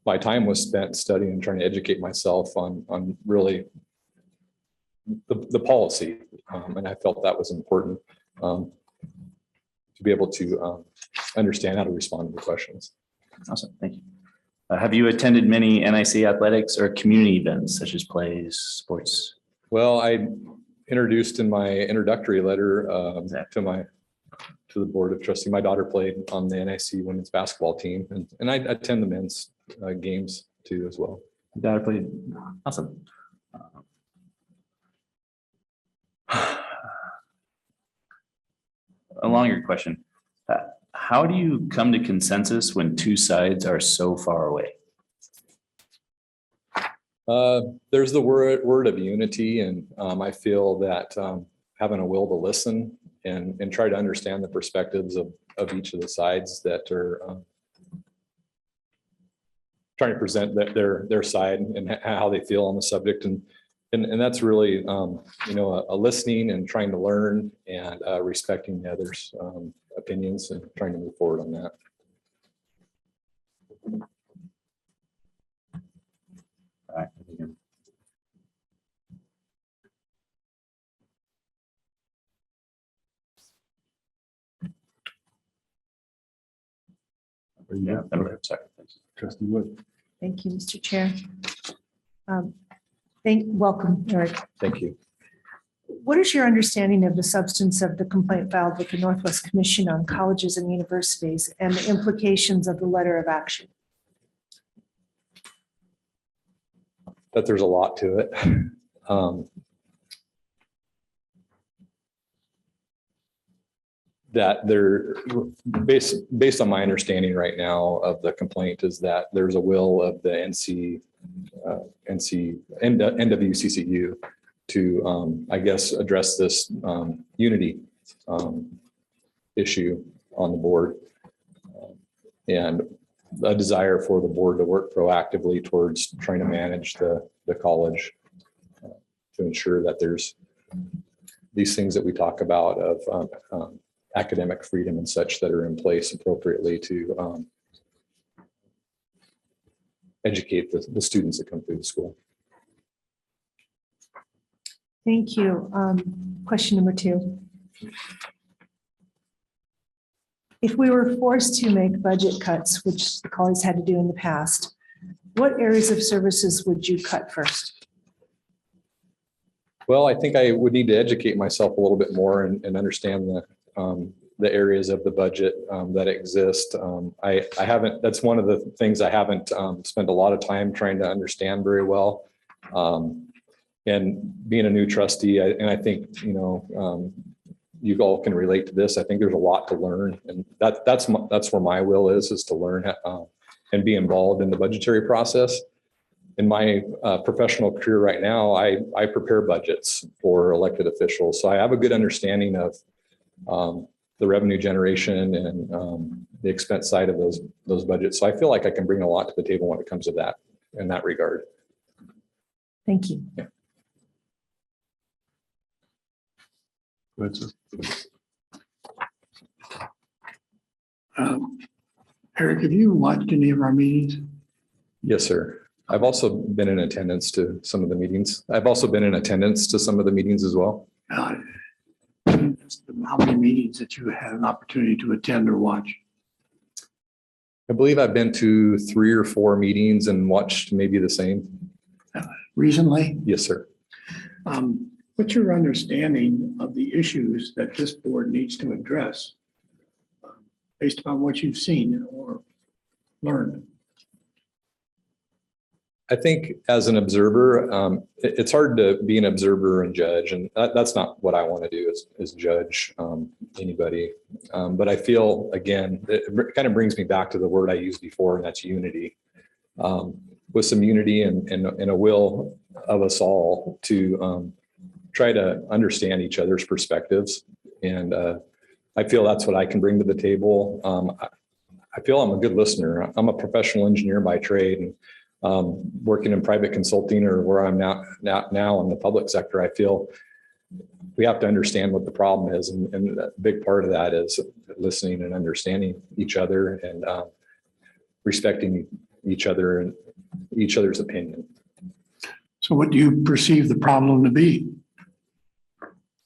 my time was spent studying and trying to educate myself on really the policy. And I felt that was important. To be able to understand how to respond to the questions. Awesome, thank you. Have you attended many NIC athletics or community events such as plays, sports? Well, I introduced in my introductory letter to the Board of Trustees. My daughter played on the NIC women's basketball team, and I attend the men's games too as well. Your daughter played, awesome. A longer question. How do you come to consensus when 2 sides are so far away? There's the word of unity, and I feel that having a will to listen and try to understand the perspectives of each of the sides that are trying to present their side and how they feel on the subject. And that's really, a listening and trying to learn and respecting the others' opinions and trying to move forward on that. All right. Yeah, sorry. Trustee Wood. Thank you, Mr. Chair. Welcome, Eric. Thank you. What is your understanding of the substance of the complaint filed with the Northwest Commission on Colleges and Universities and the implications of the letter of action? That there's a lot to it. That there, based on my understanding right now of the complaint, is that there's a will of the NWCCU to, I guess, address this unity issue on the board, and a desire for the board to work proactively towards trying to manage the college to ensure that there's these things that we talk about of academic freedom and such that are in place appropriately to educate the students that come through the school. Thank you. Question number 2. If we were forced to make budget cuts, which the colleagues had to do in the past, what areas of services would you cut first? Well, I think I would need to educate myself a little bit more and understand the areas of the budget that exist. I haven't, that's one of the things I haven't spent a lot of time trying to understand very well. And being a new trustee, and I think, you know, you all can relate to this. I think there's a lot to learn, and that's where my will is to learn and be involved in the budgetary process. In my professional career right now, I prepare budgets for elected officials. So I have a good understanding of the revenue generation and the expense side of those budgets. So I feel like I can bring a lot to the table when it comes to that in that regard. Thank you. Yeah. Go ahead, sir. Eric, have you watched any of our meetings? Yes, sir. I've also been in attendance to some of the meetings. I've also been in attendance to some of the meetings as well. How many meetings that you had an opportunity to attend or watch? I believe I've been to 3 or 4 meetings and watched maybe the same. Recently? Yes, sir. What's your understanding of the issues that this board needs to address based upon what you've seen or learned? I think as an observer, it's hard to be an observer and judge, and that's not what I want to do is judge anybody. But I feel, again, it kind of brings me back to the word I used before, and that's unity. With some unity and a will of us all to try to understand each other's perspectives. And I feel that's what I can bring to the table. I feel I'm a good listener. I'm a professional engineer by trade, and working in private consulting or where I'm now in the public sector, I feel we have to understand what the problem is. And a big part of that is listening and understanding each other and respecting each other and each other's opinion. So what do you perceive the problem to be?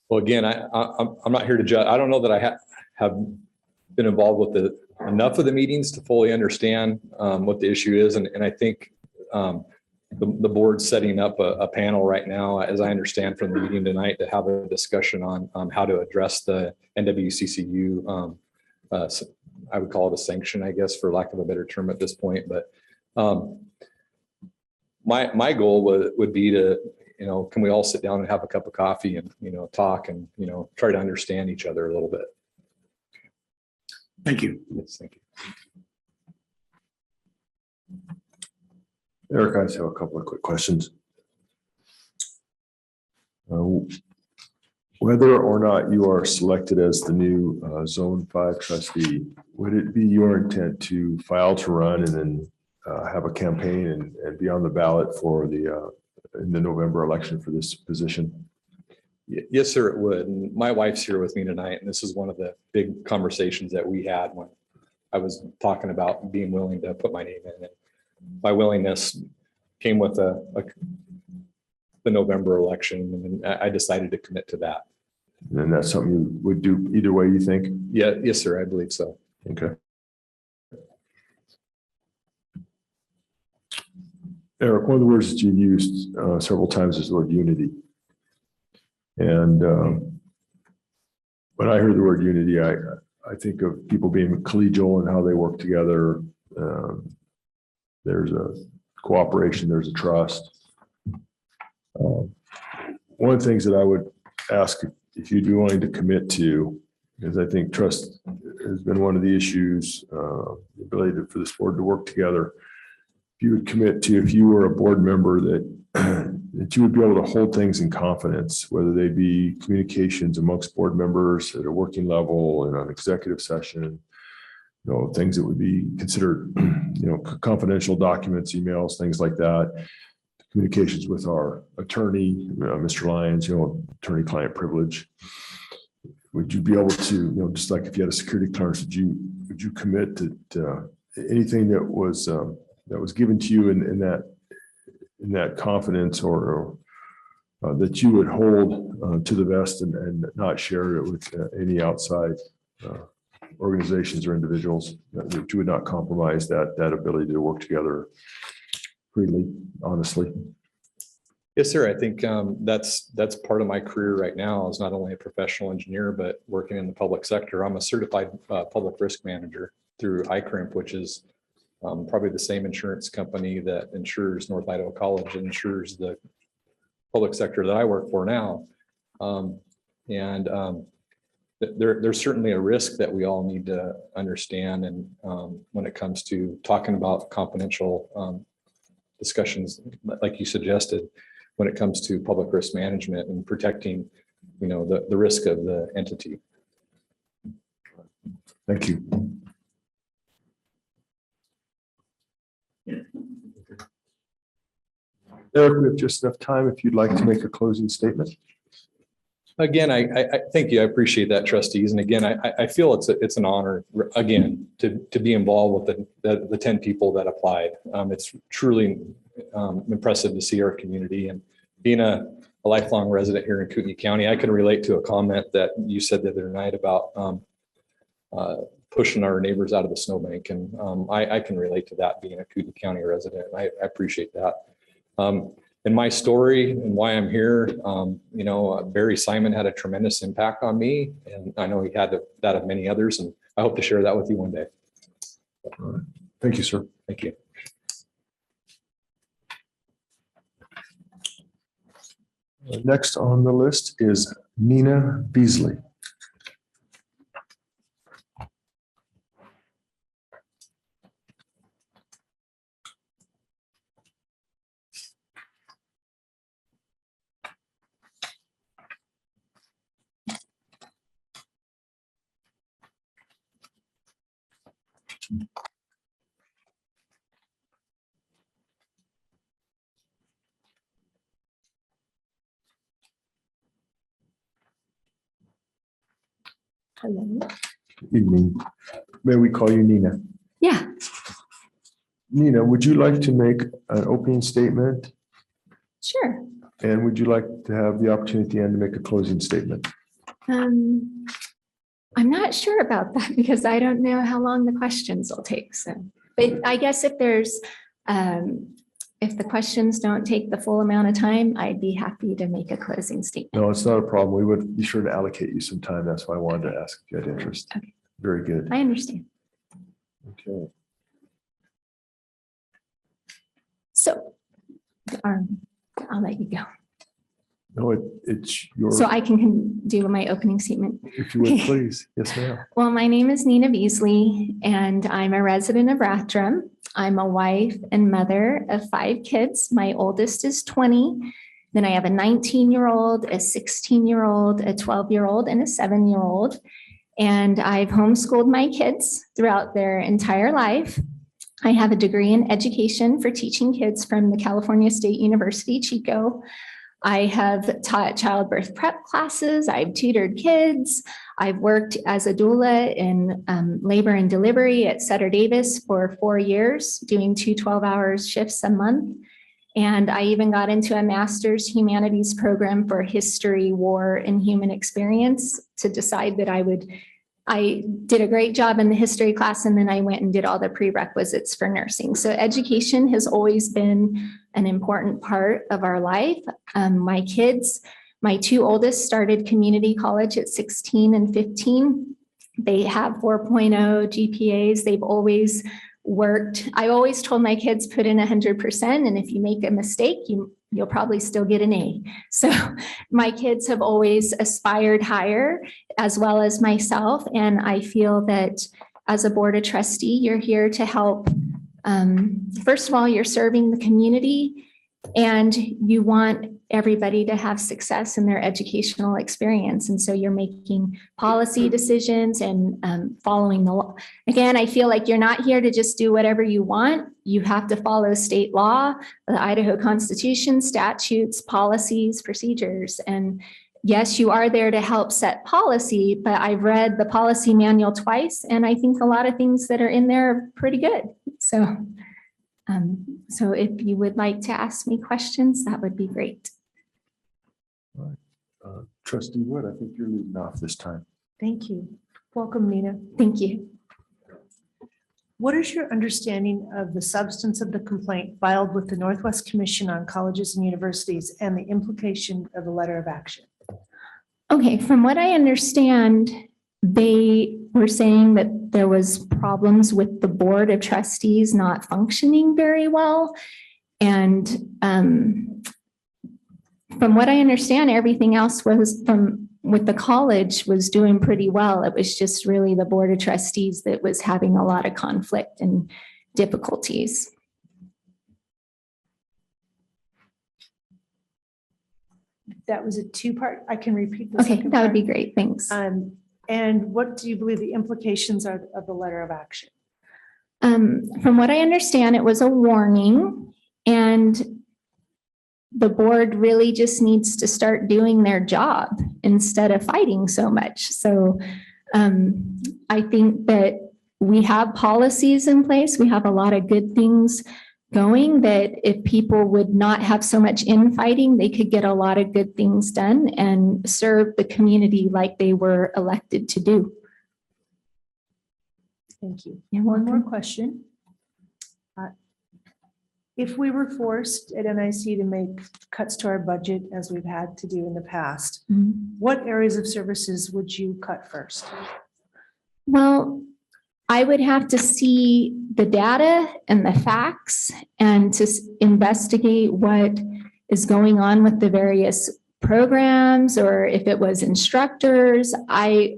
Well, again, I'm not here to judge. I don't know that I have been involved with enough of the meetings to fully understand what the issue is. And I think the board's setting up a panel right now, as I understand from the meeting tonight, to have a discussion on how to address the NWCCU. I would call it a sanction, I guess, for lack of a better term at this point. But my goal would be to, you know, can we all sit down and have a cup of coffee and, you know, talk and, you know, try to understand each other a little bit. Thank you. Yes, thank you. Eric, I just have a couple of quick questions. Whether or not you are selected as the new Zone 5 trustee, would it be your intent to file to run and then have a campaign and be on the ballot for in the November election for this position? Yes, sir, it would. And my wife's here with me tonight, and this is one of the big conversations that we had when I was talking about being willing to put my name in. And my willingness came with the November election, and I decided to commit to that. And that's something you would do either way, you think? Yeah, yes, sir, I believe so. Okay. Eric, one of the words that you used several times is the word unity. And when I heard the word unity, I think of people being collegial and how they work together. There's a cooperation, there's a trust. One of the things that I would ask if you'd be willing to commit to, because I think trust has been one of the issues, the ability for this board to work together. If you would commit to, if you were a board member, that you would be able to hold things in confidence, whether they be communications amongst board members at a working level and on executive session, you know, things that would be considered, you know, confidential documents, emails, things like that. communications with our attorney, Mr. Lyons, attorney-client privilege. Would you be able to, just like if you had a security clearance, would you commit that anything that was given to you in that confidence or that you would hold to the vest and not share it with any outside organizations or individuals, that you would not compromise that ability to work together freely, honestly? Yes, sir. I think that's part of my career right now is not only a professional engineer, but working in the public sector. I'm a certified public risk manager through ICRIMP, which is probably the same insurance company that insures North Idaho College and insures the public sector that I work for now. There's certainly a risk that we all need to understand. And when it comes to talking about confidential discussions, like you suggested, when it comes to public risk management and protecting, the risk of the entity. Thank you. Eric, we have just enough time if you'd like to make a closing statement. Again, I thank you. I appreciate that, trustees. And again, I feel it's an honor again to be involved with the 10 people that applied. It's truly impressive to see our community, and being a lifelong resident here in Kootenai County, I can relate to a comment that you said the other night about pushing our neighbors out of the snowbank. And I can relate to that being a Kootenai County resident. I appreciate that. And my story and why I'm here, Barry Simon had a tremendous impact on me, and I know he had that of many others, and I hope to share that with you one day. All right. Thank you, sir. Thank you. Next on the list is Nina Beasley. Hello. Evening. May we call you Nina? Yeah, Nina, would you like to make an opening statement? sure. And would you like to have the opportunity at the end to make a closing statement? I'm not sure about that because I don't know how long the questions will take. So, but I guess if the questions don't take the full amount of time, I'd be happy to make a closing statement. No, it's not a problem. We would be sure to allocate you some time. That's why I wanted to ask if you had interest. Okay. Very good. I understand. Okay. So, I'll let you go. No, it's your, So I can do my opening statement. if you would, please. Yes, ma'am. Well, my name is Nina Beasley, and I'm a resident of Rathdrum. I'm a wife and mother of 5 kids. My oldest is 20. Then I have a 19-year-old, a 16-year-old, a 12-year-old, and a 7-year-old. And I've homeschooled my kids throughout their entire life. I have a degree in education for teaching kids from the California State University, Chico. I have taught childbirth prep classes. I've tutored kids. I've worked as a doula in labor and delivery at Sutter Davis for 4 years, doing 2 12-hour shifts a month. And I even got into a master's humanities program for history, war, and human experience to decide that I did a great job in the history class, and then I went and did all the prerequisites for nursing. So education has always been an important part of our life. My kids, my 2 oldest started community college at 16 and 15. They have 4.0 GPAs. They've always worked. I always told my kids, put in 100%, and if you make a mistake, you'll probably still get an A. So my kids have always aspired higher, as well as myself. And I feel that as a board of trustee, you're here to help. First of all, you're serving the community, And you want everybody to have success in their educational experience. And so you're making policy decisions and following the law. Again, I feel like you're not here to just do whatever you want. You have to follow state law, the Idaho Constitution, statutes, policies, procedures. And yes, you are there to help set policy, but I've read the policy manual twice, and I think a lot of things that are in there are pretty good. So if you would like to ask me questions, that would be great. Trustee Wood, I think you're leading off this time. Thank you. Welcome, Nina. Thank you. What is your understanding of the substance of the complaint filed with the Northwest Commission on Colleges and Universities and the implication of the letter of action? Okay, from what I understand, they were saying that there was problems with the Board of Trustees not functioning very well. And from what I understand, everything else was with the college was doing pretty well. It was just really the Board of Trustees that was having a lot of conflict and difficulties. That was a two-part. I can repeat the Okay, second that would part. be great. Thanks. And what do you believe the implications are of the letter of action? From what I understand, it was a warning, and the board really just needs to start doing their job instead of fighting so much. So I think that we have policies in place. We have a lot of good things going, that if people would not have so much infighting, they could get a lot of good things done and serve the community like they were elected to do. Thank you. You're One welcome. more question. If we were forced at NIC to make cuts to our budget, as we've had to do in the past, what areas of services would you cut first? Well, I would have to see the data and the facts and to investigate what is going on with the various programs, or if it was instructors. I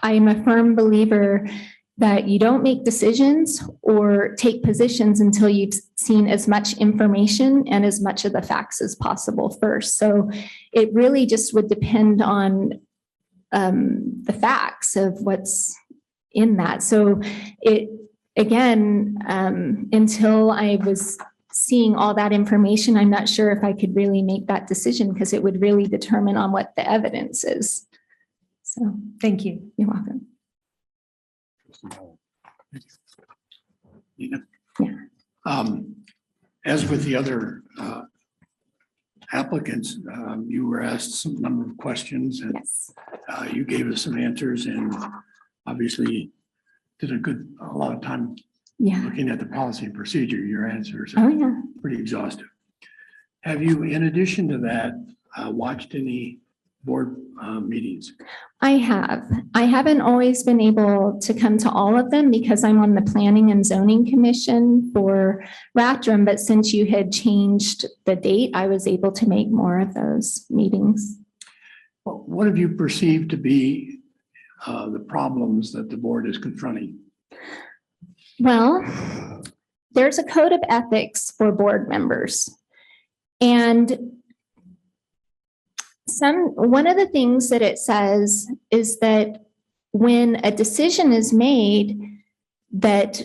am a firm believer that you don't make decisions or take positions until you've seen as much information and as much of the facts as possible first. So it really just would depend on the facts of what's in that. So again, until I was seeing all that information, I'm not sure if I could really make that decision, because it would really determine on what the evidence is. So thank you. You're welcome. Yeah. Yeah. As with the other applicants, you were asked some number of questions, and yes, you gave us some answers, and obviously did a lot of time looking at the policy and procedure. Your answers are pretty exhaustive. Have you, in addition to that, watched any board meetings? I have. I haven't always been able to come to all of them because I'm on the Planning and Zoning Commission for Rathdrum, but since you had changed the date, I was able to make more of those meetings. What have you perceived to be the problems that the board is confronting? Well, there's a code of ethics for board members. And one of the things that it says is that when a decision is made, that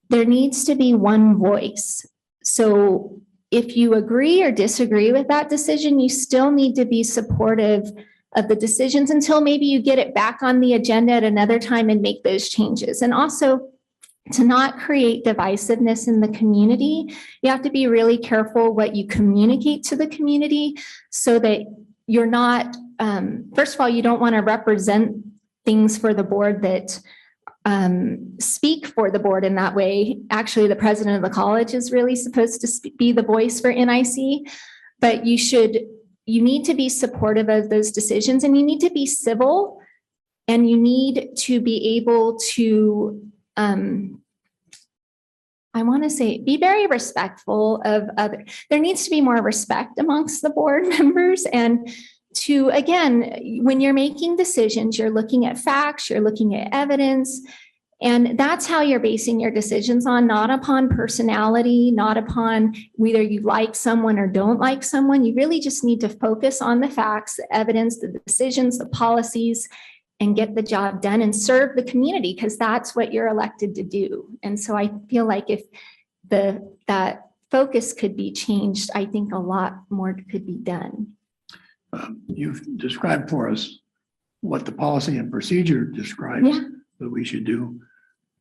there needs to be one voice. So if you agree or disagree with that decision, you still need to be supportive of the decisions until maybe you get it back on the agenda at another time and make those changes. And also, to not create divisiveness in the community, you have to be really careful what you communicate to the community so that you're not, first of all, you don't want to represent things for the board that speak for the board in that way. Actually, the president of the college is really supposed to be the voice for NIC, but you need to be supportive of those decisions, and you need to be civil, and you need to be able to I want to say, be very respectful of other. There needs to be more respect amongst the board members. And to, again, when you're making decisions, you're looking at facts, you're looking at evidence. And that's how you're basing your decisions on, not upon personality, not upon whether you like someone or don't like someone. You really just need to focus on the facts, the evidence, the decisions, the policies, and get the job done and serve the community, because that's what you're elected to do. And so I feel like if that focus could be changed, I think a lot more could be done. You've described for us what the policy and procedure describes that we should do.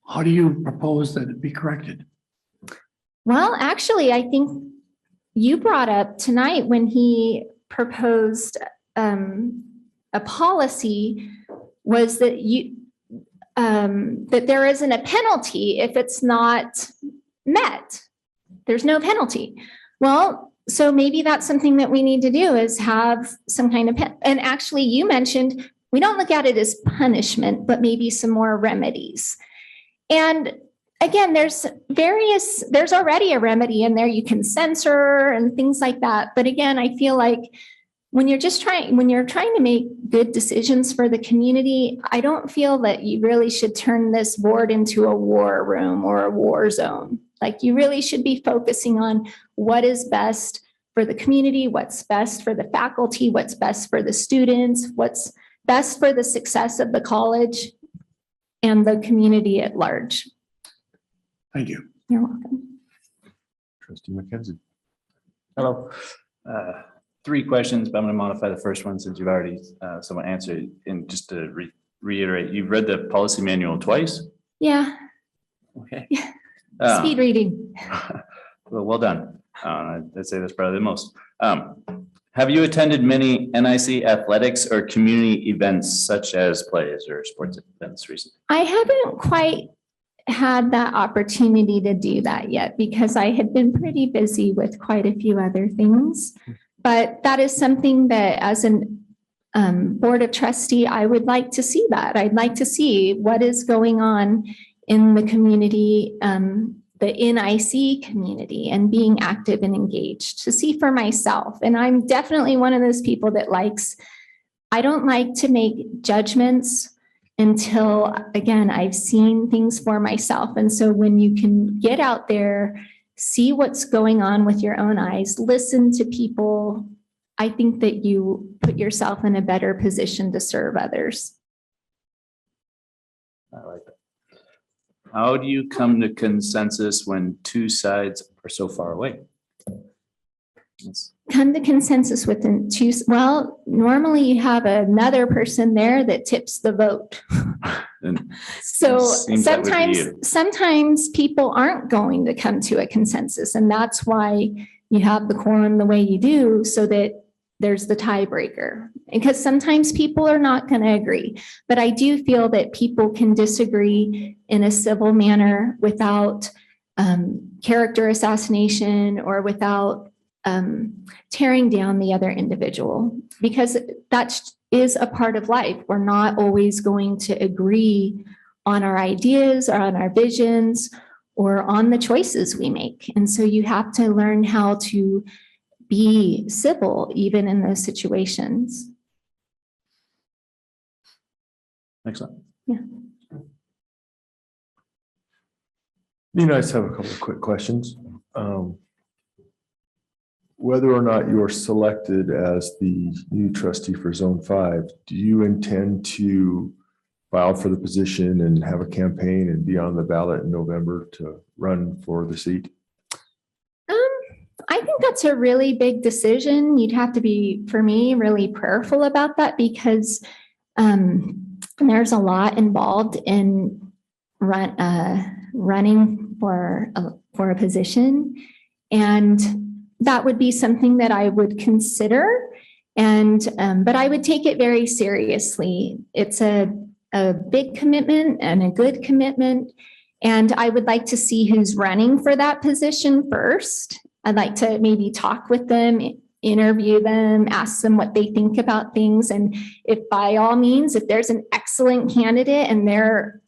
How do you propose that it be corrected? Well, actually, I think you brought up tonight when he proposed a policy was that that there isn't a penalty if it's not met. There's no penalty. Well, so maybe that's something that we need to do, is have some kind of, and actually you mentioned, we don't look at it as punishment, but maybe some more remedies. And again, there's already a remedy in there. You can censor and things like that. But again, I feel like when you're trying to make good decisions for the community, I don't feel that you really should turn this board into a war room or a war zone. Like, you really should be focusing on what is best for the community, what's best for the faculty, what's best for the students, what's best for the success of the college and the community at large. Thank you. You're welcome. Trustee McKenzie. Hello. 3 questions, but I'm going to modify the first one since you've already somewhat answered. And just to reiterate, you've read the policy manual twice? Yeah. Okay. Speed reading. Well done. I'd say that's probably the most. Have you attended many NIC athletics or community events such as plays or sports events recently? I haven't quite had that opportunity to do that yet because I had been pretty busy with quite a few other things. But that is something that as an board of trustee, I would like to see that. I'd like to see what is going on in the community, the NIC community, and being active and engaged to see for myself. And I'm definitely one of those people that I don't like to make judgments until, again, I've seen things for myself. And so when you can get out there, see what's going on with your own eyes, listen to people, I think that you put yourself in a better position to serve others. I like that. How do you come to consensus when 2 sides are so far away? Come to consensus within 2. Well, normally you have another person there that tips the vote. So sometimes people aren't going to come to a consensus, and that's why you have the quorum the way you do, so that there's the tiebreaker. Because sometimes people are not going to agree, but I do feel that people can disagree in a civil manner without character assassination or without tearing down the other individual, because that is a part of life. We're not always going to agree on our ideas or on our visions or on the choices we make. And so you have to learn how to be civil even in those situations. Excellent. Yeah. Be nice to have a couple of quick questions. Whether or not you're selected as the new trustee for Zone 5, do you intend to file for the position and have a campaign and be on the ballot in November to run for the seat? I think that's a really big decision. You'd have to be, for me, really prayerful about that, because there's a lot involved in running for a position. And that would be something that I would consider, but I would take it very seriously. It's a big commitment and a good commitment, and I would like to see who's running for that position first. I'd like to maybe talk with them, interview them, ask them what they think about things, and if by all means, if there's an excellent candidate and they're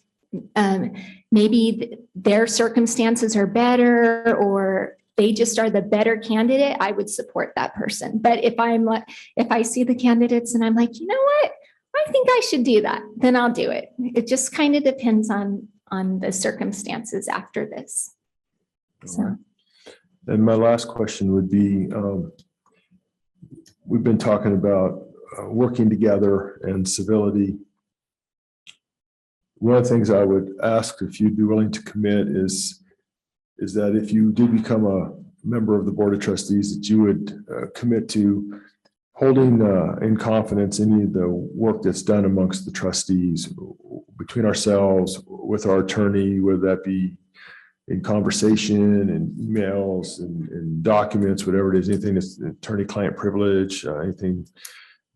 maybe their circumstances are better, or they just are the better candidate, I would support that person. But if I see the candidates and I'm like, you know what, I think I should do that, then I'll do it. It just kind of depends on on the circumstances after this. So. And my last question would be, we've been talking about working together and civility. One of the things I would ask if you'd be willing to commit is that if you did become a member of the Board of Trustees, that you would commit to holding in confidence any of the work that's done amongst the trustees, between ourselves, with our attorney, whether that be in conversation and emails and documents, whatever it is, anything that's attorney-client privilege, anything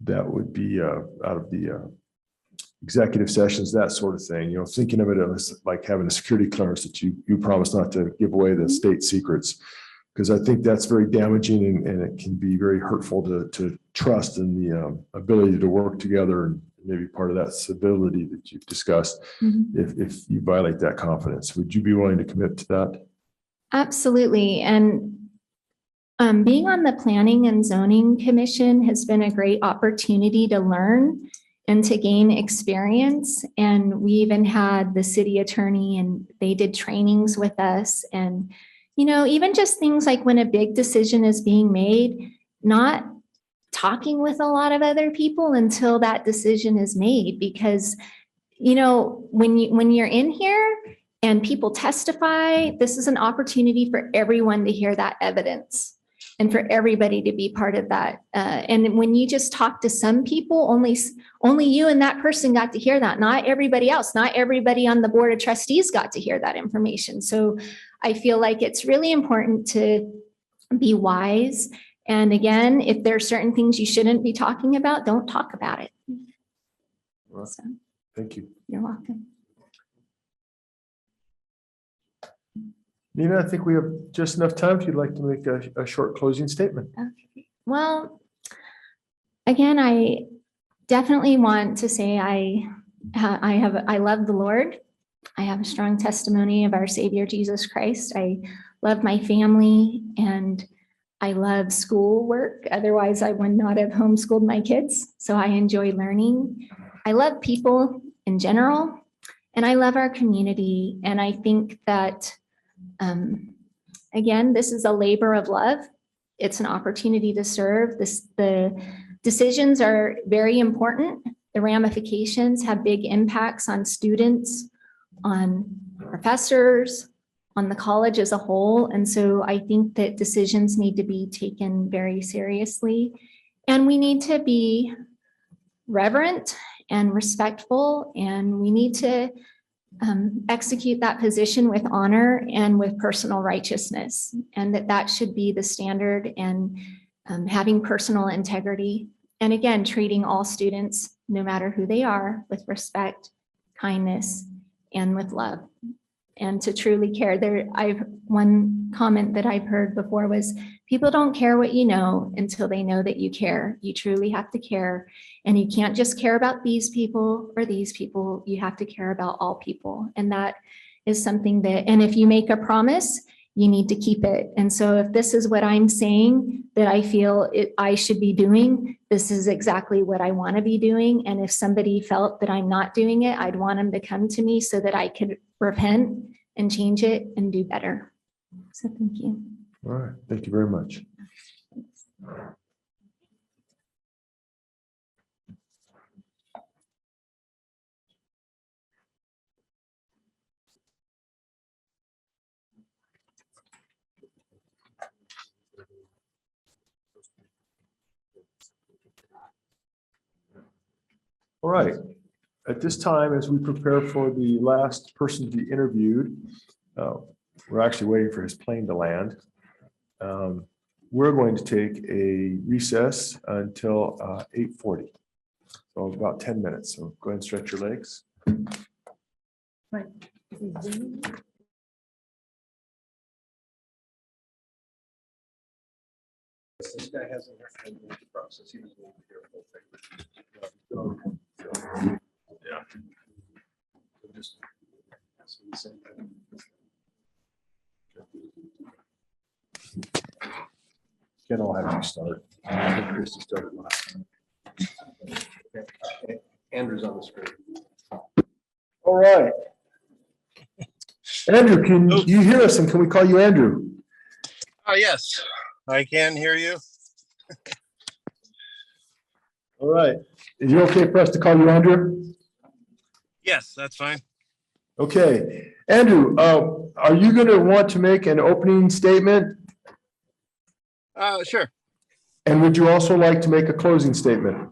that would be out of the executive sessions, that sort of thing, thinking of it as like having a security clearance that you promise not to give away the state secrets. Because I think that's very damaging and it can be very hurtful to trust and the ability to work together, and maybe part of that civility that you've discussed. If you violate that confidence, would you be willing to commit to that? Absolutely. And being on the Planning and Zoning Commission has been a great opportunity to learn and to gain experience. And we even had the city attorney and they did trainings with us. And, even just things like when a big decision is being made, not talking with a lot of other people until that decision is made. Because, when you're in here and people testify, this is an opportunity for everyone to hear that evidence and for everybody to be part of that. And when you just talk to some people, only you and that person got to hear that, not everybody else, not everybody on the Board of Trustees got to hear that information. So I feel like it's really important to be wise. And again, if there are certain things you shouldn't be talking about, don't talk about it. Well, So, thank you. you're welcome. Nina, I think we have just enough time if you'd like to make a short closing statement. Okay. Well, again, I definitely want to say I love the Lord. I have a strong testimony of our Savior, Jesus Christ. I love my family and I love school work. Otherwise, I would not have homeschooled my kids. So I enjoy learning. I love people in general, and I love our community. And I think that, again, this is a labor of love. It's an opportunity to serve. The decisions are very important. The ramifications have big impacts on students, on professors, on the college as a whole. And so I think that decisions need to be taken very seriously. And we need to be reverent and respectful, and we need to execute that position with honor and with personal righteousness. And that should be the standard, and having personal integrity. And again, treating all students, no matter who they are, with respect, kindness, and with love, and to truly care. One comment that I've heard before was, people don't care what you know until they know that you care. You truly have to care, and you can't just care about these people or these people. You have to care about all people, and that is something that. And if you make a promise, you need to keep it. And so if this is what I'm saying that I feel I should be doing, this is exactly what I want to be doing. And if somebody felt that I'm not doing it, I'd want them to come to me so that I could repent and change it and do better. So thank you. All right. Thank you very much. All right. At this time, as we prepare for the last person to be interviewed, we're actually waiting for his plane to land. We're going to take a recess until 8:40. So about 10 minutes. So go ahead and stretch your legs. Right. This guy hasn't heard the process. He doesn't want to hear the whole thing. Yeah. Just. Ken, I'll have you start. I think Christie started last. Andrew's on the screen. All right. Andrew, can you hear us and can we call you Andrew? Yes, I can hear you. All right. Is it okay for us to call you Andrew? Yes, that's fine. Okay. Andrew, are you going to want to make an opening statement? Sure, And would you also like to make a closing statement?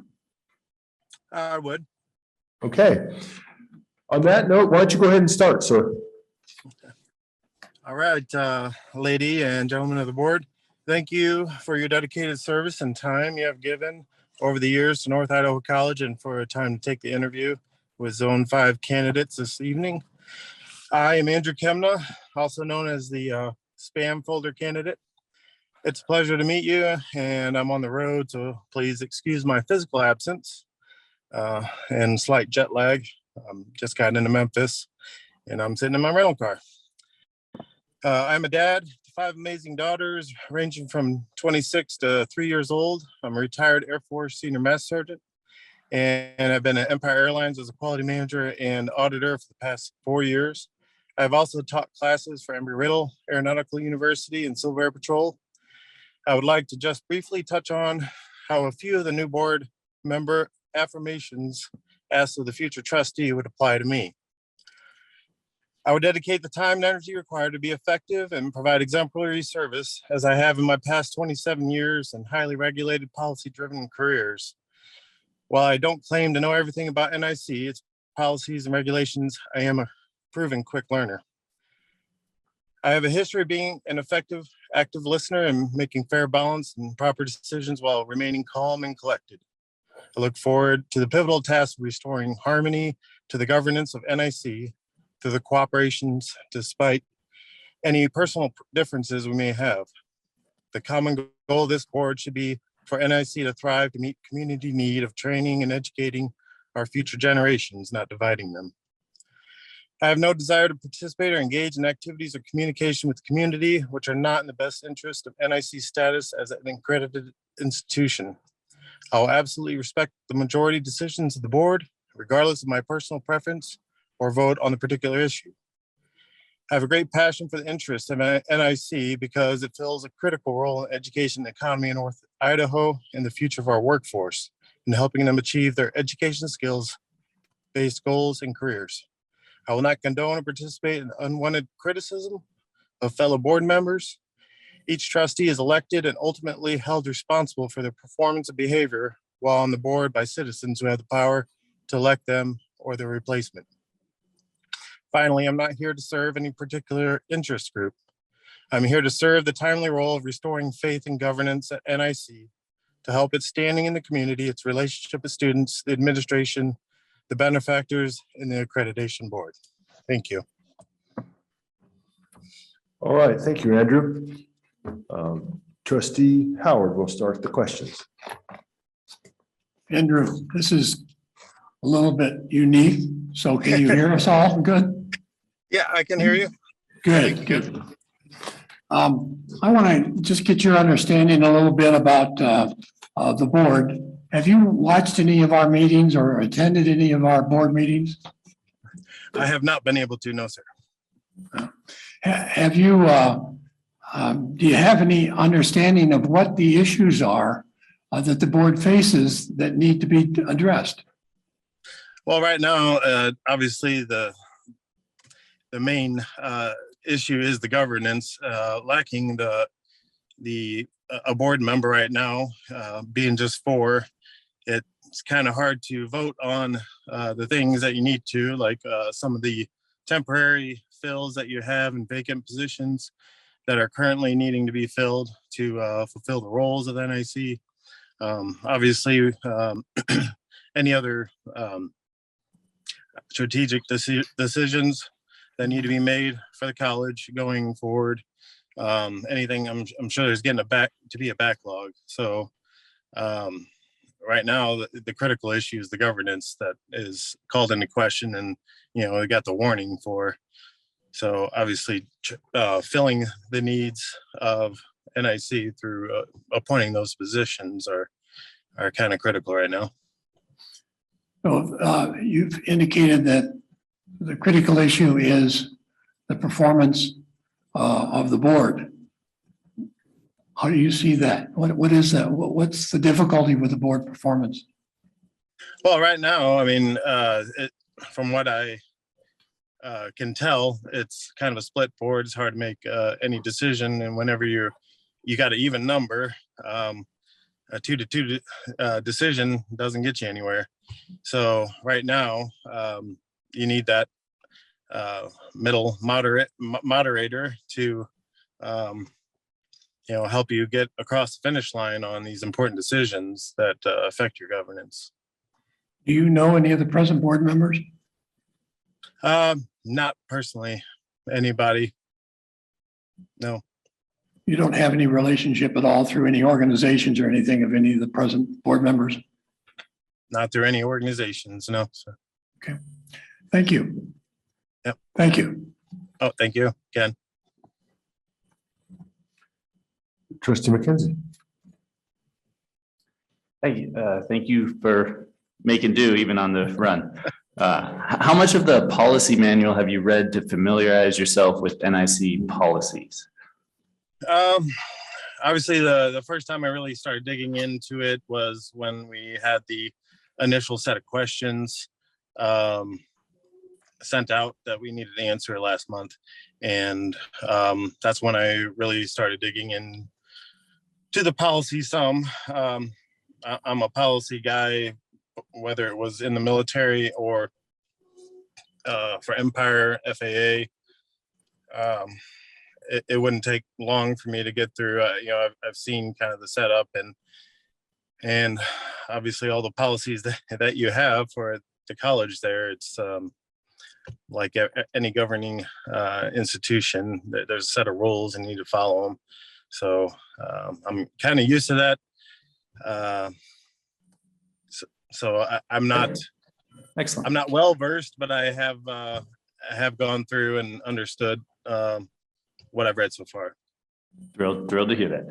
I would. Okay. On that note, why don't you go ahead and start, sir? All right, lady and gentlemen of the board, thank you for your dedicated service and time you have given over the years to North Idaho College and for a time to take the interview with Zone 5 candidates this evening. I am Andrew Kemna, also known as the spam folder candidate. It's a pleasure to meet you, and I'm on the road, so please excuse my physical absence and slight jet lag. Just got into Memphis, and I'm sitting in my rental car. I'm a dad to 5 amazing daughters, ranging from 26 to 3 years old. I'm a retired Air Force senior master sergeant, and I've been at Empire Airlines as a quality manager and auditor for the past 4 years. I've also taught classes for Embry-Riddle Aeronautical University and Civil Air Patrol. I would like to just briefly touch on how a few of the new board member affirmations asked of the future trustee would apply to me. I would dedicate the time and energy required to be effective and provide exemplary service as I have in my past 27 years in highly regulated policy-driven careers. While I don't claim to know everything about NIC, its policies and regulations, I am a proven quick learner. I have a history of being an effective, active listener and making fair, balanced, and proper decisions while remaining calm and collected. I look forward to the pivotal task of restoring harmony to the governance of NIC through the cooperations despite any personal differences we may have. The common goal of this board should be for NIC to thrive to meet community need of training and educating our future generations, not dividing them. I have no desire to participate or engage in activities or communication with the community which are not in the best interest of NIC status as an accredited institution. I will absolutely respect the majority decisions of the board, regardless of my personal preference or vote on the particular issue. I have a great passion for the interests of NIC because it fills a critical role in education and economy in North Idaho and the future of our workforce in helping them achieve their education skills-based goals and careers. I will not condone or participate in unwanted criticism of fellow board members. Each trustee is elected and ultimately held responsible for their performance and behavior while on the board by citizens who have the power to elect them or their replacement. Finally, I'm not here to serve any particular interest group. I'm here to serve the timely role of restoring faith and governance at NIC to help its standing in the community, its relationship with students, the administration, the benefactors, and the accreditation board. Thank you. All right. Thank you, Andrew. Trustee Howard will start the questions. Andrew, this is a little bit unique. So can you hear us all? Good. Yeah, I can hear you. Good, good. I want to just get your understanding a little bit about the board. Have you watched any of our meetings or attended any of our board meetings? I have not been able to, no, sir. Have you, do you have any understanding of what the issues are that the board faces that need to be addressed? Well, right now, obviously the main issue is the governance, lacking a board member right now, being just 4. It's kind of hard to vote on the things that you need to, like some of the temporary fills that you have in vacant positions that are currently needing to be filled to fulfill the roles of NIC. Obviously, any other strategic decisions that need to be made for the college going forward. Anything, I'm sure there's getting to be a backlog. So right now, the critical issue is the governance that is called into question, and we got the warning for. So obviously, filling the needs of NIC through appointing those positions are kind of critical right now. So you've indicated that the critical issue is the performance of the board. How do you see that? What is that? What's the difficulty with the board performance? Well, right now, I mean, from what I can tell, it's kind of a split board. It's hard to make any decision, and whenever you got an even number, a 2-2 decision doesn't get you anywhere. So right now, you need that middle moderator to help you get across the finish line on these important decisions that affect your governance. Do you know any of the present board members? Not personally, anybody. No. You don't have any relationship at all through any organizations or anything of any of the present board members? Not through any organizations, no. So. Okay, thank you. Yep. Thank you. Oh, thank you, Ken. Trustee McKenzie. Thank you for making do even on the run. How much of the policy manual have you read to familiarize yourself with NIC policies? Obviously, the first time I really started digging into it was when we had the initial set of questions sent out that we needed to answer last month. And that's when I really started digging in to the policy some. I'm a policy guy, whether it was in the military or for Empire, FAA. It wouldn't take long for me to get through. I've seen kind of the setup and obviously all the policies that you have for the college there. It's like any governing institution, there's a set of rules and you need to follow them. So I'm kind of used to that. So I'm not excellent. I'm not well versed, but I have gone through and understood what I've read so far. Thrilled to hear that.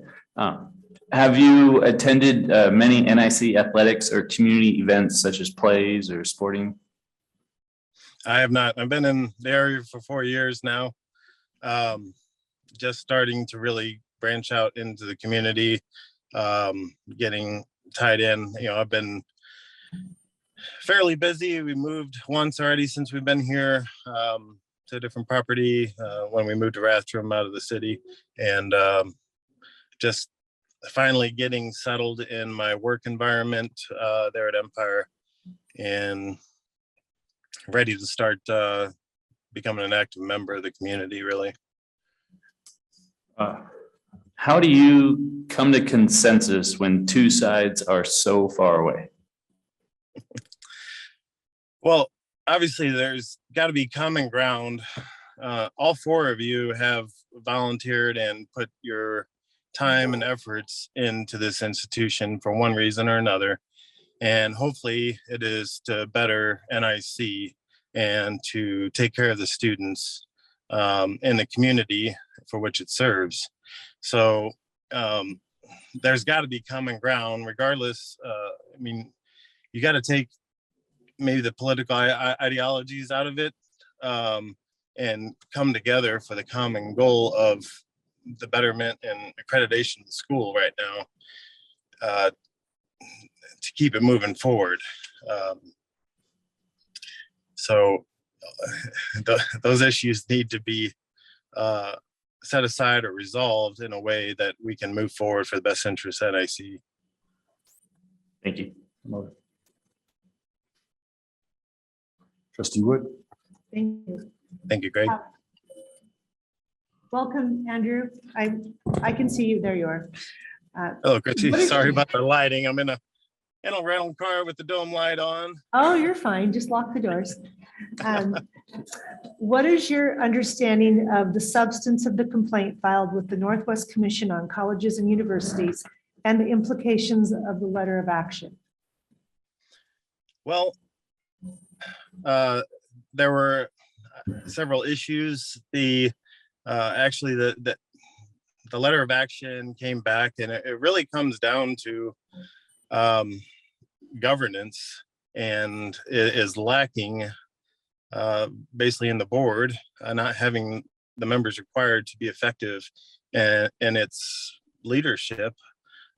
Have you attended many NIC athletics or community events such as plays or sporting? I have not. I've been in the area for 4 years now. Just starting to really branch out into the community, getting tied in. I've been fairly busy. We moved once already since we've been here to a different property when we moved to Rathdrum out of the city, and just finally getting settled in my work environment there at Empire and ready to start becoming an active member of the community, really. How do you come to consensus when two sides are so far away? Well, obviously there's got to be common ground. All four of you have volunteered and put your time and efforts into this institution for one reason or another. And hopefully it is to better NIC and to take care of the students in the community for which it serves. So there's got to be common ground regardless. You got to take maybe the political ideologies out of it and come together for the common goal of the betterment and accreditation of the school right now to keep it moving forward. So those issues need to be set aside or resolved in a way that we can move forward for the best interest at NIC. Thank you. Trustee Wood. Thank you. Thank you, Greg. Welcome, Andrew. I can see you. There you are. Hello, Christy. What is- Sorry about the lighting. I'm in a rental car with the dome light on. Oh, you're fine. Just lock the doors. What is your understanding of the substance of the complaint filed with the Northwest Commission on Colleges and Universities and the implications of the letter of action? Well, there were several issues. Actually, the letter of action came back, and it really comes down to governance, and it is lacking basically in the board, not having the members required to be effective in its leadership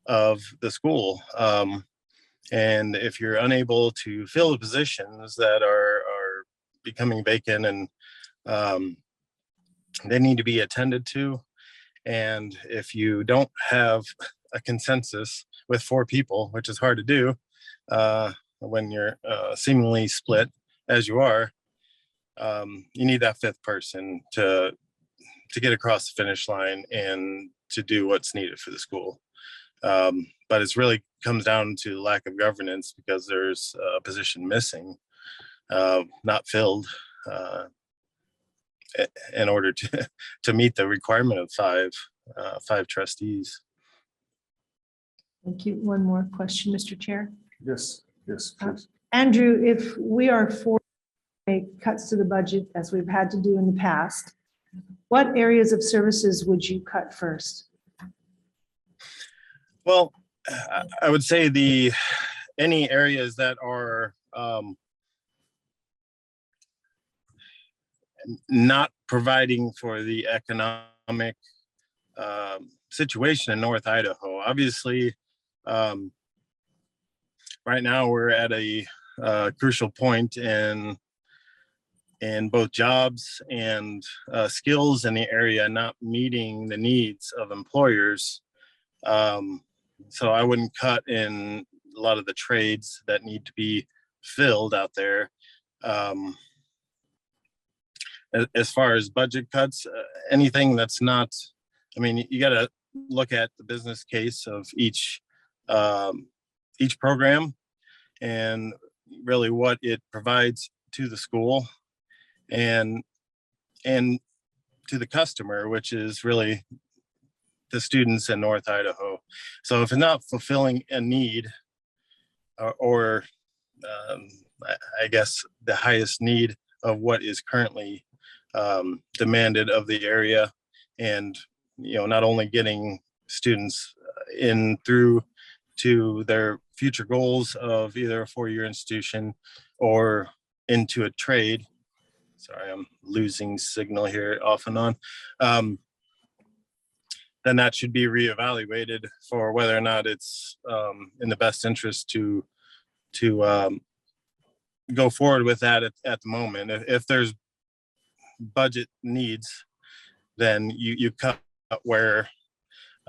of the school. And if you're unable to fill the positions that are becoming vacant and they need to be attended to, and if you don't have a consensus with 4 people, which is hard to do when you're seemingly split as you are, you need that 5th person to get across the finish line and to do what's needed for the school. But it's really comes down to lack of governance because there's a position missing, not filled, in order to meet the requirement of 5 trustees. Thank you. One more question, Mr. Chair. Yes, please. Andrew, if we are forced to make cuts to the budget as we've had to do in the past, what areas of services would you cut first? Well, I would say any areas that are not providing for the economic situation in North Idaho. Obviously, right now we're at a crucial point in both jobs and skills in the area not meeting the needs of employers. So I wouldn't cut in a lot of the trades that need to be filled out there. As far as budget cuts, anything that's not, I mean, you got to look at the business case of each program and really what it provides to the school and to the customer, which is really the students in North Idaho. So if it's not fulfilling a need or I guess the highest need of what is currently demanded of the area, and not only getting students in through to their future goals of either a 4-year institution or into a trade. Sorry, I'm losing signal here off and on. Then that should be reevaluated for whether or not it's in the best interest to go forward with that at the moment. If there's budget needs, then you cut where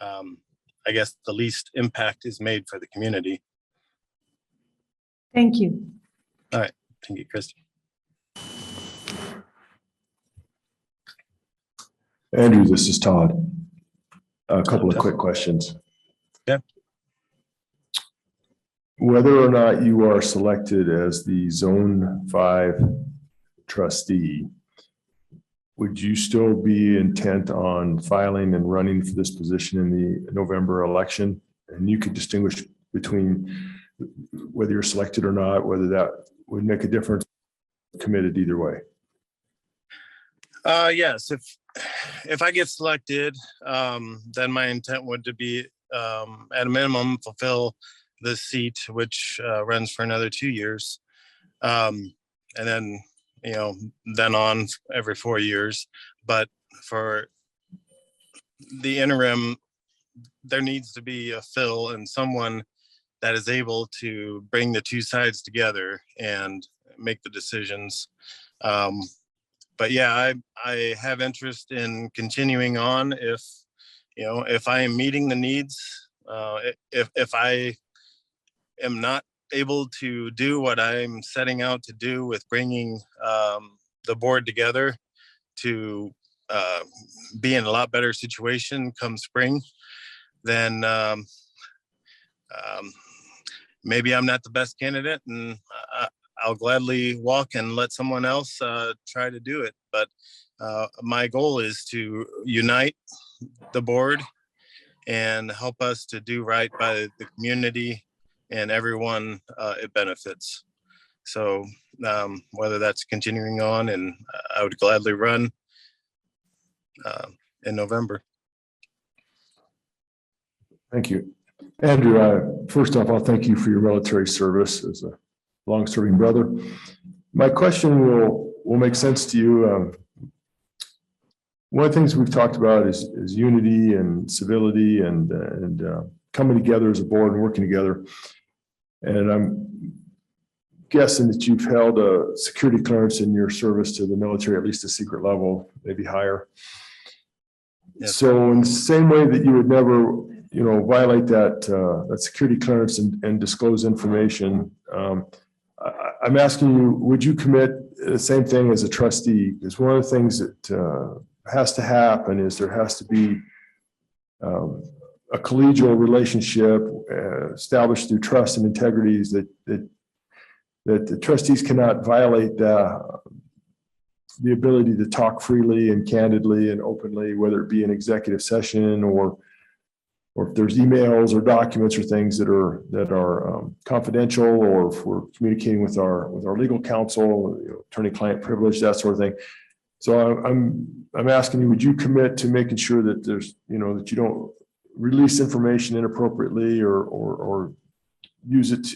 I guess the least impact is made for the community. Thank you. All right, thank you, Christy. Andrew, this is Todd. A couple of quick questions. Yeah. Whether or not you are selected as the Zone 5 trustee, would you still be intent on filing and running for this position in the November election? And you could distinguish between whether you're selected or not, whether that would make a difference, committed either way. Yes, if I get selected, then my intent would to be at a minimum fulfill the seat, which runs for another 2 years, and then then on every 4 years. But for the interim, there needs to be a fill and someone that is able to bring the two sides together and make the decisions. But yeah, I have interest in continuing on if I am meeting the needs. If I am not able to do what I'm setting out to do with bringing the board together to be in a lot better situation come spring, then maybe I'm not the best candidate, and I'll gladly walk and let someone else try to do it. But my goal is to unite the board and help us to do right by the community and everyone it benefits. So whether that's continuing on, and I would gladly run in November. Thank you. Andrew, first off, I'll thank you for your military service as a long-serving brother. My question will will make sense to you. One of the things we've talked about is unity and civility and coming together as a board and working together. And I'm guessing that you've held a security clearance in your service to the military, at least a secret level, maybe higher. Yes. So in the same way that you would never, violate that security clearance and disclose information, I'm asking you, would you commit the same thing as a trustee? Because one of the things that has to happen is there has to be a collegial relationship established through trust and integrities that the trustees cannot violate the ability to talk freely and candidly and openly, whether it be an executive session or if there's emails or documents or things that are confidential, or if we're communicating with our legal counsel, attorney-client privilege, that sort of thing. So I'm asking you, would you commit to making sure that there's, that you don't release information inappropriately or use it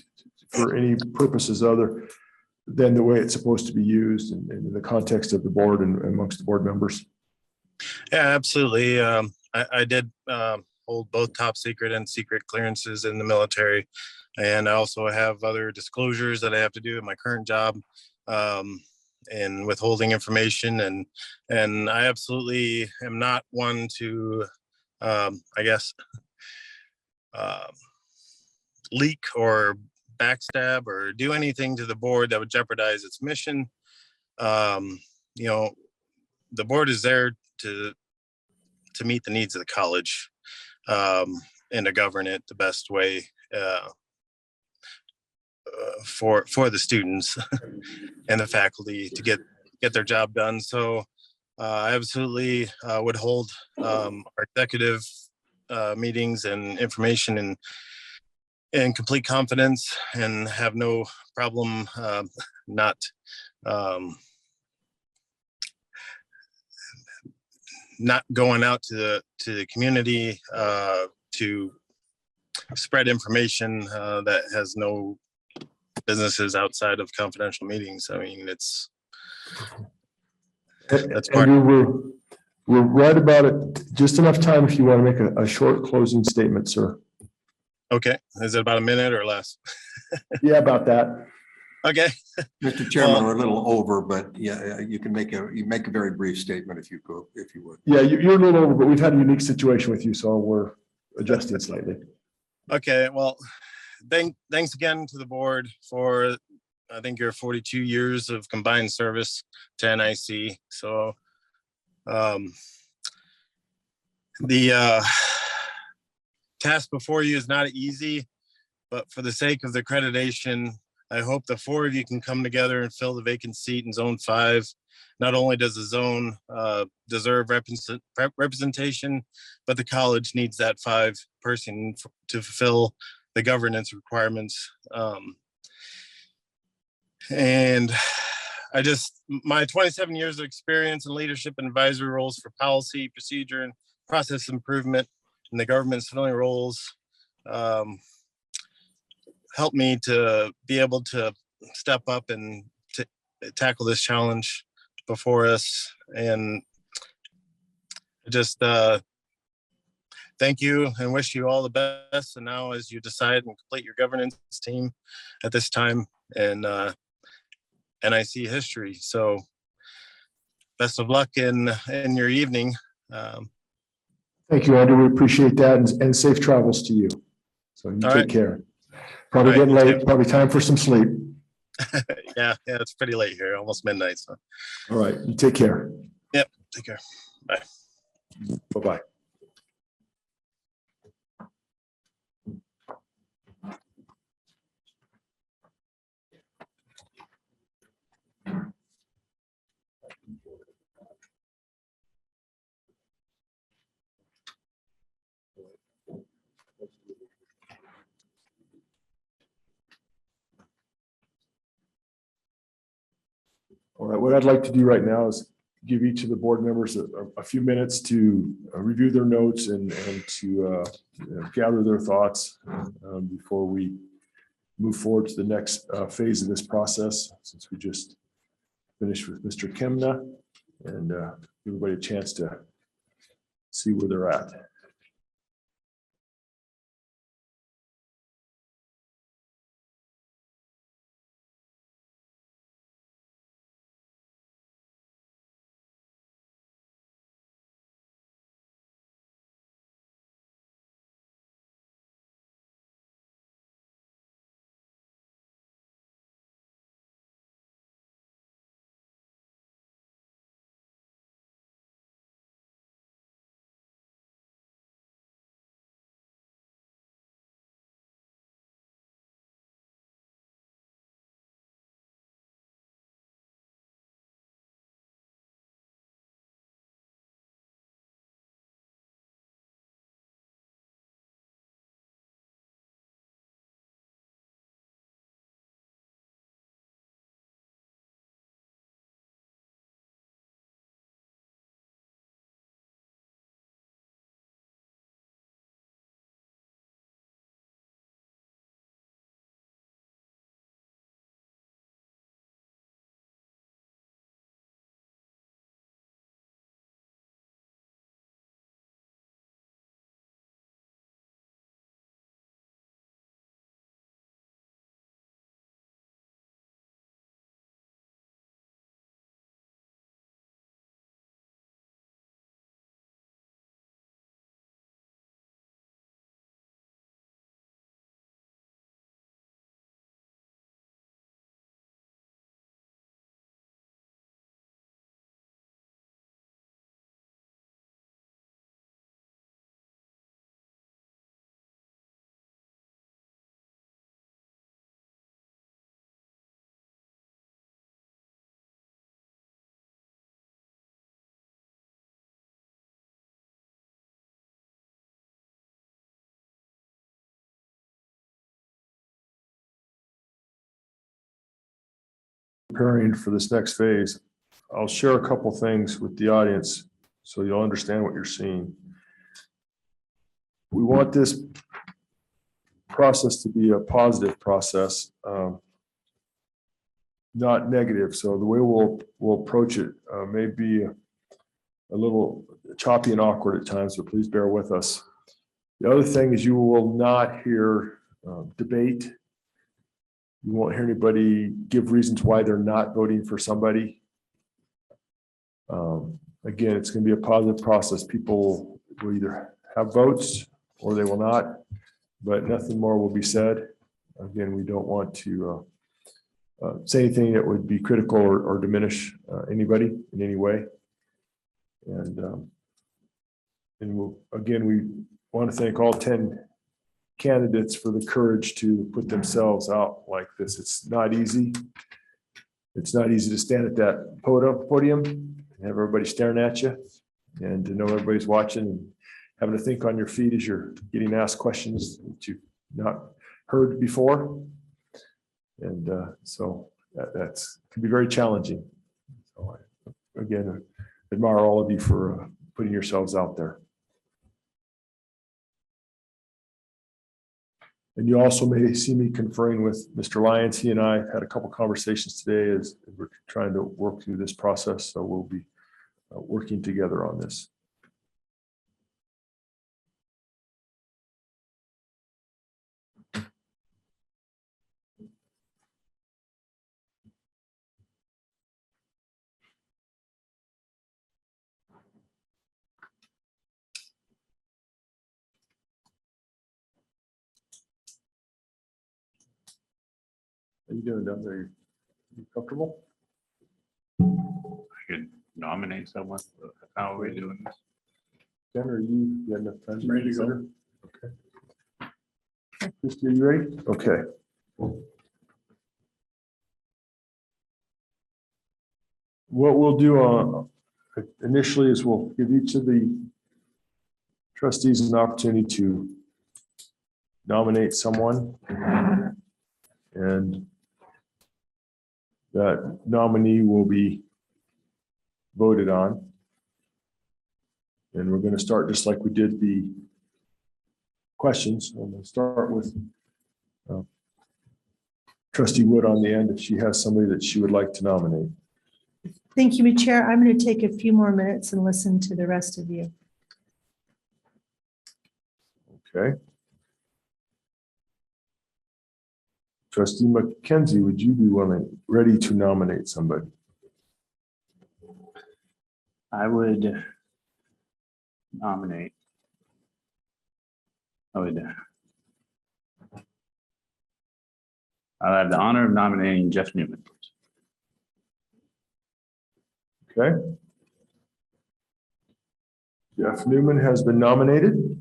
for any purposes other than the way it's supposed to be used in the context of the board and amongst the board members? Yeah, absolutely. I did hold both top secret and secret clearances in the military. And I also have other disclosures that I have to do in my current job, and withholding information. And I absolutely am not one to, leak or backstab or do anything to the board that would jeopardize its mission. The board is there to meet the needs of the college, and to govern it the best way for the students and the faculty to get their job done. So I absolutely would hold our executive meetings and information in complete confidence, and have no problem not going out to the community to spread information that has no businesses outside of confidential meetings. I mean, that's part. Andrew, we're right about it. Just enough time if you want to make a short closing statement, sir. Okay, is it about a minute or less? Yeah, about that. Okay. Mr. Chairman, we're a little over, but yeah, you make a very brief statement if you would. Yeah, you're a little over, but we've had a unique situation with you, so we're adjusting slightly. Okay, well, thanks again to the board for, I think, your 42 years of combined service to NIC. So the task before you is not easy, but for the sake of the accreditation, I hope the four of you can come together and fill the vacant seat in Zone 5. Not only does the zone deserve representation, but the college needs that 5-person to fulfill the governance requirements. And my 27 years of experience in leadership and advisory roles for policy, procedure, and process improvement in the government's civilian roles helped me to be able to step up and to tackle this challenge before us. And just thank you and wish you all the best. And now, as you decide and complete your governance team at this time in NIC history. So best of luck in your evening. Thank you, Andrew. We appreciate that, and safe travels to you. So you take care. Probably getting late, probably time for some sleep. Yeah, it's pretty late here, almost midnight. So. All right, you take care. Yep, take care. Bye. Bye-bye. All right, what I'd like to do right now is give each of the board members a few minutes to review their notes and to gather their thoughts before we move forward to the next phase of this process, since we just finish with Mr. Kemna and give everybody a chance to see where they're at. Preparing for this next phase, I'll share a couple things with the audience so you'll understand what you're seeing. We want this process to be a positive process, not negative. So the way we'll approach it may be a little choppy and awkward at times, but please bear with us. The other thing is you will not hear debate. You won't hear anybody give reasons why they're not voting for somebody. Again, it's going to be a positive process. People will either have votes or they will not, but nothing more will be said. Again, we don't want to say anything that would be critical or diminish anybody in any way. And again, we want to thank all 10 candidates for the courage to put themselves out like this. It's not easy. It's not easy to stand at that podium and have everybody staring at you and to know everybody's watching and having to think on your feet as you're getting asked questions that you've not heard before. And so that's can be very challenging. So I, again, admire all of you for putting yourselves out there. And you also may see me conferring with Mr. Lyons. He and I had a couple conversations today as we're trying to work through this process. So we'll be working together on this. How you doing down there? You comfortable? I could nominate someone. How are we doing this? Jen, are you got enough time? Ready to go. Consider? Okay. Christie, are you ready? Okay. What we'll do initially is we'll give each of the trustees an opportunity to nominate someone. And that nominee will be voted on. And we're going to start just like we did the questions. And we'll start with Trustee Wood on the end if she has somebody that she would like to nominate. Thank you, Chair. I'm going to take a few more minutes and listen to the rest of you. Okay. Trustee McKenzie, would you be ready to nominate somebody? I would nominate. I have the honor of nominating Jeff Newman. Okay. Jeff Newman has been nominated.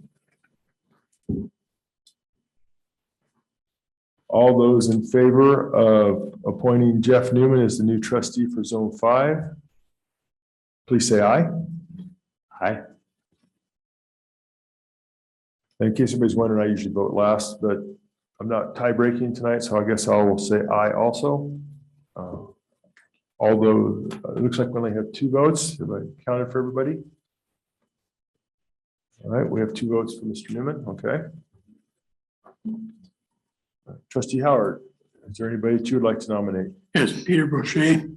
All those in favor of appointing Jeff Newman as the new trustee for Zone 5, please say aye. Aye. In case anybody's wondering, I usually vote last, but I'm not tie breaking tonight, so I guess I will say aye also. Although it looks like we only have 2 votes. Have I counted for everybody? All right, we have 2 votes for Mr. Newman. Okay. Trustee Howard, is there anybody that you would like to nominate? Yes, Peter Brochet.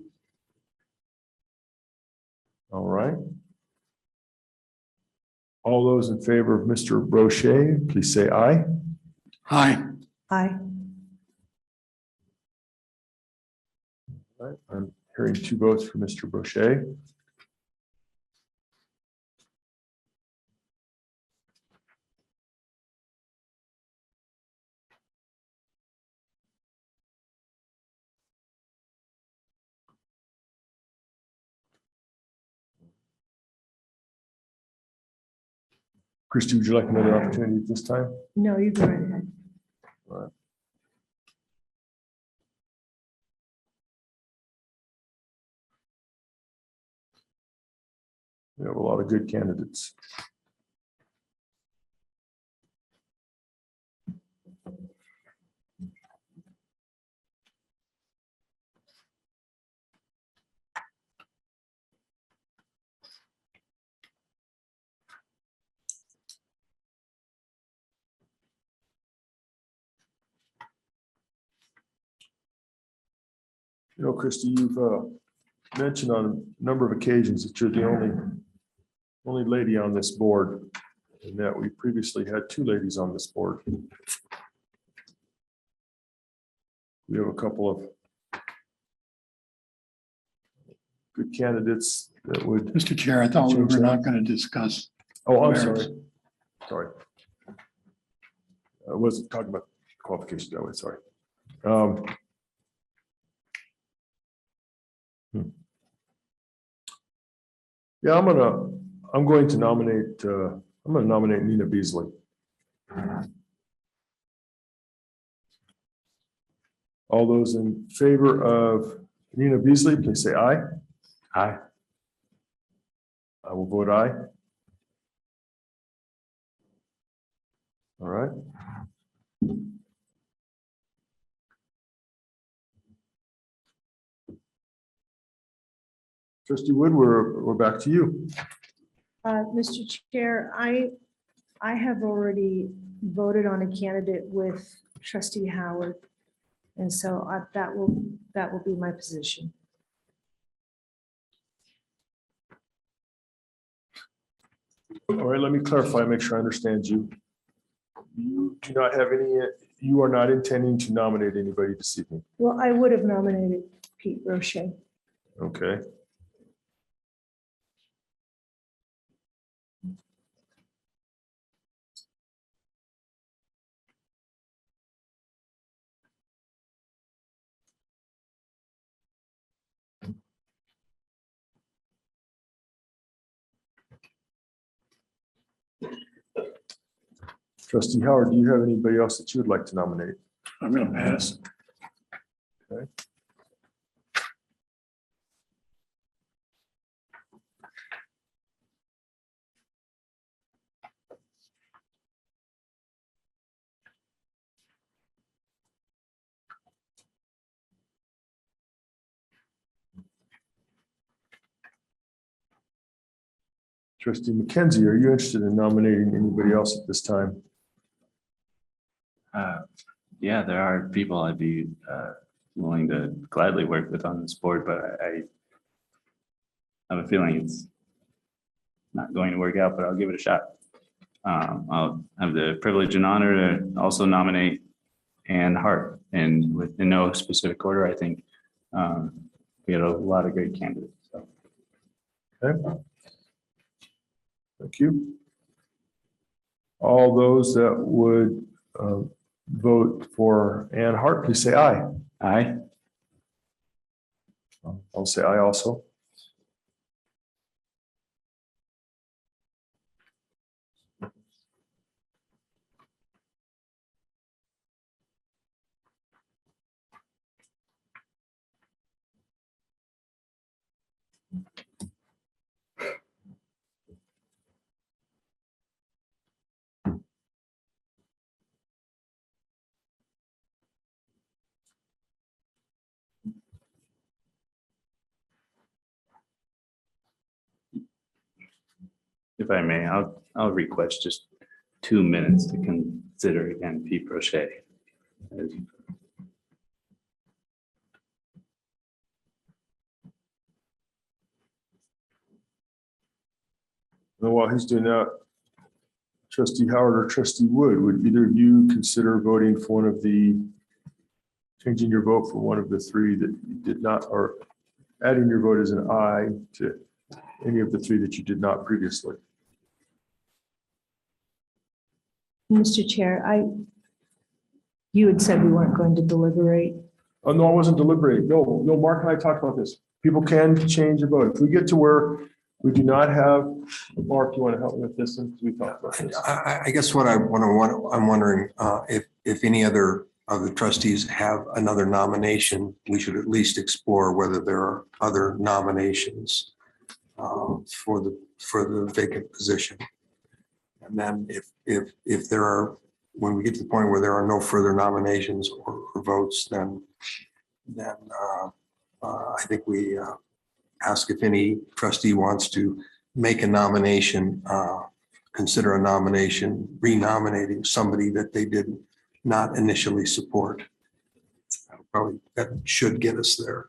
All right. All those in favor of Mr. Brochet, please say aye. Aye. Aye. All right, I'm hearing 2 votes for Mr. Brochet. Christie, would you like another opportunity at this time? No, you go right ahead. All right. We have a lot of good candidates. You know, Christie, you've mentioned on a number of occasions that you're the only lady on this board, and that we previously had 2 ladies on this board. We have a couple of good candidates that would. Mr. Chair, I thought we were not going to discuss. Oh, I'm merits. sorry. Sorry. I wasn't talking about qualifications that way, sorry. Yeah, I'm going to nominate Nina Beasley. All those in favor of Nina Beasley, please say aye. Aye. I will vote aye. All right. Trustee Wood, we're back to you. Mr. Chair, I have already voted on a candidate with Trustee Howard. And so that will be my position. All right, let me clarify, make sure I understand you. You do not have you are not intending to nominate anybody this evening. Well, I would have nominated Pete Roche. Okay. Trustee Howard, do you have anybody else that you would like to nominate? I'm going to pass. Okay. Trustee McKenzie, are you interested in nominating anybody else at this time? Yeah, there are people I'd be willing to gladly work with on this board, but I have a feeling it's not going to work out, but I'll give it a shot. I'll have the privilege and honor to also nominate Ann Hart, and in no specific order, I think we had a lot of great candidates. So. Okay. Thank you. All those that would vote for Ann Hart, please say aye. Aye. I'll say aye also. If I may, I'll request just 2 minutes to consider again Pete Brochet. And while he's doing that, Trustee Howard or Trustee Wood, would either of you consider voting for one of the, changing your vote for one of the three that you did not, or adding your vote as an aye to any of the three that you did not previously? Mr. Chair, you had said we weren't going to deliberate. Oh, no, I wasn't deliberating. No, Mark and I talked about this. People can change their vote. If we get to where we do not have, Mark, you want to help me with this? Since we talked about this. I guess what I'm wondering if any other of the trustees have another nomination, we should at least explore whether there are other nominations for the vacant position. And then if there are, when we get to the point where there are no further nominations or votes, then I think we ask if any trustee wants to make a nomination, consider a nomination, renominating somebody that they did not initially support. Probably that should get us there.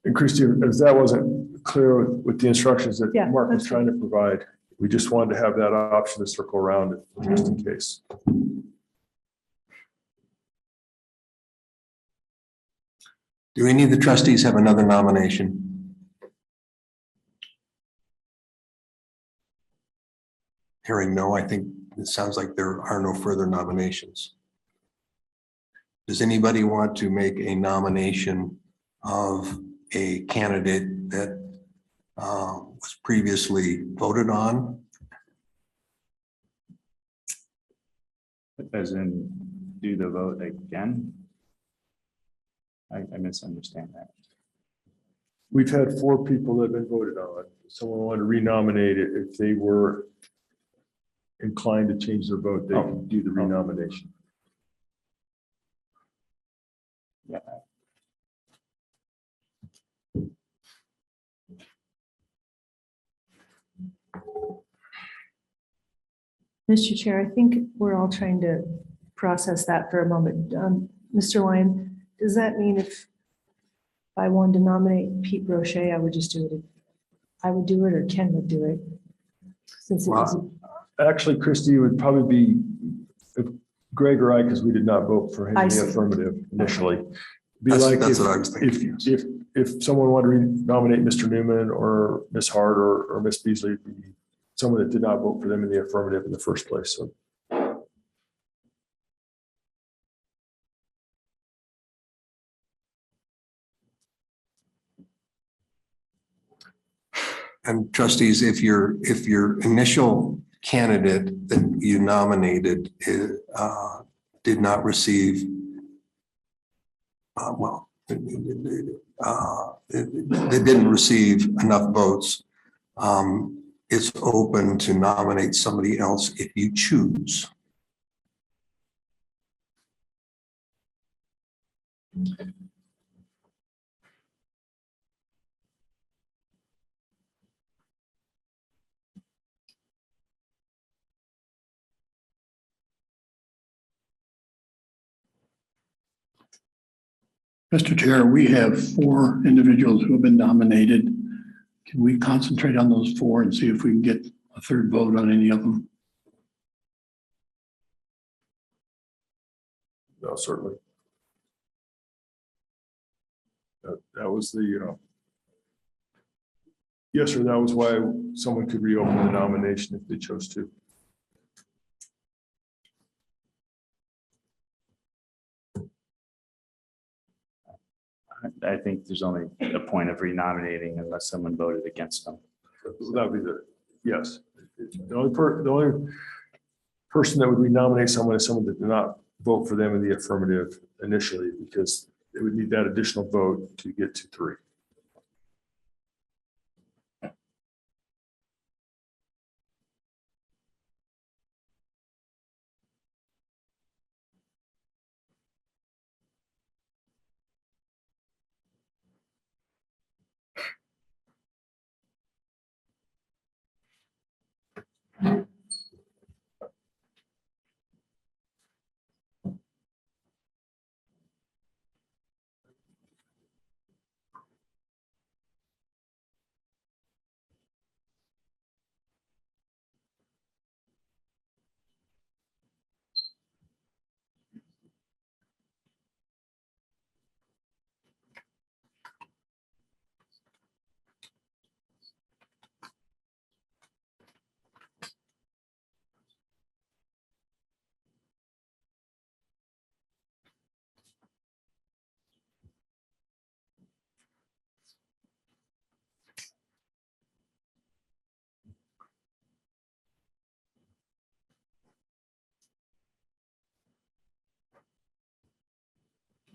And Christie, as that wasn't clear with the instructions that Yeah, Mark was that's trying to provide, we just wanted to have that option to circle around it just in case. Do any of the trustees have another nomination? Hearing no, I think it sounds like there are no further nominations. Does anybody want to make a nomination of a candidate that was previously voted on? As in, do the vote again? I misunderstand that. We've had 4 people that have been voted on. Someone wanted to renominate it. If they were inclined to change their vote, they can do the renomination. Yeah. Mr. Chair, I think we're all trying to process that for a moment. Mr. Lyon, does that mean if I wanted to nominate Pete Brochet, I would just do it? I would do it, or Ken would do it? Since it was. Actually, Christie, would probably be if Greg or I, because we did not vote for him in the affirmative initially. Be like That's if, what I was thinking. if someone wanted to nominate Mr. Newman or Ms. Hart or Ms. Beasley, it'd be someone that did not vote for them in the affirmative in the first place. So. And trustees, if your initial candidate that you nominated did not receive, they didn't receive enough votes, it's open to nominate somebody else if you choose. Mr. Chair, we have 4 individuals who have been nominated. Can we concentrate on those 4 and see if we can get a third vote on any of them? No, certainly. That was the, yes, sir, that was why someone could reopen the nomination if they chose to. I think there's only a point of renominating unless someone voted against them. That would be yes. The only person that would renominate someone is someone that did not vote for them in the affirmative initially, because they would need that additional vote to get to 3.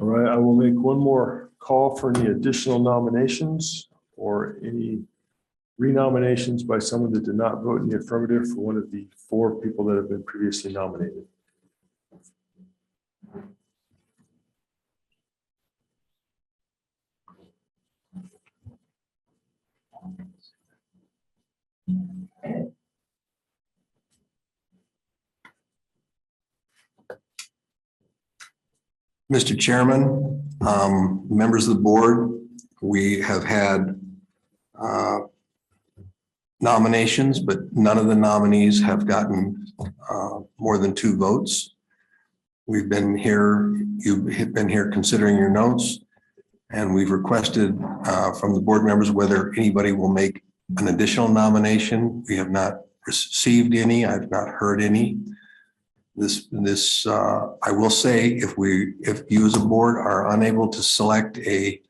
All right, I will make one more call for any additional nominations or any renominations by someone that did not vote in the affirmative for one of the 4 people that have been previously nominated. Mr. Chairman, members of the board, we have had nominations, but none of the nominees have gotten more than 2 votes. We've been here, you've been here considering your notes, and we've requested from the board members whether anybody will make an additional nomination. We have not received any. I've not heard any. I will say, if you as a board are unable to select a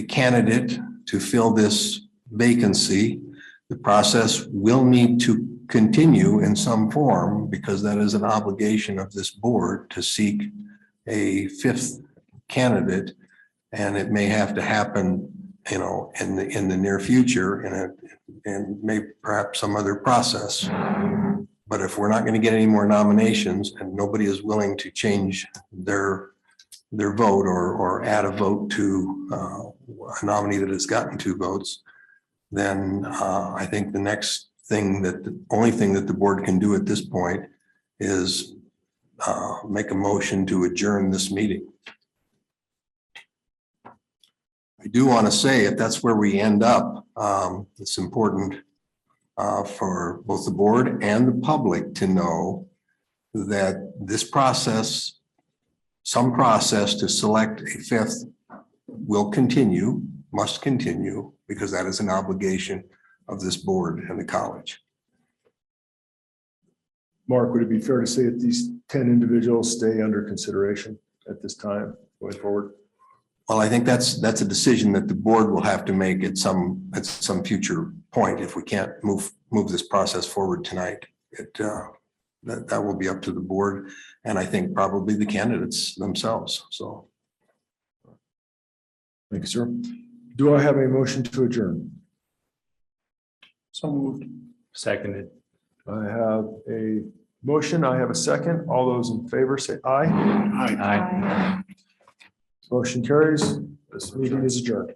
candidate to fill this vacancy, the process will need to continue in some form, because that is an obligation of this board to seek a 5th candidate, and it may have to happen, in the near future, and maybe perhaps some other process. But if we're not going to get any more nominations and nobody is willing to change their vote or add a vote to a nominee that has gotten 2 votes, then I think the only thing that the board can do at this point is make a motion to adjourn this meeting. I do want to say, if that's where we end up, it's important for both the board and the public to know that this process, some process to select a 5th, will continue, must continue, because that is an obligation of this board and the college. Mark, would it be fair to say that these 10 individuals stay under consideration at this time going forward? Well, I think that's a decision that the board will have to make at some future point. If we can't move this process forward tonight, that will be up to the board, and I think probably the candidates themselves. So, thank you, sir. Do I have a motion to adjourn? So moved. Seconded. I have a motion. I have a second. All those in favor say aye. Aye. Aye. Motion carries. This meeting is adjourned.